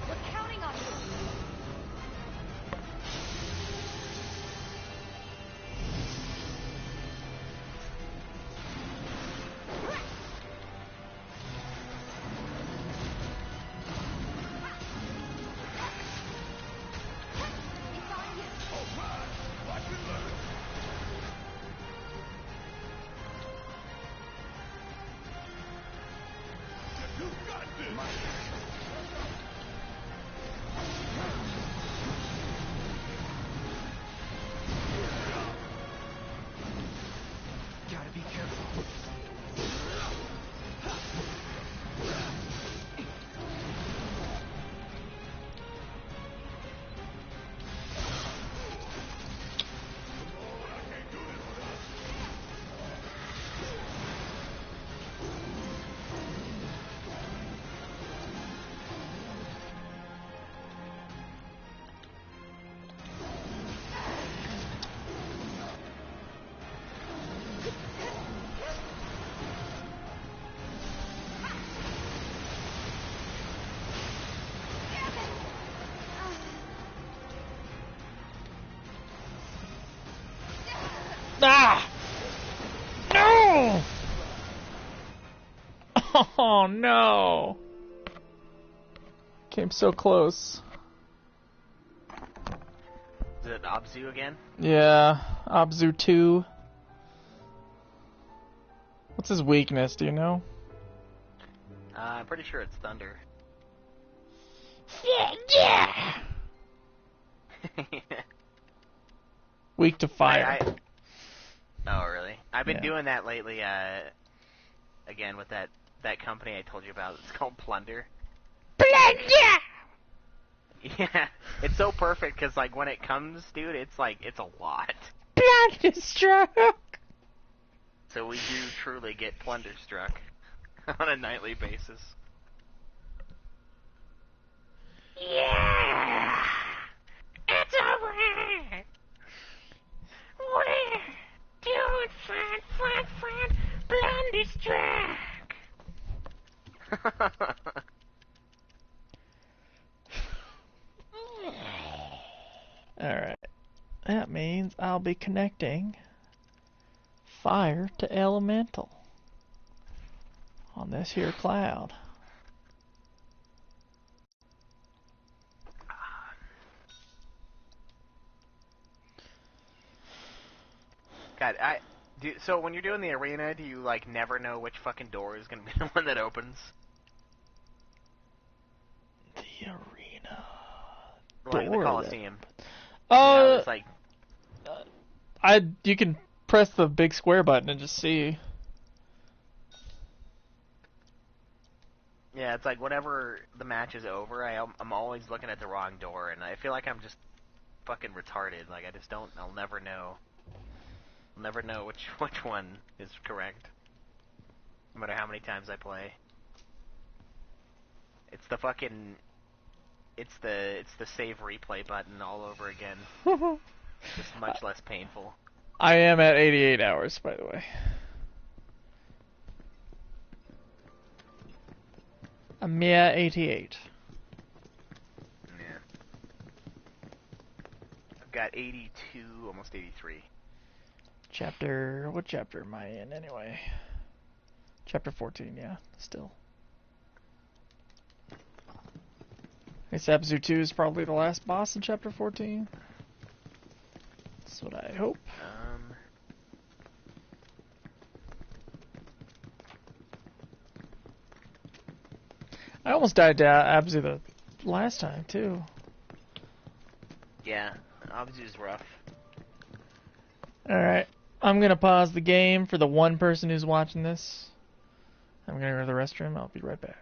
We're counting on you. Gotta be careful. Ah! No! Oh no! Came so close. Is it Abzu again? Yeah, Abzu 2. What's his weakness, do you know? I'm pretty sure it's Thunder. Yeah! Weak to fire. Oh, really? I've been Yeah. doing that lately, again, with that company I told you about. It's called Plunder. Plunder! Yeah, it's so perfect, because, like, when it comes, dude, it's, like, it's a lot. Plunderstruck! So we do truly get Plunderstruck on a nightly basis. Yeah! It's over! We're doing fine, Plunderstruck! Alright. That means I'll be connecting fire to elemental on this here cloud. God, so when you're doing the arena, do you, like, never know which fucking door is gonna be the one that opens? The arena. Like the Coliseum. It's like... you can press the big square button and just see. Yeah, it's like whenever the match is over, I'm always looking at the wrong door, and I feel like I'm just fucking retarded. Like, I'll never know. I'll never know which one is correct. No matter how many times I play. It's the fucking... It's the save replay button all over again. Just much less painful. I am at 88 hours, by the way. A mere 88. Yeah. I've got 82, almost 83. What chapter am I in anyway? Chapter 14, yeah, still. I guess Abzu 2 is probably the last boss in chapter 14. That's what I hope. I almost died to Abzu the last time, too. Yeah, Abzu's rough. Alright, I'm gonna pause the game for the one person who's watching this. I'm gonna go to the restroom, I'll be right back.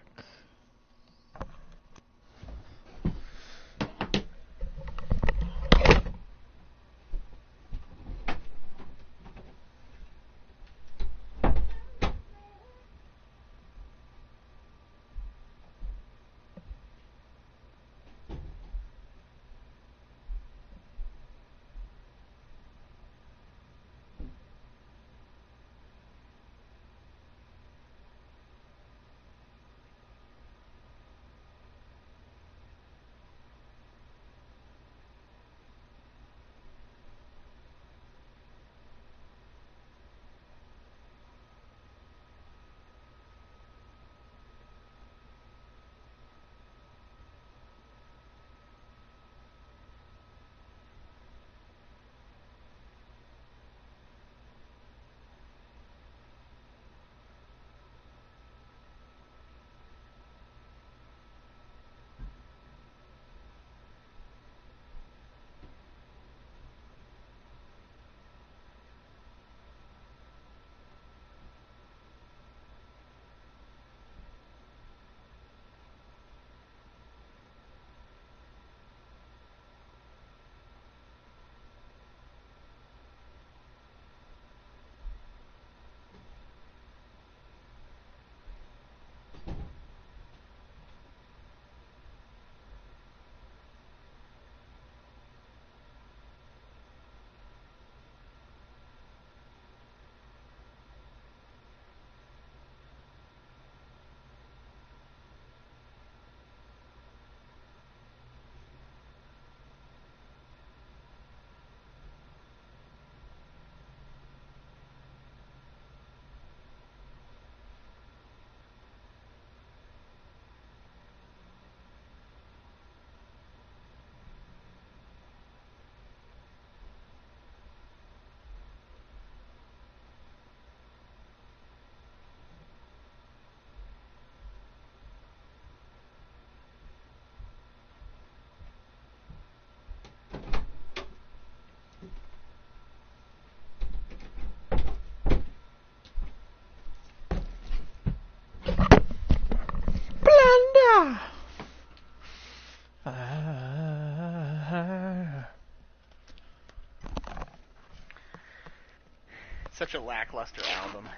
Such a lackluster album.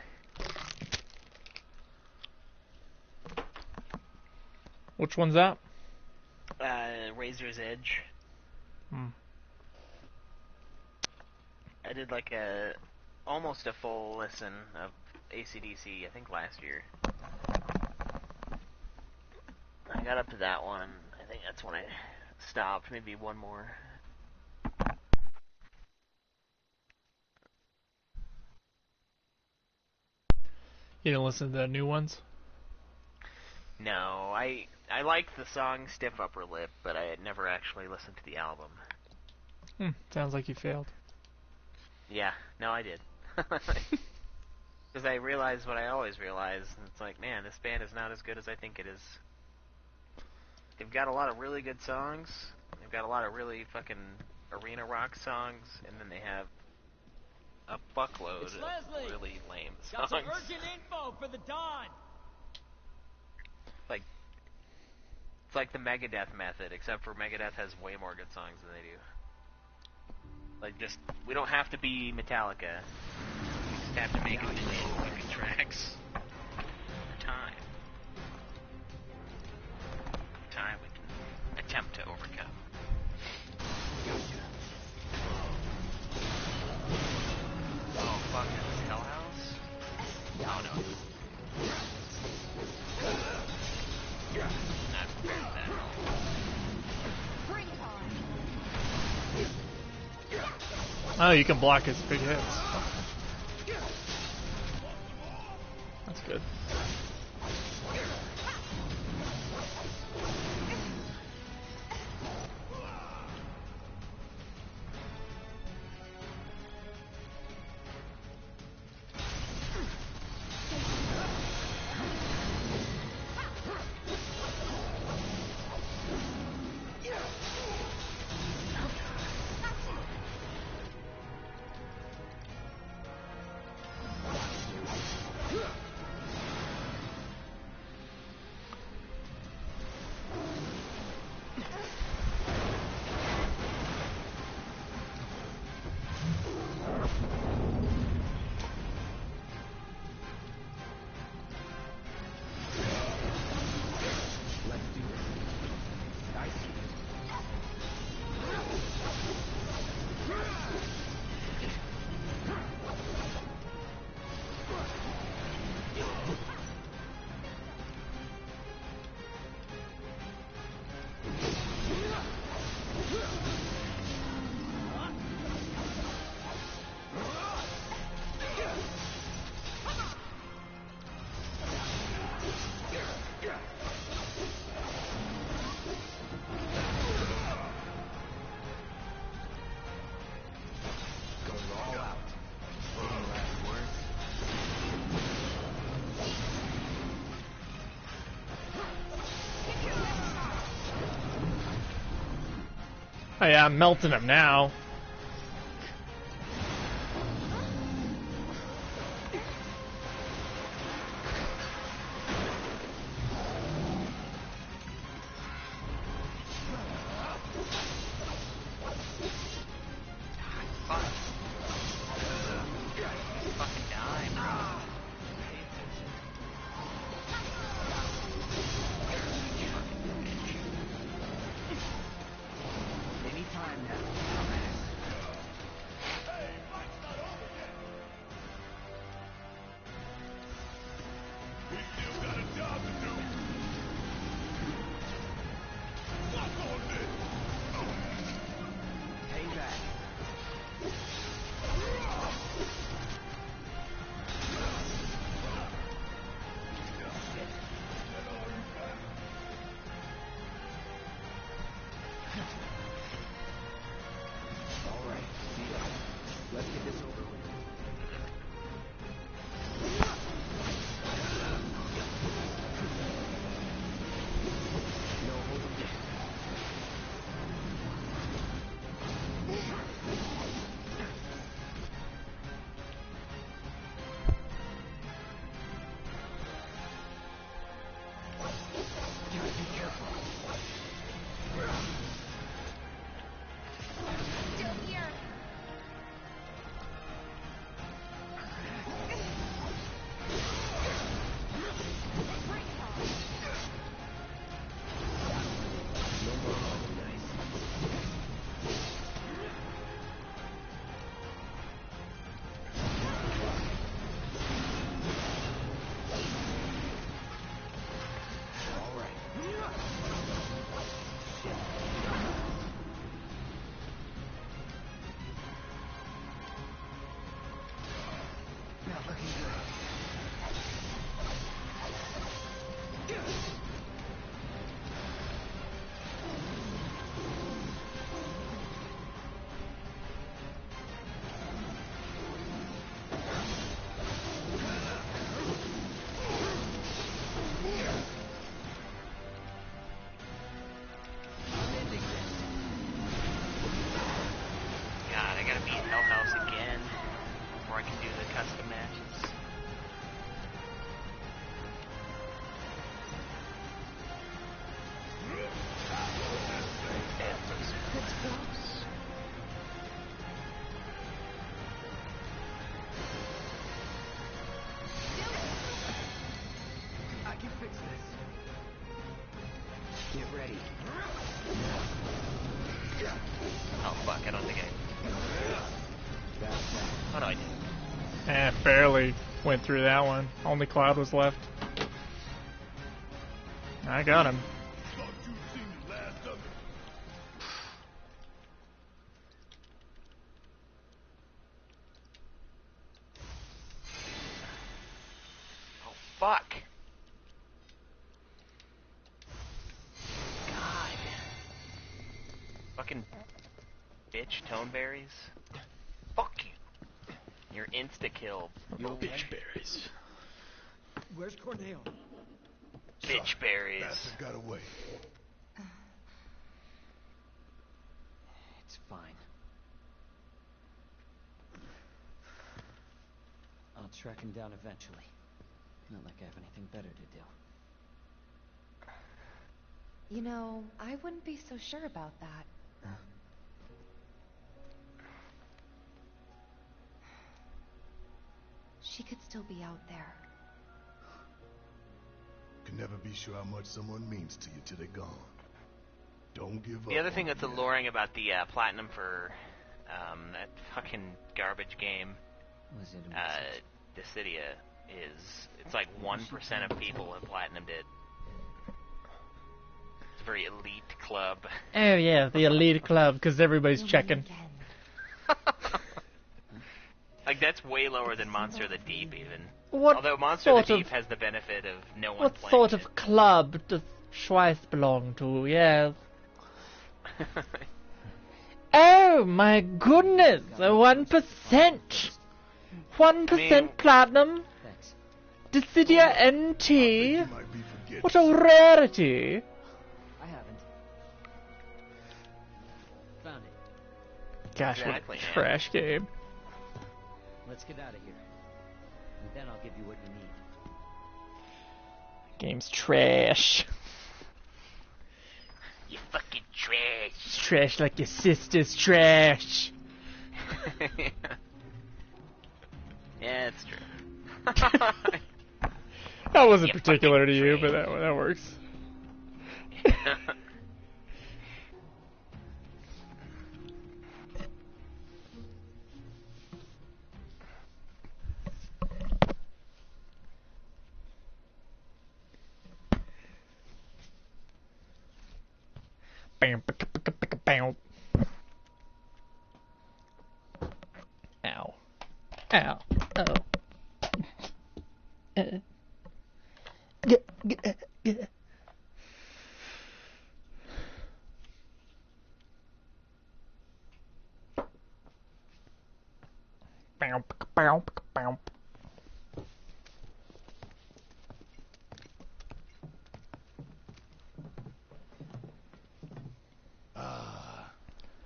Which one's that? Razor's Edge. Hmm. I did like almost a full listen of AC/DC, I think last year. I got up to that one. I think that's when I stopped. Maybe one more. You didn't listen to the new ones? No, I liked the song Stiff Upper Lip, but I had never actually listened to the album. Sounds like you failed. Yeah, no, I did. Because I realized what I always realize, and it's like, man, this band is not as good as I think it is. They've got a lot of really good songs, they've got a lot of really fucking arena rock songs, and then they have a fuckload It's of Leslie. really lame Got songs. some urgent info for the Dawn. It's like the Megadeth method, except for Megadeth has way more good songs than they do. Like, just, we don't have to be Metallica. We just have to make a million fucking tracks. Time we can attempt to overcome. Oh, fuck, is this Hellhouse? Oh, no. Not prepared for that at all. Bring it on. Oh, you can block his big hits. That's good. Oh yeah, I'm melting him now. Anytime that dumbass Get ready. Oh fuck, I don't think What do I do? Barely went through that one. Only Cloud was left. I got him. Oh fuck. God. Fucking bitch toneberries. Fuck you. You're insta-killed. You bitch berries. Where's Corneo? Bitch berries. Bastard got away. It's fine. I'll track him down eventually. Not like I have anything better to do. You know, I wouldn't be so sure about that. She could still be out there. Can never be sure how much someone means to you till they're gone. Don't give up. The other thing that's alluring about the platinum for that fucking garbage game, Dissidia, is it's like 1% of people have platinumed it. It's a very elite club. Oh yeah, the elite club, because everybody's checking. Like, that's way lower than Monster of the Deep, even. What Although Monster of the Deep has the benefit of no one What playing sort it. of club does Schweiss belong to? Yes. Oh my goodness! 1%! 1% platinum? Dissidia NT? What a rarity! I haven't. Found it. Gosh, Exactly, what a man. trash game. Let's get out of here. And then I'll give you what you need. Game's trash. You fucking trash. It's trash like your sister's trash. Yeah, it's true. That wasn't You particular to fucking you, trash. but that works. Bam, bam, bam, bam. Ow. Ow. Oh. Bow, bow, bow.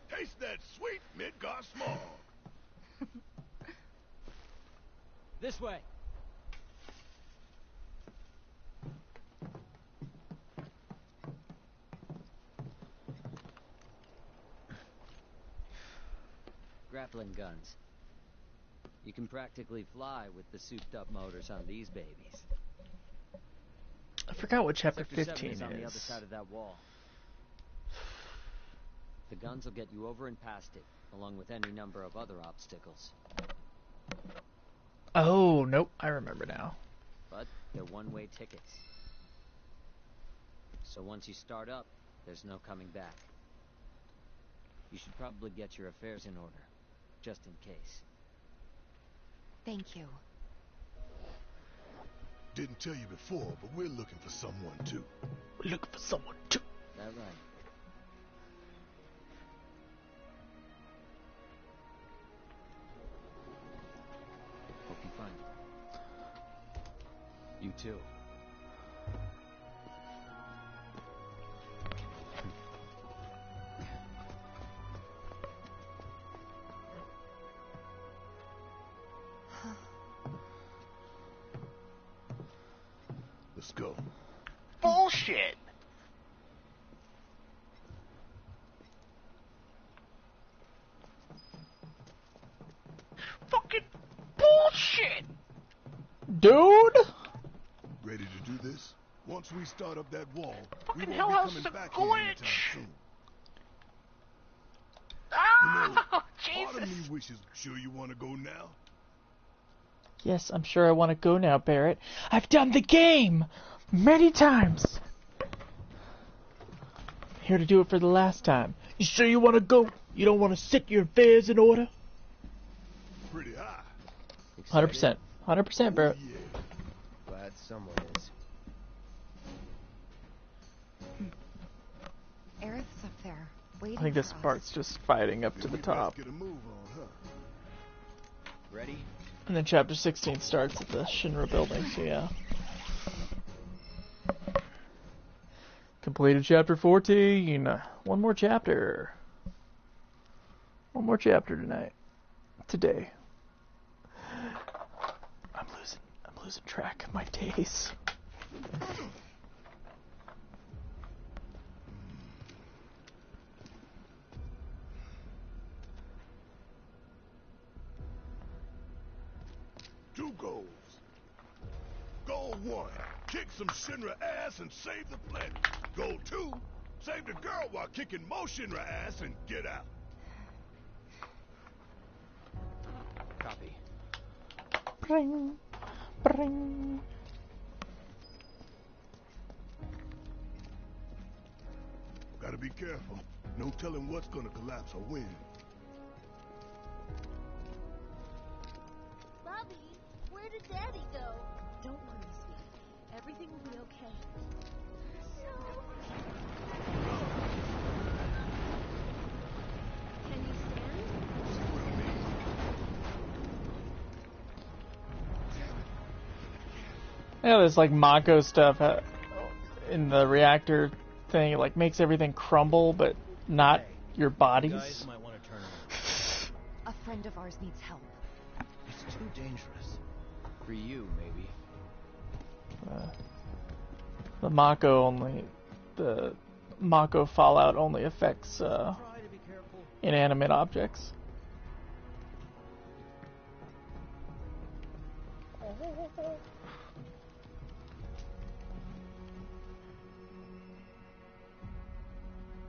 Taste that sweet Midgar smog. This way. Grappling guns. You can practically fly with the souped-up motors on these babies. I forgot what chapter Sector 7 15 is on the other is. side of that wall. The guns will get you over and past it, along with any number of other obstacles. Oh, nope, I remember now. But they're one-way tickets. So once you start up, there's no coming back. You should probably get your affairs in order, just in case. Thank you. Didn't tell you before, but we're looking for someone too. We're looking for someone too. That right? Hope you find it. You too. Let's go. Bullshit! Fucking bullshit! Dude? Ready to do this? 1, once we start up that wall, we Fucking won't Hell be House coming is a back here anytime glitch. soon. Ah, Part of me Jesus. wishes. Sure you want to go now? Yes, I'm sure I want to go now, Barrett. I've done the game many times. Here to do it for the last time. You sure you want to go? You don't want to set your affairs in order? Pretty high. 100%. 100%, Barrett. Glad someone is. Aerith's up there, waiting I think this for us. part's just fighting up to the top. Get a move on, huh? Ready? And then chapter 16 starts at the Shinra building, so yeah. Completed chapter 14. One more chapter. One more chapter tonight. Today. I'm losing track of my days. Two goals. Goal 1, kick some Shinra ass and save the planet. Goal 2, save the girl while kicking more Shinra ass and get out. Copy. Bring. Bring. Gotta be careful. No telling what's gonna collapse or when. Bobby, where did Daddy go? Don't worry, sweetie. Everything will be okay. Can you stand? Yeah, there's like Mako stuff in the reactor thing. It like makes everything crumble, but not your bodies. Guys might want to turn around. A friend of ours needs help. It's too dangerous. For you, maybe. The Mako fallout only affects inanimate objects.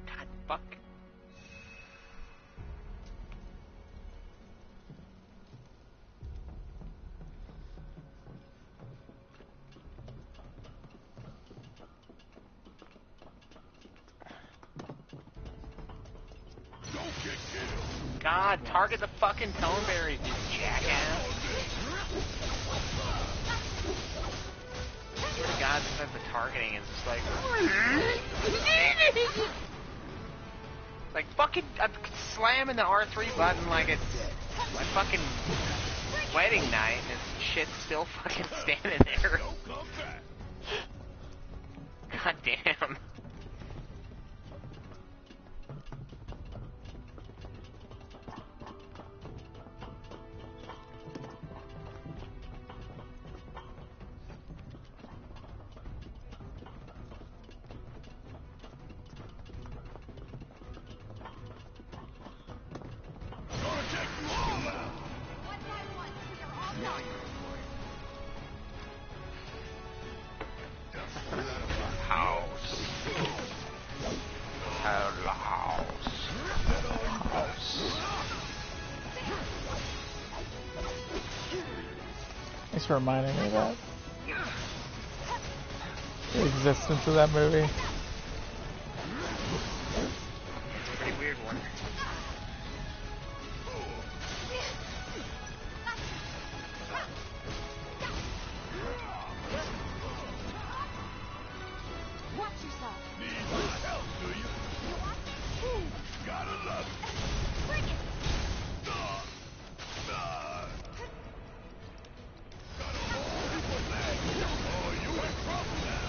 God, fuck. God, target the fucking tone berries, you jackass. I swear to God, this type of targeting is just like... like fucking... I'm slamming the R3 button like it's my fucking wedding night and this shit's still fucking standing there. God damn. Thanks for reminding me of that. The existence of that movie. Pretty weird one. Watch yourself. Need my help, do you? Gotta love it. Bring it. Oh, you in trouble now.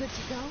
good to go?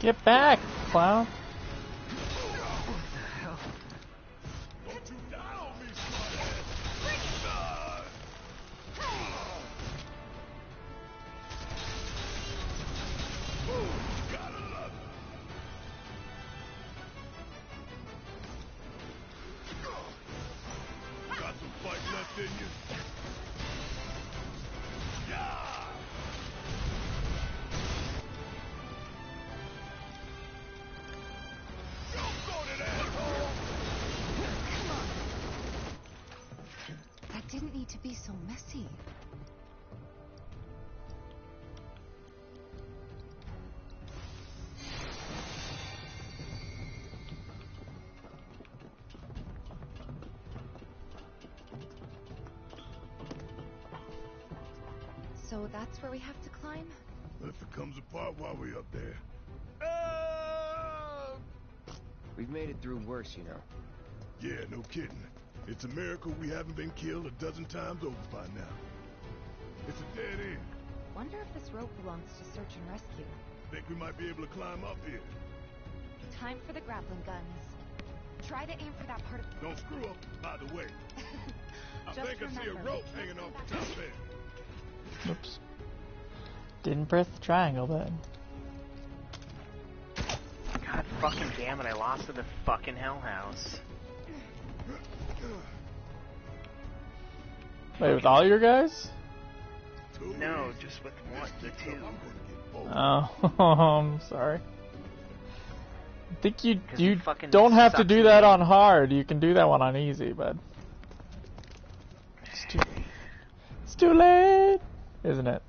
Get back, clown. Got some fight left in you? That didn't need to be so messy. So that's where we have to climb? What if it comes apart while we're up there? We've made it through worse, you know. Yeah, no kidding. It's a miracle we haven't been killed a dozen times over by now. It's a dead end. Wonder if this rope belongs to search and rescue. Think we might be able to climb up here. Time for the grappling guns. Try to aim for that part of... Don't screw up, by the way. I Just think I see a remember, rope we hanging can't off come the back. top there. Oops. Didn't press the triangle button. God fucking damn it, I lost to the fucking Hell House. Wait, with all your guys? No, just with one, the two. Oh, I'm sorry. I think you fucking don't have to sucks do me that in. on hard. You can do that one on easy, but it's too late, isn't it?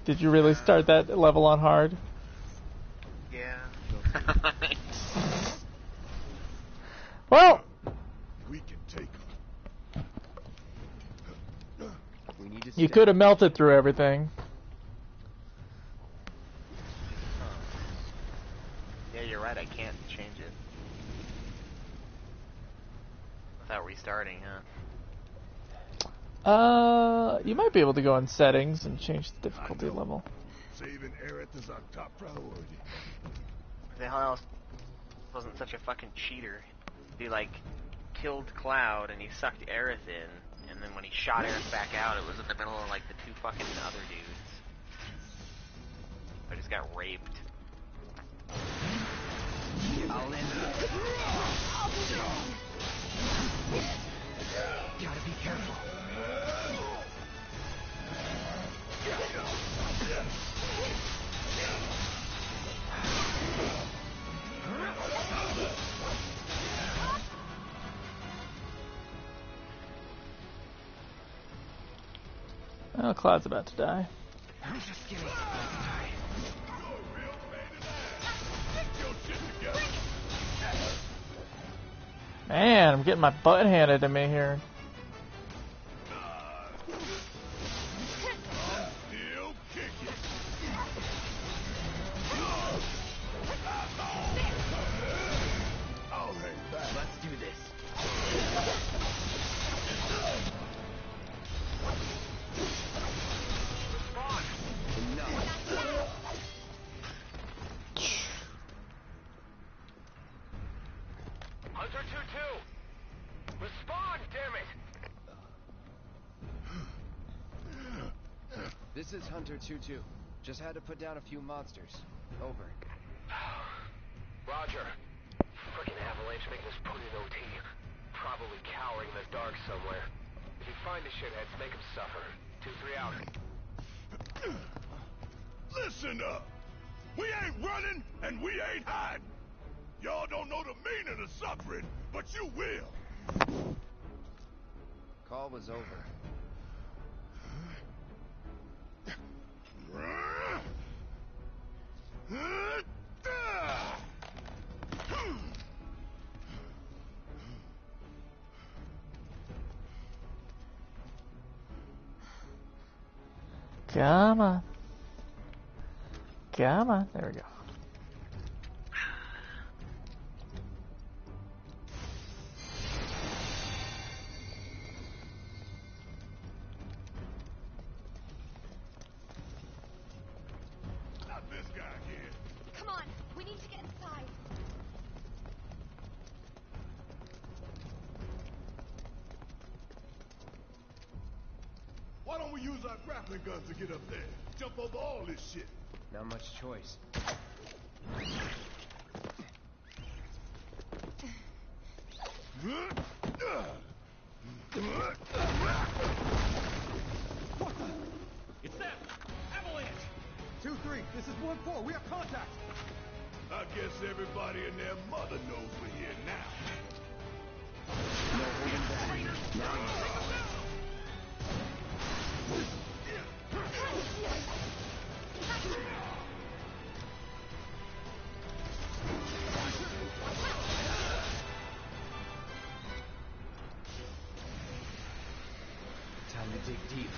Did you really start that level on hard? Yeah. Well, we can take them. We need to you could have melted through everything. Yeah, you're right, I can't change it. Without restarting, huh? You might be able to go in settings and change the difficulty level. Saving Aerith is our top priority. The hell else wasn't such a fucking cheater? He like killed Cloud and he sucked Aerith in, and then when he shot Aerith back out, it was in the middle of like the two fucking other dudes. I just got raped. I'll end Gotta be careful. Oh, Cloud's about to die. I'm just getting Man, I'm getting my butt handed to me here. Let's do this. Hunter 2-2! Respond, damn it! This is Hunter 2-2. Just had to put down a few monsters. Over. Roger. Frickin' Avalanche making us put in OT. Probably cowering in the dark somewhere. If you find the shitheads, make them suffer. 2-3 out. Listen up! We ain't running, and we ain't hiding! Y'all don't know the meaning of suffering, but you will! Call was over. Come on. Come on. There we go. Not this guy again. Come on, we need to get inside. Why don't we use our grappling guns to get up there? Jump over all this shit. Not much choice. It's them! Avalanche! 2-3, this is 1-4. We have contact. I guess everybody and their mother knows we're here now. No holding back. Now. Time to dig deep.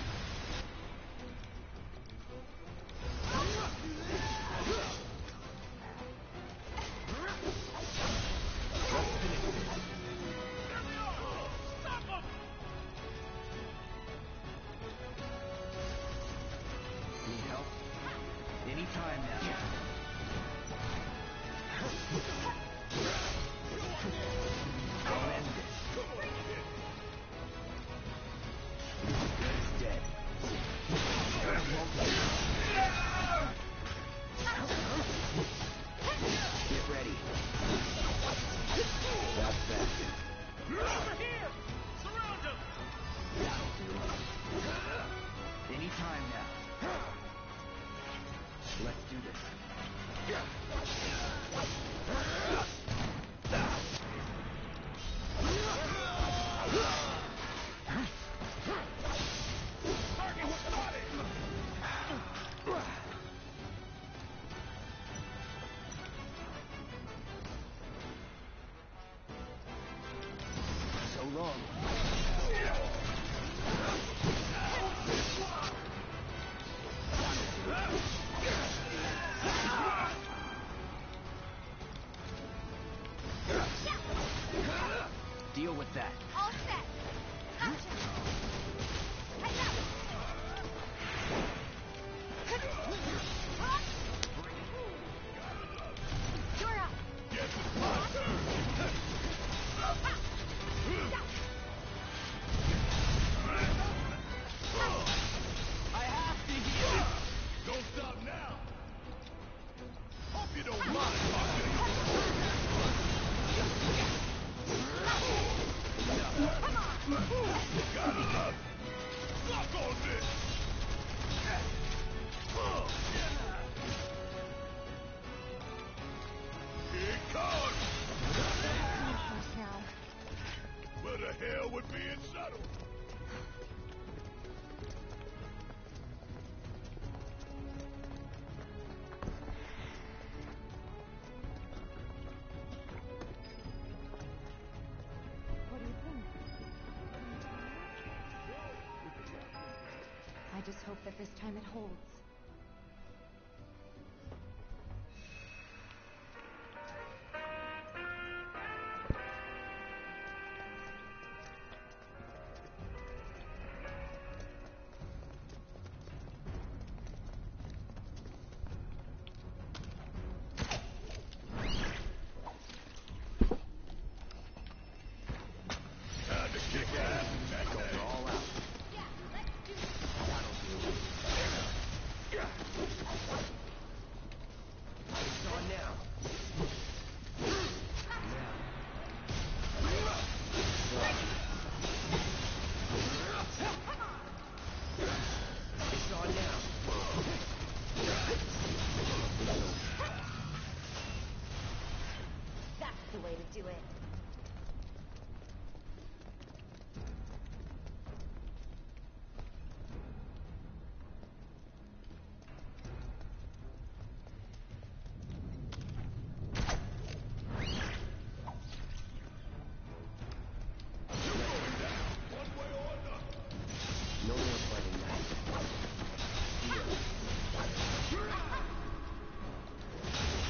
Need help? Anytime now. I'll end this. He's dead. Get ready. That's that. Over here! Surround them! That'll do. Anytime now. Let's do this. So long. Deal with that. All set. Action. Heads up. You're up. Guess it's my turn. I have to heal. Don't stop now. Hope you don't mind talking. Gotta love it. Suck on this. Here it comes. Close now. Where the hell would being subtle? What do you think? I just hope that this time it holds. Time to kick ass and back all out. Yeah, let's do it. That'll do.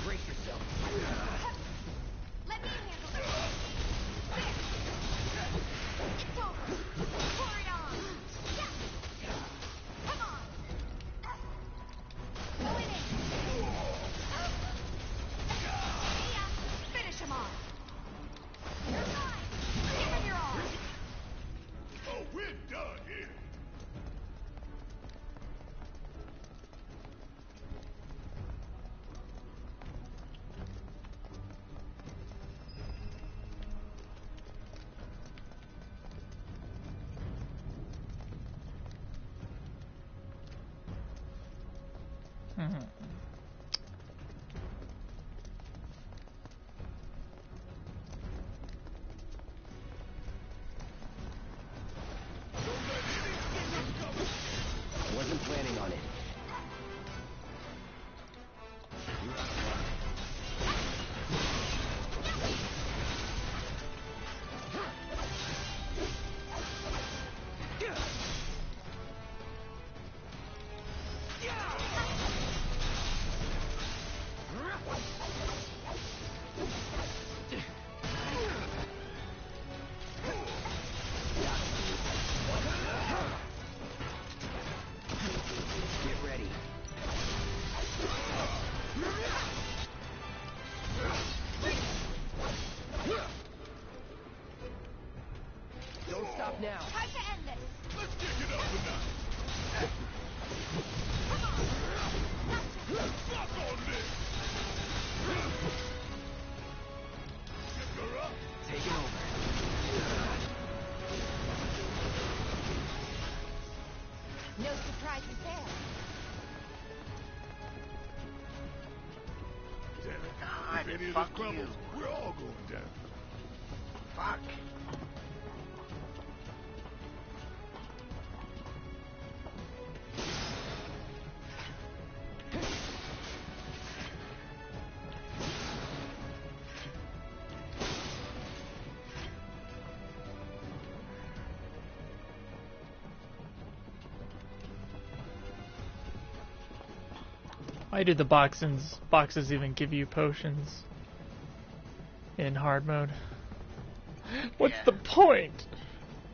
Brace yourself. Let me handle this. It's over. Pour it on. Yeah. Come on. Go in. See ya. Finish him off. You're fine. Give him your all. Oh, we're done here. Wasn't planning on it. You're out of luck. Get ready. Don't stop now. Time to end this. Let's kick it up a notch. Come on. Fuck on this. Pick her up. Take it over. No surprises there. Damn it. God, If any of this fuck crumbles, you. we're all going down. Fuck. Why do the boxes even give you potions in hard mode? What's the point?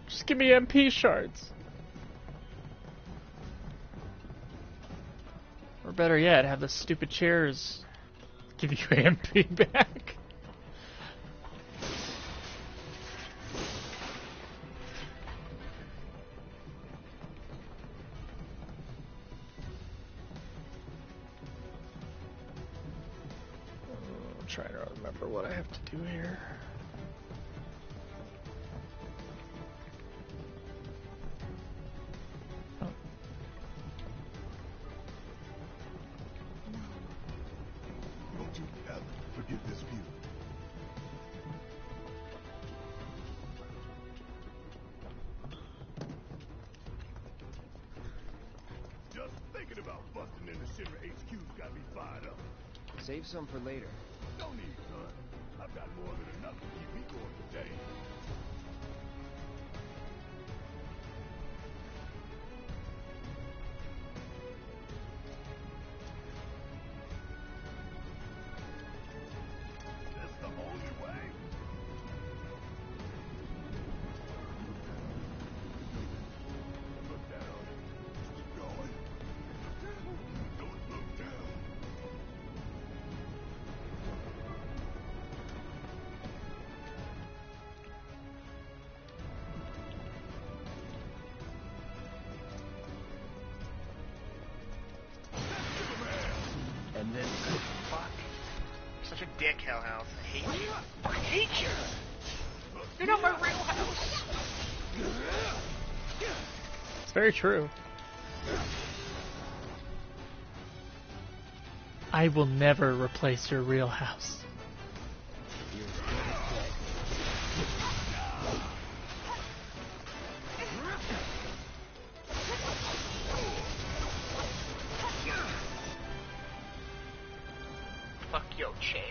Just give me MP shards. Or better yet, have the stupid chairs give you MP back. I'm trying to remember what I have to do here. Don't you ever forget this view. Just thinking about busting into Shinra HQ's got me fired up. Save some for later. No need, son. I've got more than enough to keep me going today. That's the only way. Look down. Keep going. Don't look down. And then Fuck. You're such a dick, Hellhouse. I hate you. I hate you. You're not my real house. It's very true. I will never replace your real house. Fuck your chance.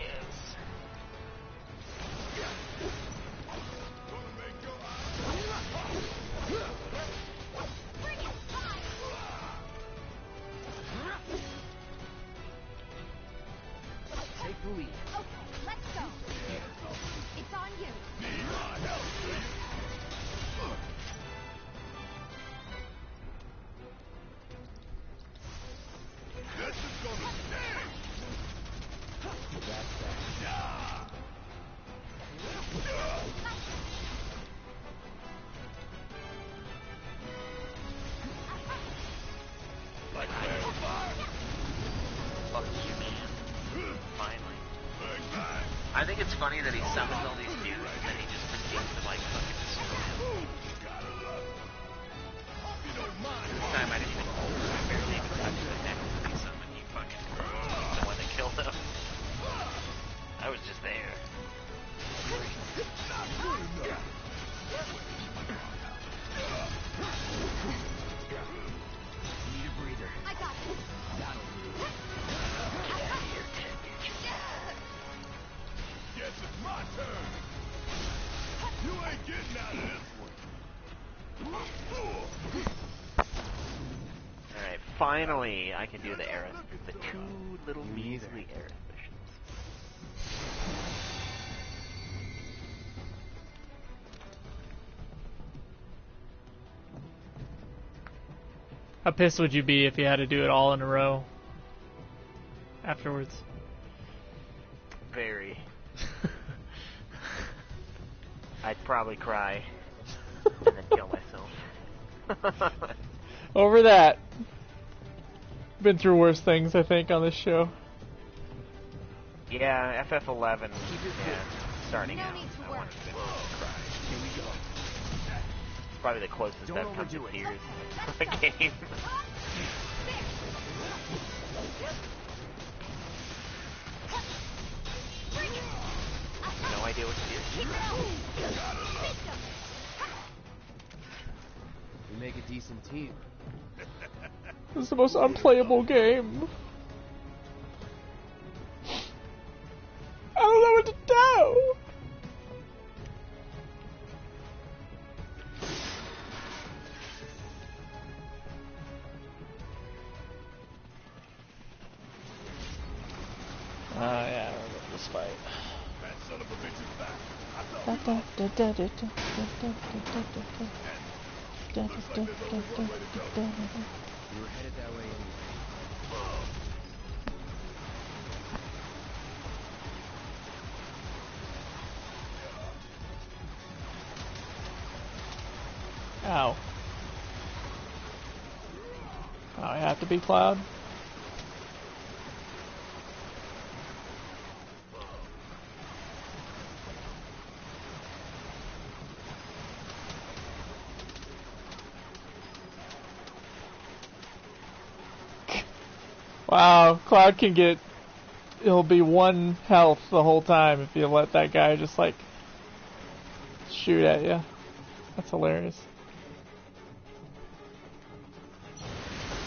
funny that he summons all these dudes and then he just proceeds to like fucking destroy them. This time I didn't even barely even touch the neck when he summoned. He fucking the one that killed him. I was just there. Need a breather. I got it. That'll do. Get out of here, Ted. Guess it's my turn. You ain't getting out of this one. Alright, finally I can do the Aerith. The two little measly Aerith missions. How pissed would you be if you had to do it all in a row afterwards? Very. I'd probably cry and then kill myself. Over that. Been through worse things, I think, on this show. Yeah, FF11. Yeah, starting out. I wanted to cry. Here we go. Probably the closest I've come to tears in the game. No idea what to do. We make a decent team. This is the most unplayable game. I don't know what to do. Yeah, I remember this fight. That son of a bitch is back. I thought We were headed that way anyway. Ow. Oh, I have to be Cloud? Wow, Cloud can get... It'll be 1 health the whole time if you let that guy just, like, shoot at you. That's hilarious.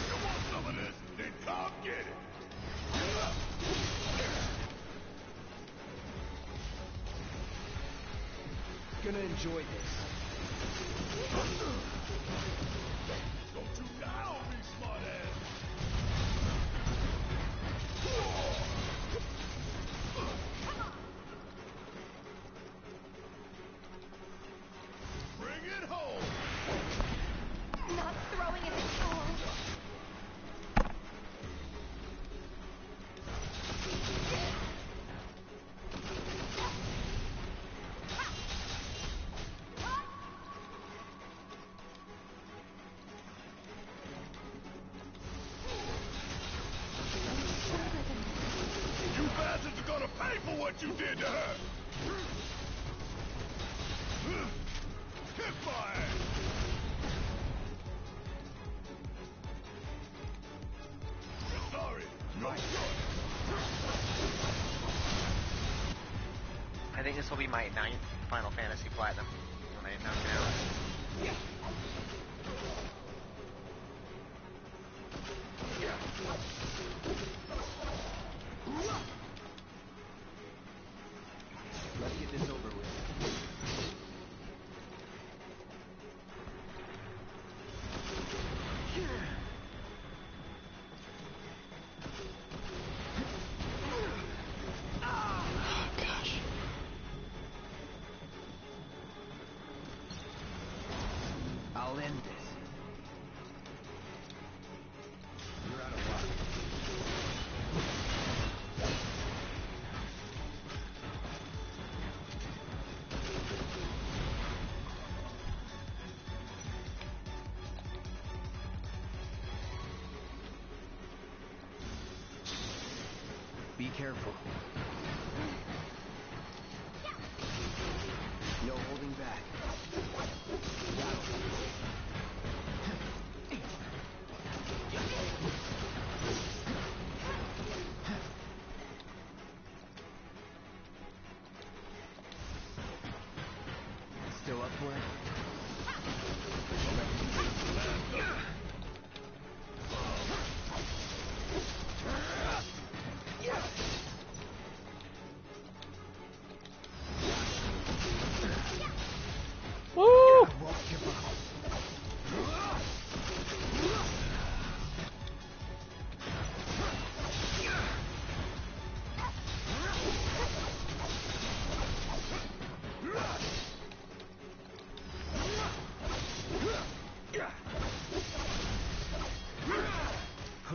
you want some of this, then come get it. Gonna enjoy this. Don't you die on me, smart ass. Bring it home. Not throwing in the towel. You bastards are gonna pay for what you did to her. Kiss my ass. You're sorry. No choice. I think this will be my 9th Final Fantasy Platinum when I knock it out. Let's get this over with. Oh, gosh. I'll end this. You're out of luck. Be careful.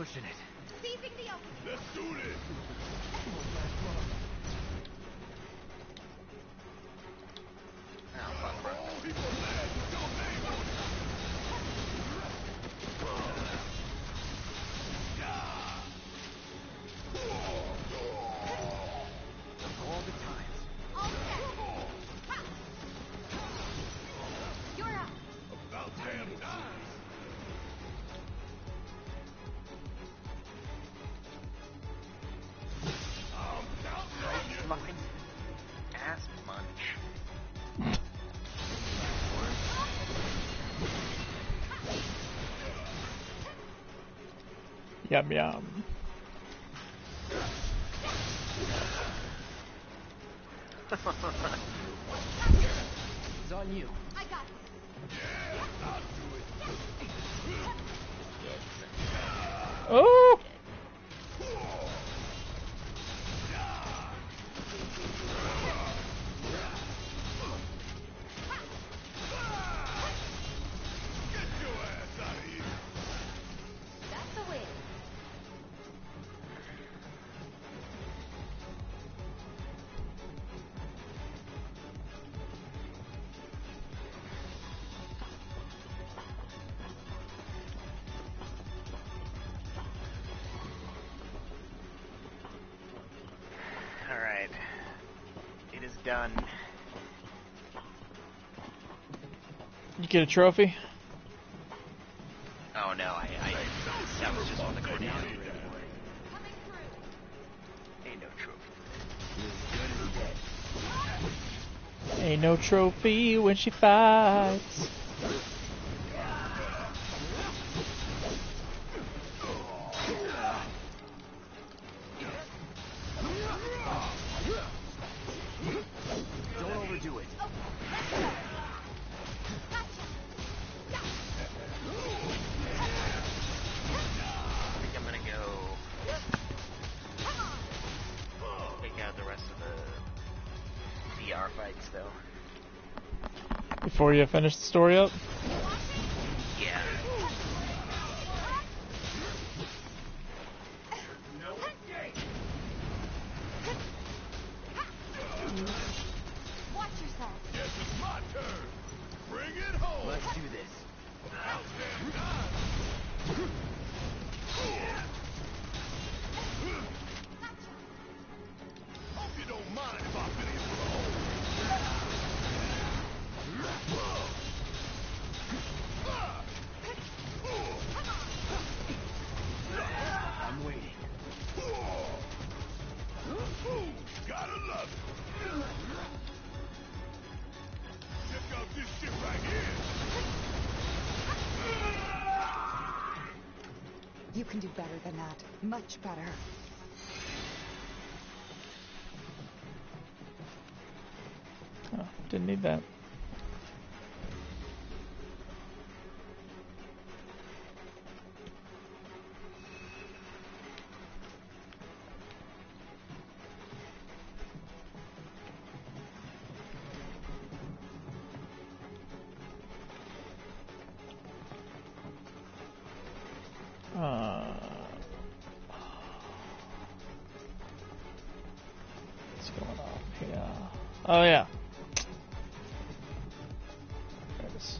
pushing it. Seizing the opening. Let's do this. All the times. All set. Ha! You're up. About damn time. Fucking ass munch. Yum yum. It's on you. I got this. Oh! That's a win. Alright. It is done. You get a trophy? Oh no, that was just on the Corneo. Ain't no trophy. Ain't no trophy when she fights. Don't overdo it. I think I'm gonna go take out the rest of the VR fights though. Before you finish the story up? Yeah. Watch yourself. Guess it's my turn. Bring it home. Let's do this. About damn time. Hope you don't mind if I finish with a hole. I'm waiting. Gotta love it. Check out this shit right here. You can do better than that. Much better. Oh, didn't need that. What's going on here? Oh yeah. There it is.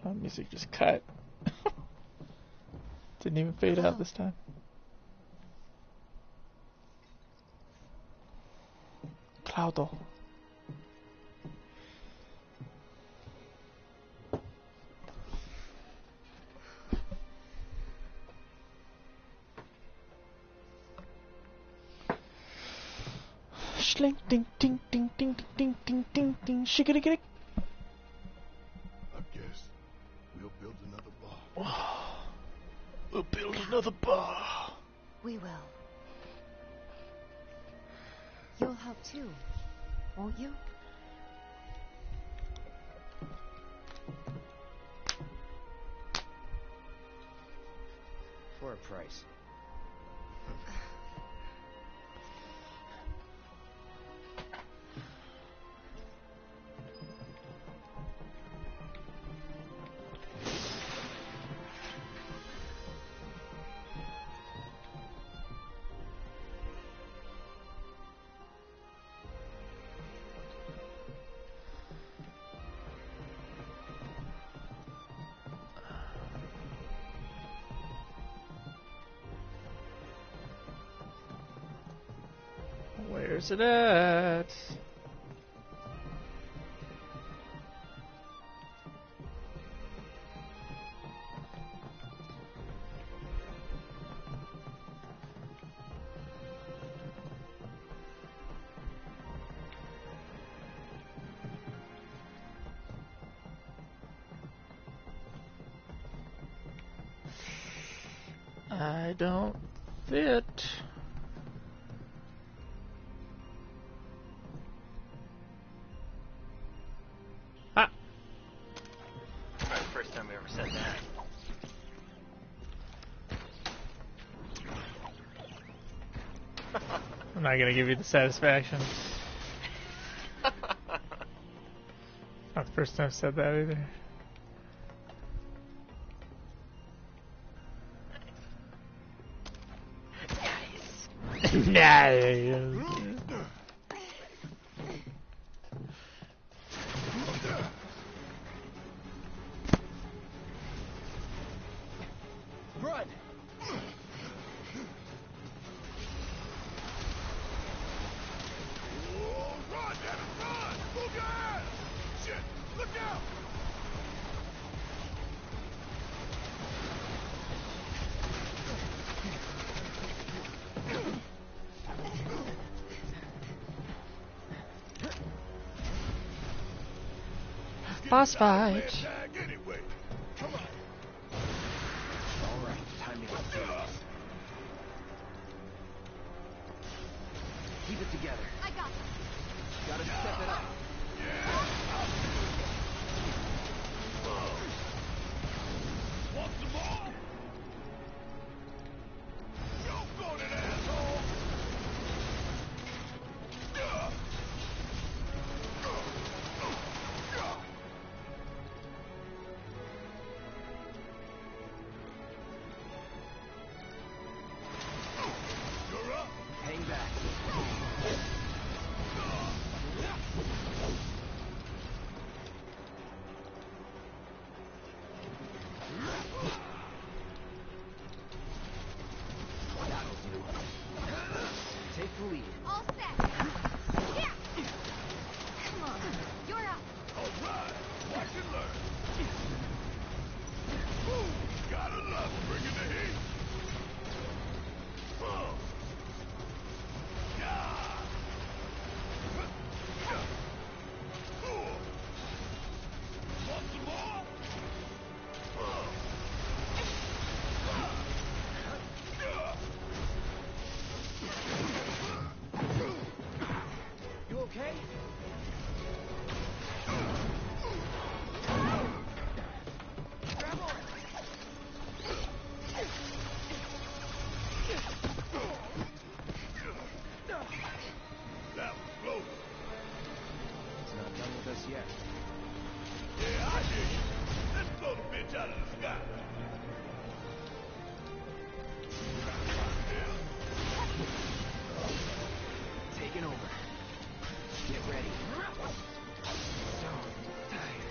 Oh, music just cut. Didn't even fade out this time. Cloudo. Schling ding ding ding ding ding ding ding ding shiggity gitty. I guess we'll build another bar. We'll build another bar. We will. You'll help too, won't you? For a price. Where's it at? I don't fit. Ah! That's the first time we ever said that. I'm not gonna give you the satisfaction. Not the first time I've said that either. Nice. Run! Oh, run, damn it, run! Move your ass! Shit, look out! Boss fight. Anyway. Come on. All right, time to get serious. Keep it together. I got it. Gotta step it up. Want some more? Yo, go that asshole! You're up. Hang back. That'll do. Take the lead. All set. Yeah. Come on. You're up. All right. Watch and learn. Ooh, gotta love bringing the heat. Yeah. Want some more? You okay? Grab on! That was close. It's not done with us yet. Yeah, I hear you. Let's blow the bitch out of the sky. Taking over. Get ready. So tired.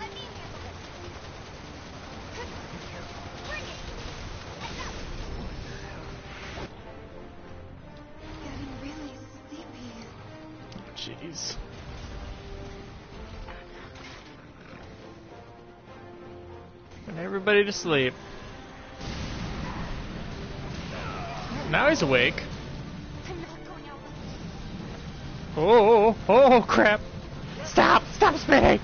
Let me handle this. Bring it. Getting really sleepy. Jeez. Putting everybody to sleep. Now he's awake. I'm not going out with Oh crap. Stop spinning.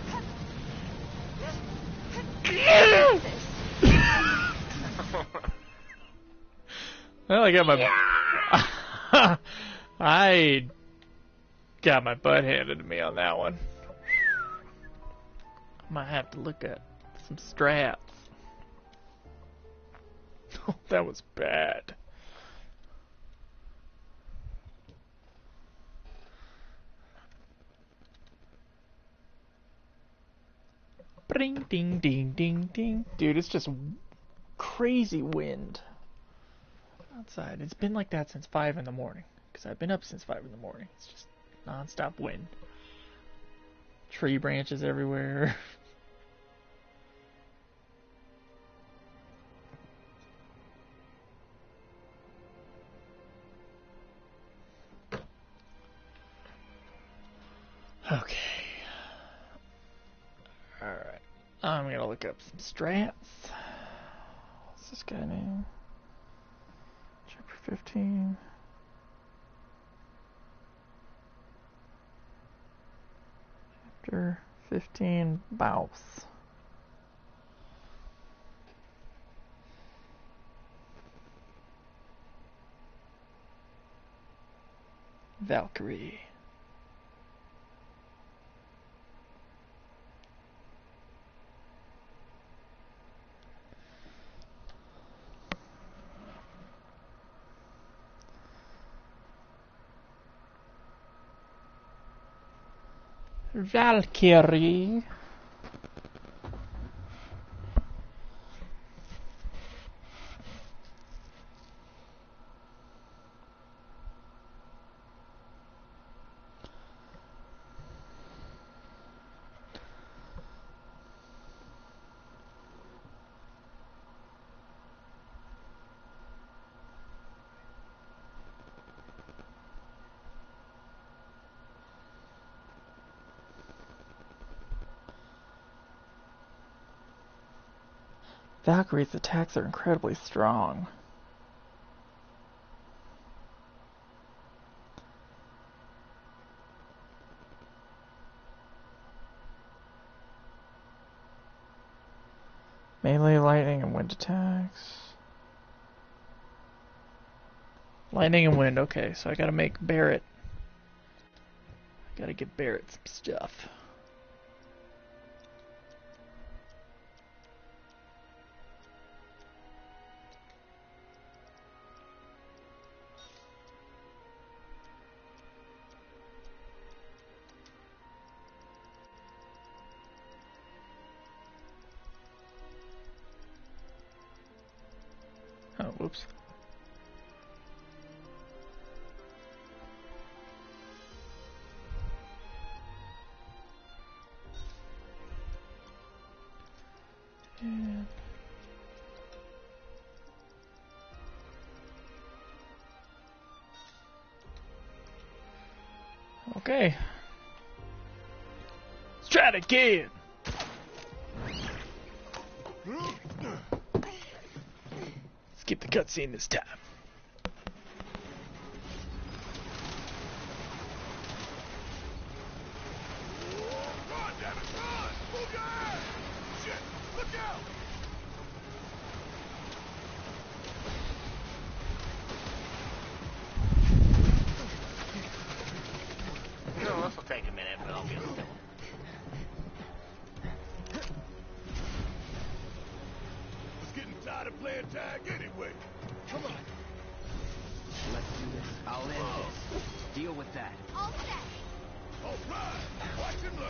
Well, I got my I got my butt handed to me on that one. Might have to look at some straps. Oh, that was bad. Ding, ding, ding, ding, ding. Dude, it's just crazy wind outside. It's been like that since 5 in the morning. Because I've been up since 5 in the morning. It's just non-stop wind. Tree branches everywhere. Okay. Alright. I'm gonna look up some strats. What's this guy name? Chapter 15. Chapter 15, Bouse. Valkyrie. Valkyrie. Valkyrie's attacks are incredibly strong. Melee, lightning, and wind attacks. Lightning and wind, okay, so I gotta make Barret. Gotta give Barret some stuff. Oh, whoops. And okay. Let's try it again. Skip the cutscene this time. Run, damn it, run! Move your ass! Shit, look out! No, this will take a minute, but I'll be able to kill him. Was getting tired of playing tag anyway. Come on. Let's do this. I'll end this. Deal with that. All set. All right, watch and learn.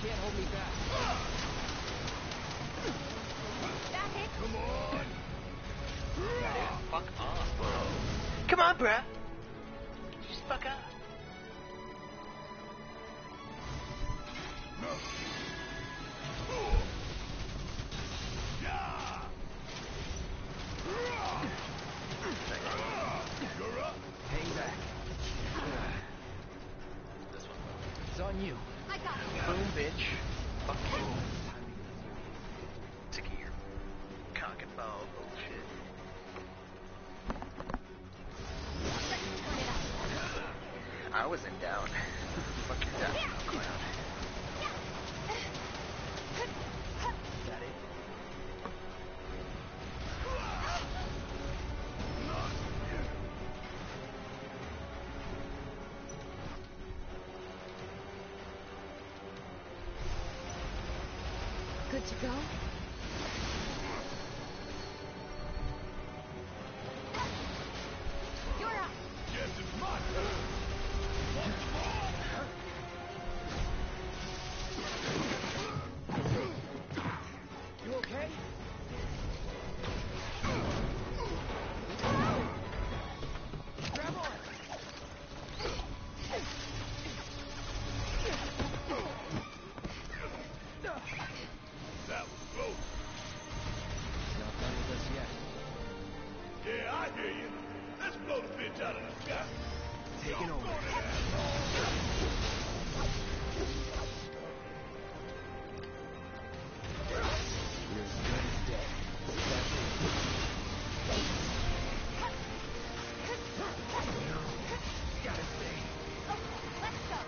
Can't hold me back. That hit. Come on. Fuck off, bro. Come on, bruh. Just fuck up. You're up. Hang back. This one. It's on you. I got it. Boom, bitch. Fuck you. Sick of your cock and ball bullshit. Let's turn it up. I was in doubt. Fuck your doubt, clown. Got it. Good to go? You're up. Yes, it's my turn. Once more. You okay? Grab on. hear you. Let's blow the bitch out of the sky. Taking over. You're as good as dead. Gotta stay. Let's go.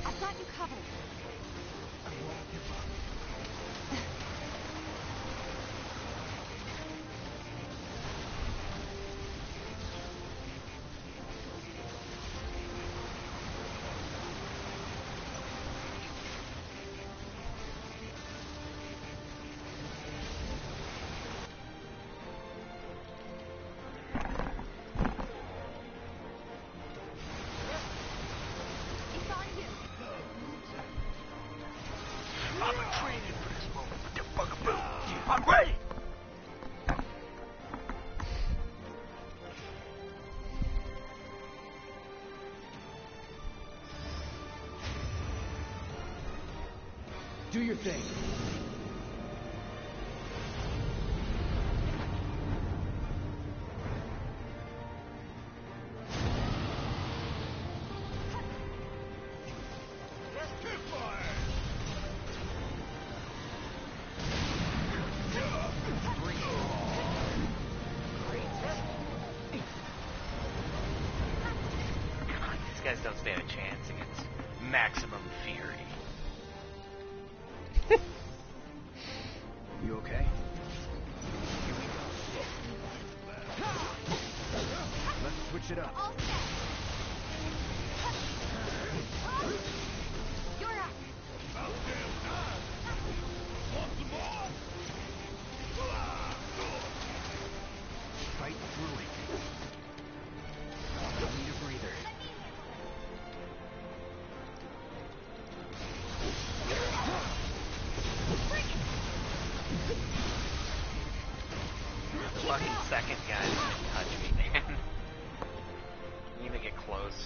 I've got you covered. I won't give up. It's on you. I've been training for this moment with the bugaboo. I'm ready! Do your thing. These guys don't stand a chance against Maximum Fury. You okay? Let's switch it up. All set. You're up. Fight through it. I need a breather. Fucking second guy didn't touch me, man. Didn't even get close.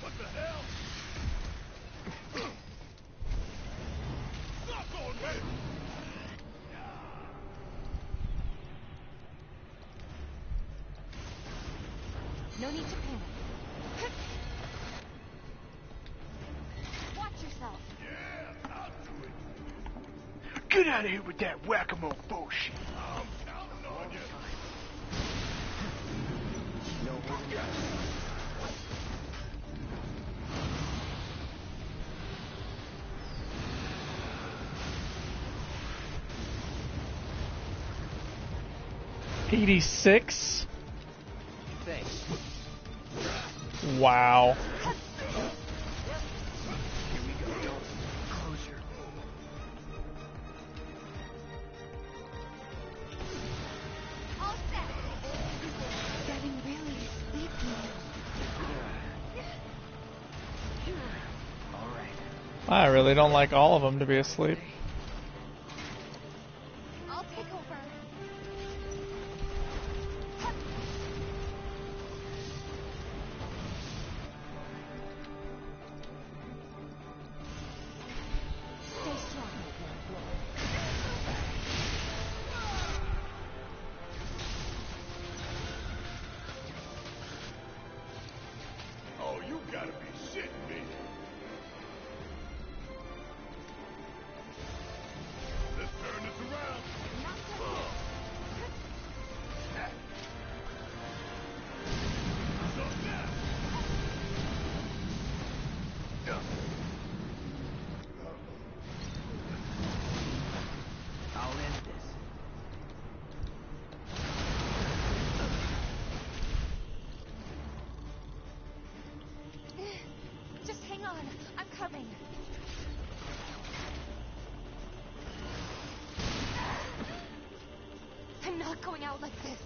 What the hell? Stop on me! No need to panic. Watch yourself. Yeah, I'll do it. Get out of here with that whack-a-mole bullshit. I'm counting on you. No holding back. $86. Thanks. Wow. Here we go. Closure. All set. Getting really sleepy. All right. I really don't like all of them to be asleep. I'll take over. Stay strong. Oh, you gotta be shitting me. coming. I'm not going out like this.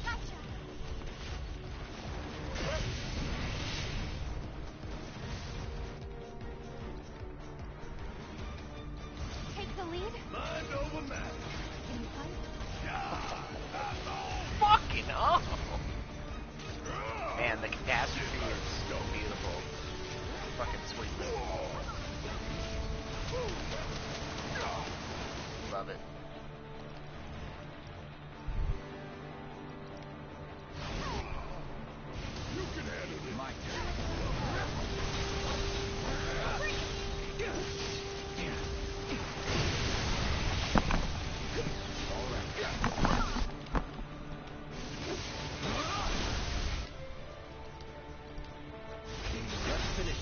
Gotcha. Take the lead. Mind over matter. Can you fight? Fucking hell! Man, the catastrophe is so beautiful. Fucking sweet. Love it. You can handle it. My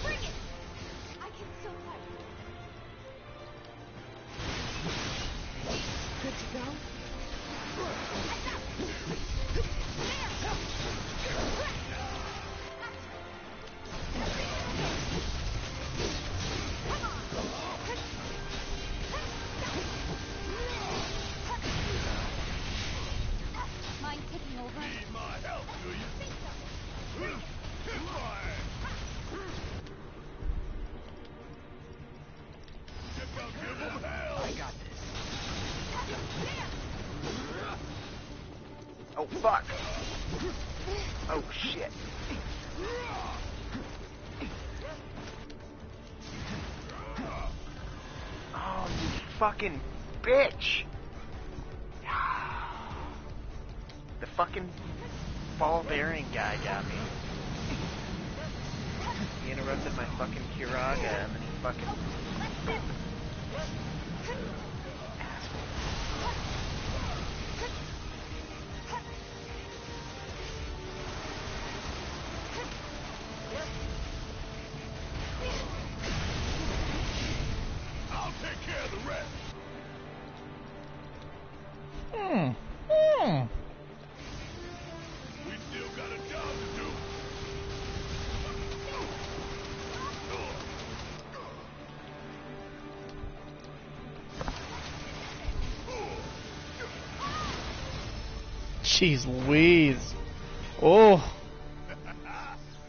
Bring it! I can still fight. Good to go? Mind taking over? Need my help, do you? Give them hell. I got this. Oh, fuck. Oh, shit. Oh, you fucking bitch. The fucking ball bearing guy got me. He interrupted my fucking Kiraga and then he fucking... I'll take care of the rest. We still got a job to do. Jeez Louise. Oh.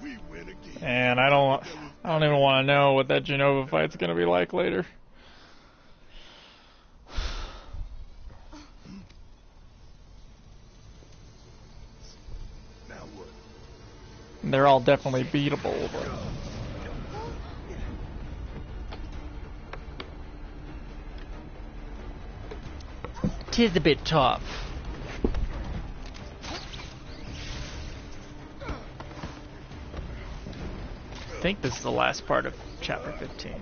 We win again. And I don't even want to know what that Genova fight's gonna be like later. Now what? They're all definitely beatable, but... Tis a bit tough. I think this is the last part of chapter 15.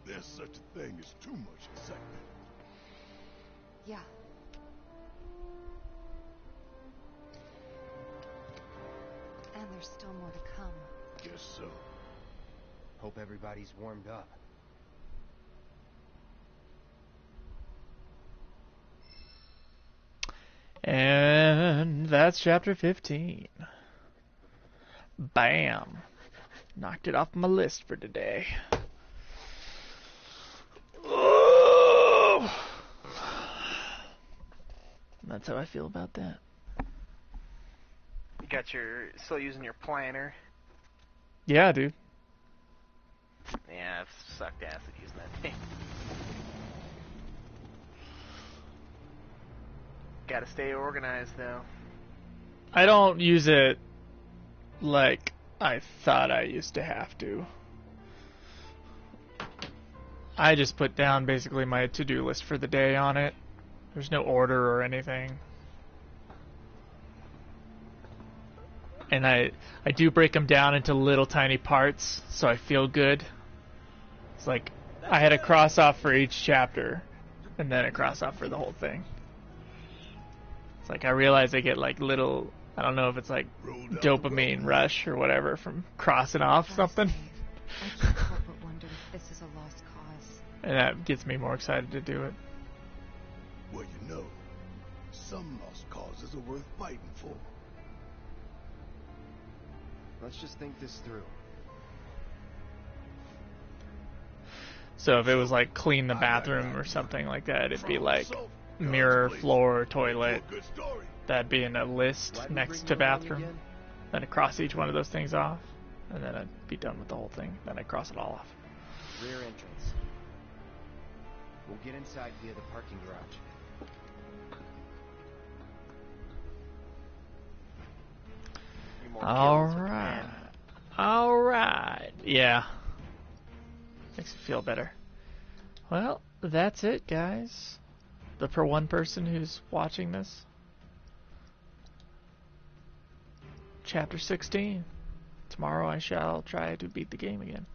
There's such a thing as too much excitement. Yeah. And there's still more to come. Guess so. Hope everybody's warmed up. And that's chapter 15. Bam. Knocked it off my list for today. Oh. That's how I feel about that. You got your... still using your planner? Yeah, dude. Yeah, I've sucked acid using that thing. Gotta stay organized, though. I don't use it like I thought I used to have to. I just put down basically my to-do list for the day on it. There's no order or anything. And I do break them down into little tiny parts, so I feel good. It's like I had a cross off for each chapter, and then a cross off for the whole thing. It's like I realize I get like little, I don't know if it's like dopamine rush or whatever from crossing off something. I can't help but wonder if this is a lost cause. And that gets me more excited to do it. Well, you know, some lost causes are worth fighting for. Let's just think this through. So if it was like clean the bathroom or something like that, it'd be like mirror, floor, toilet. That'd be in a list next to bathroom. Then I'd cross each one of those things off, and then I'd be done with the whole thing. Then I'd cross it all off. Rear entrance. We'll get inside via the parking garage. Alright. Yeah. Makes me feel better. Well, that's it, guys. But for one person who's watching this. Chapter 16. Tomorrow I shall try to beat the game again.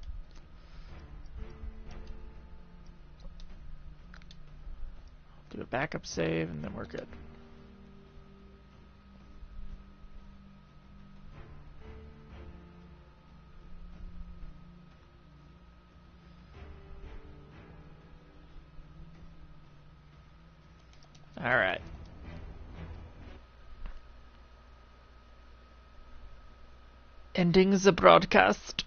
Do a backup save and then we're good. Alright. Ending the broadcast.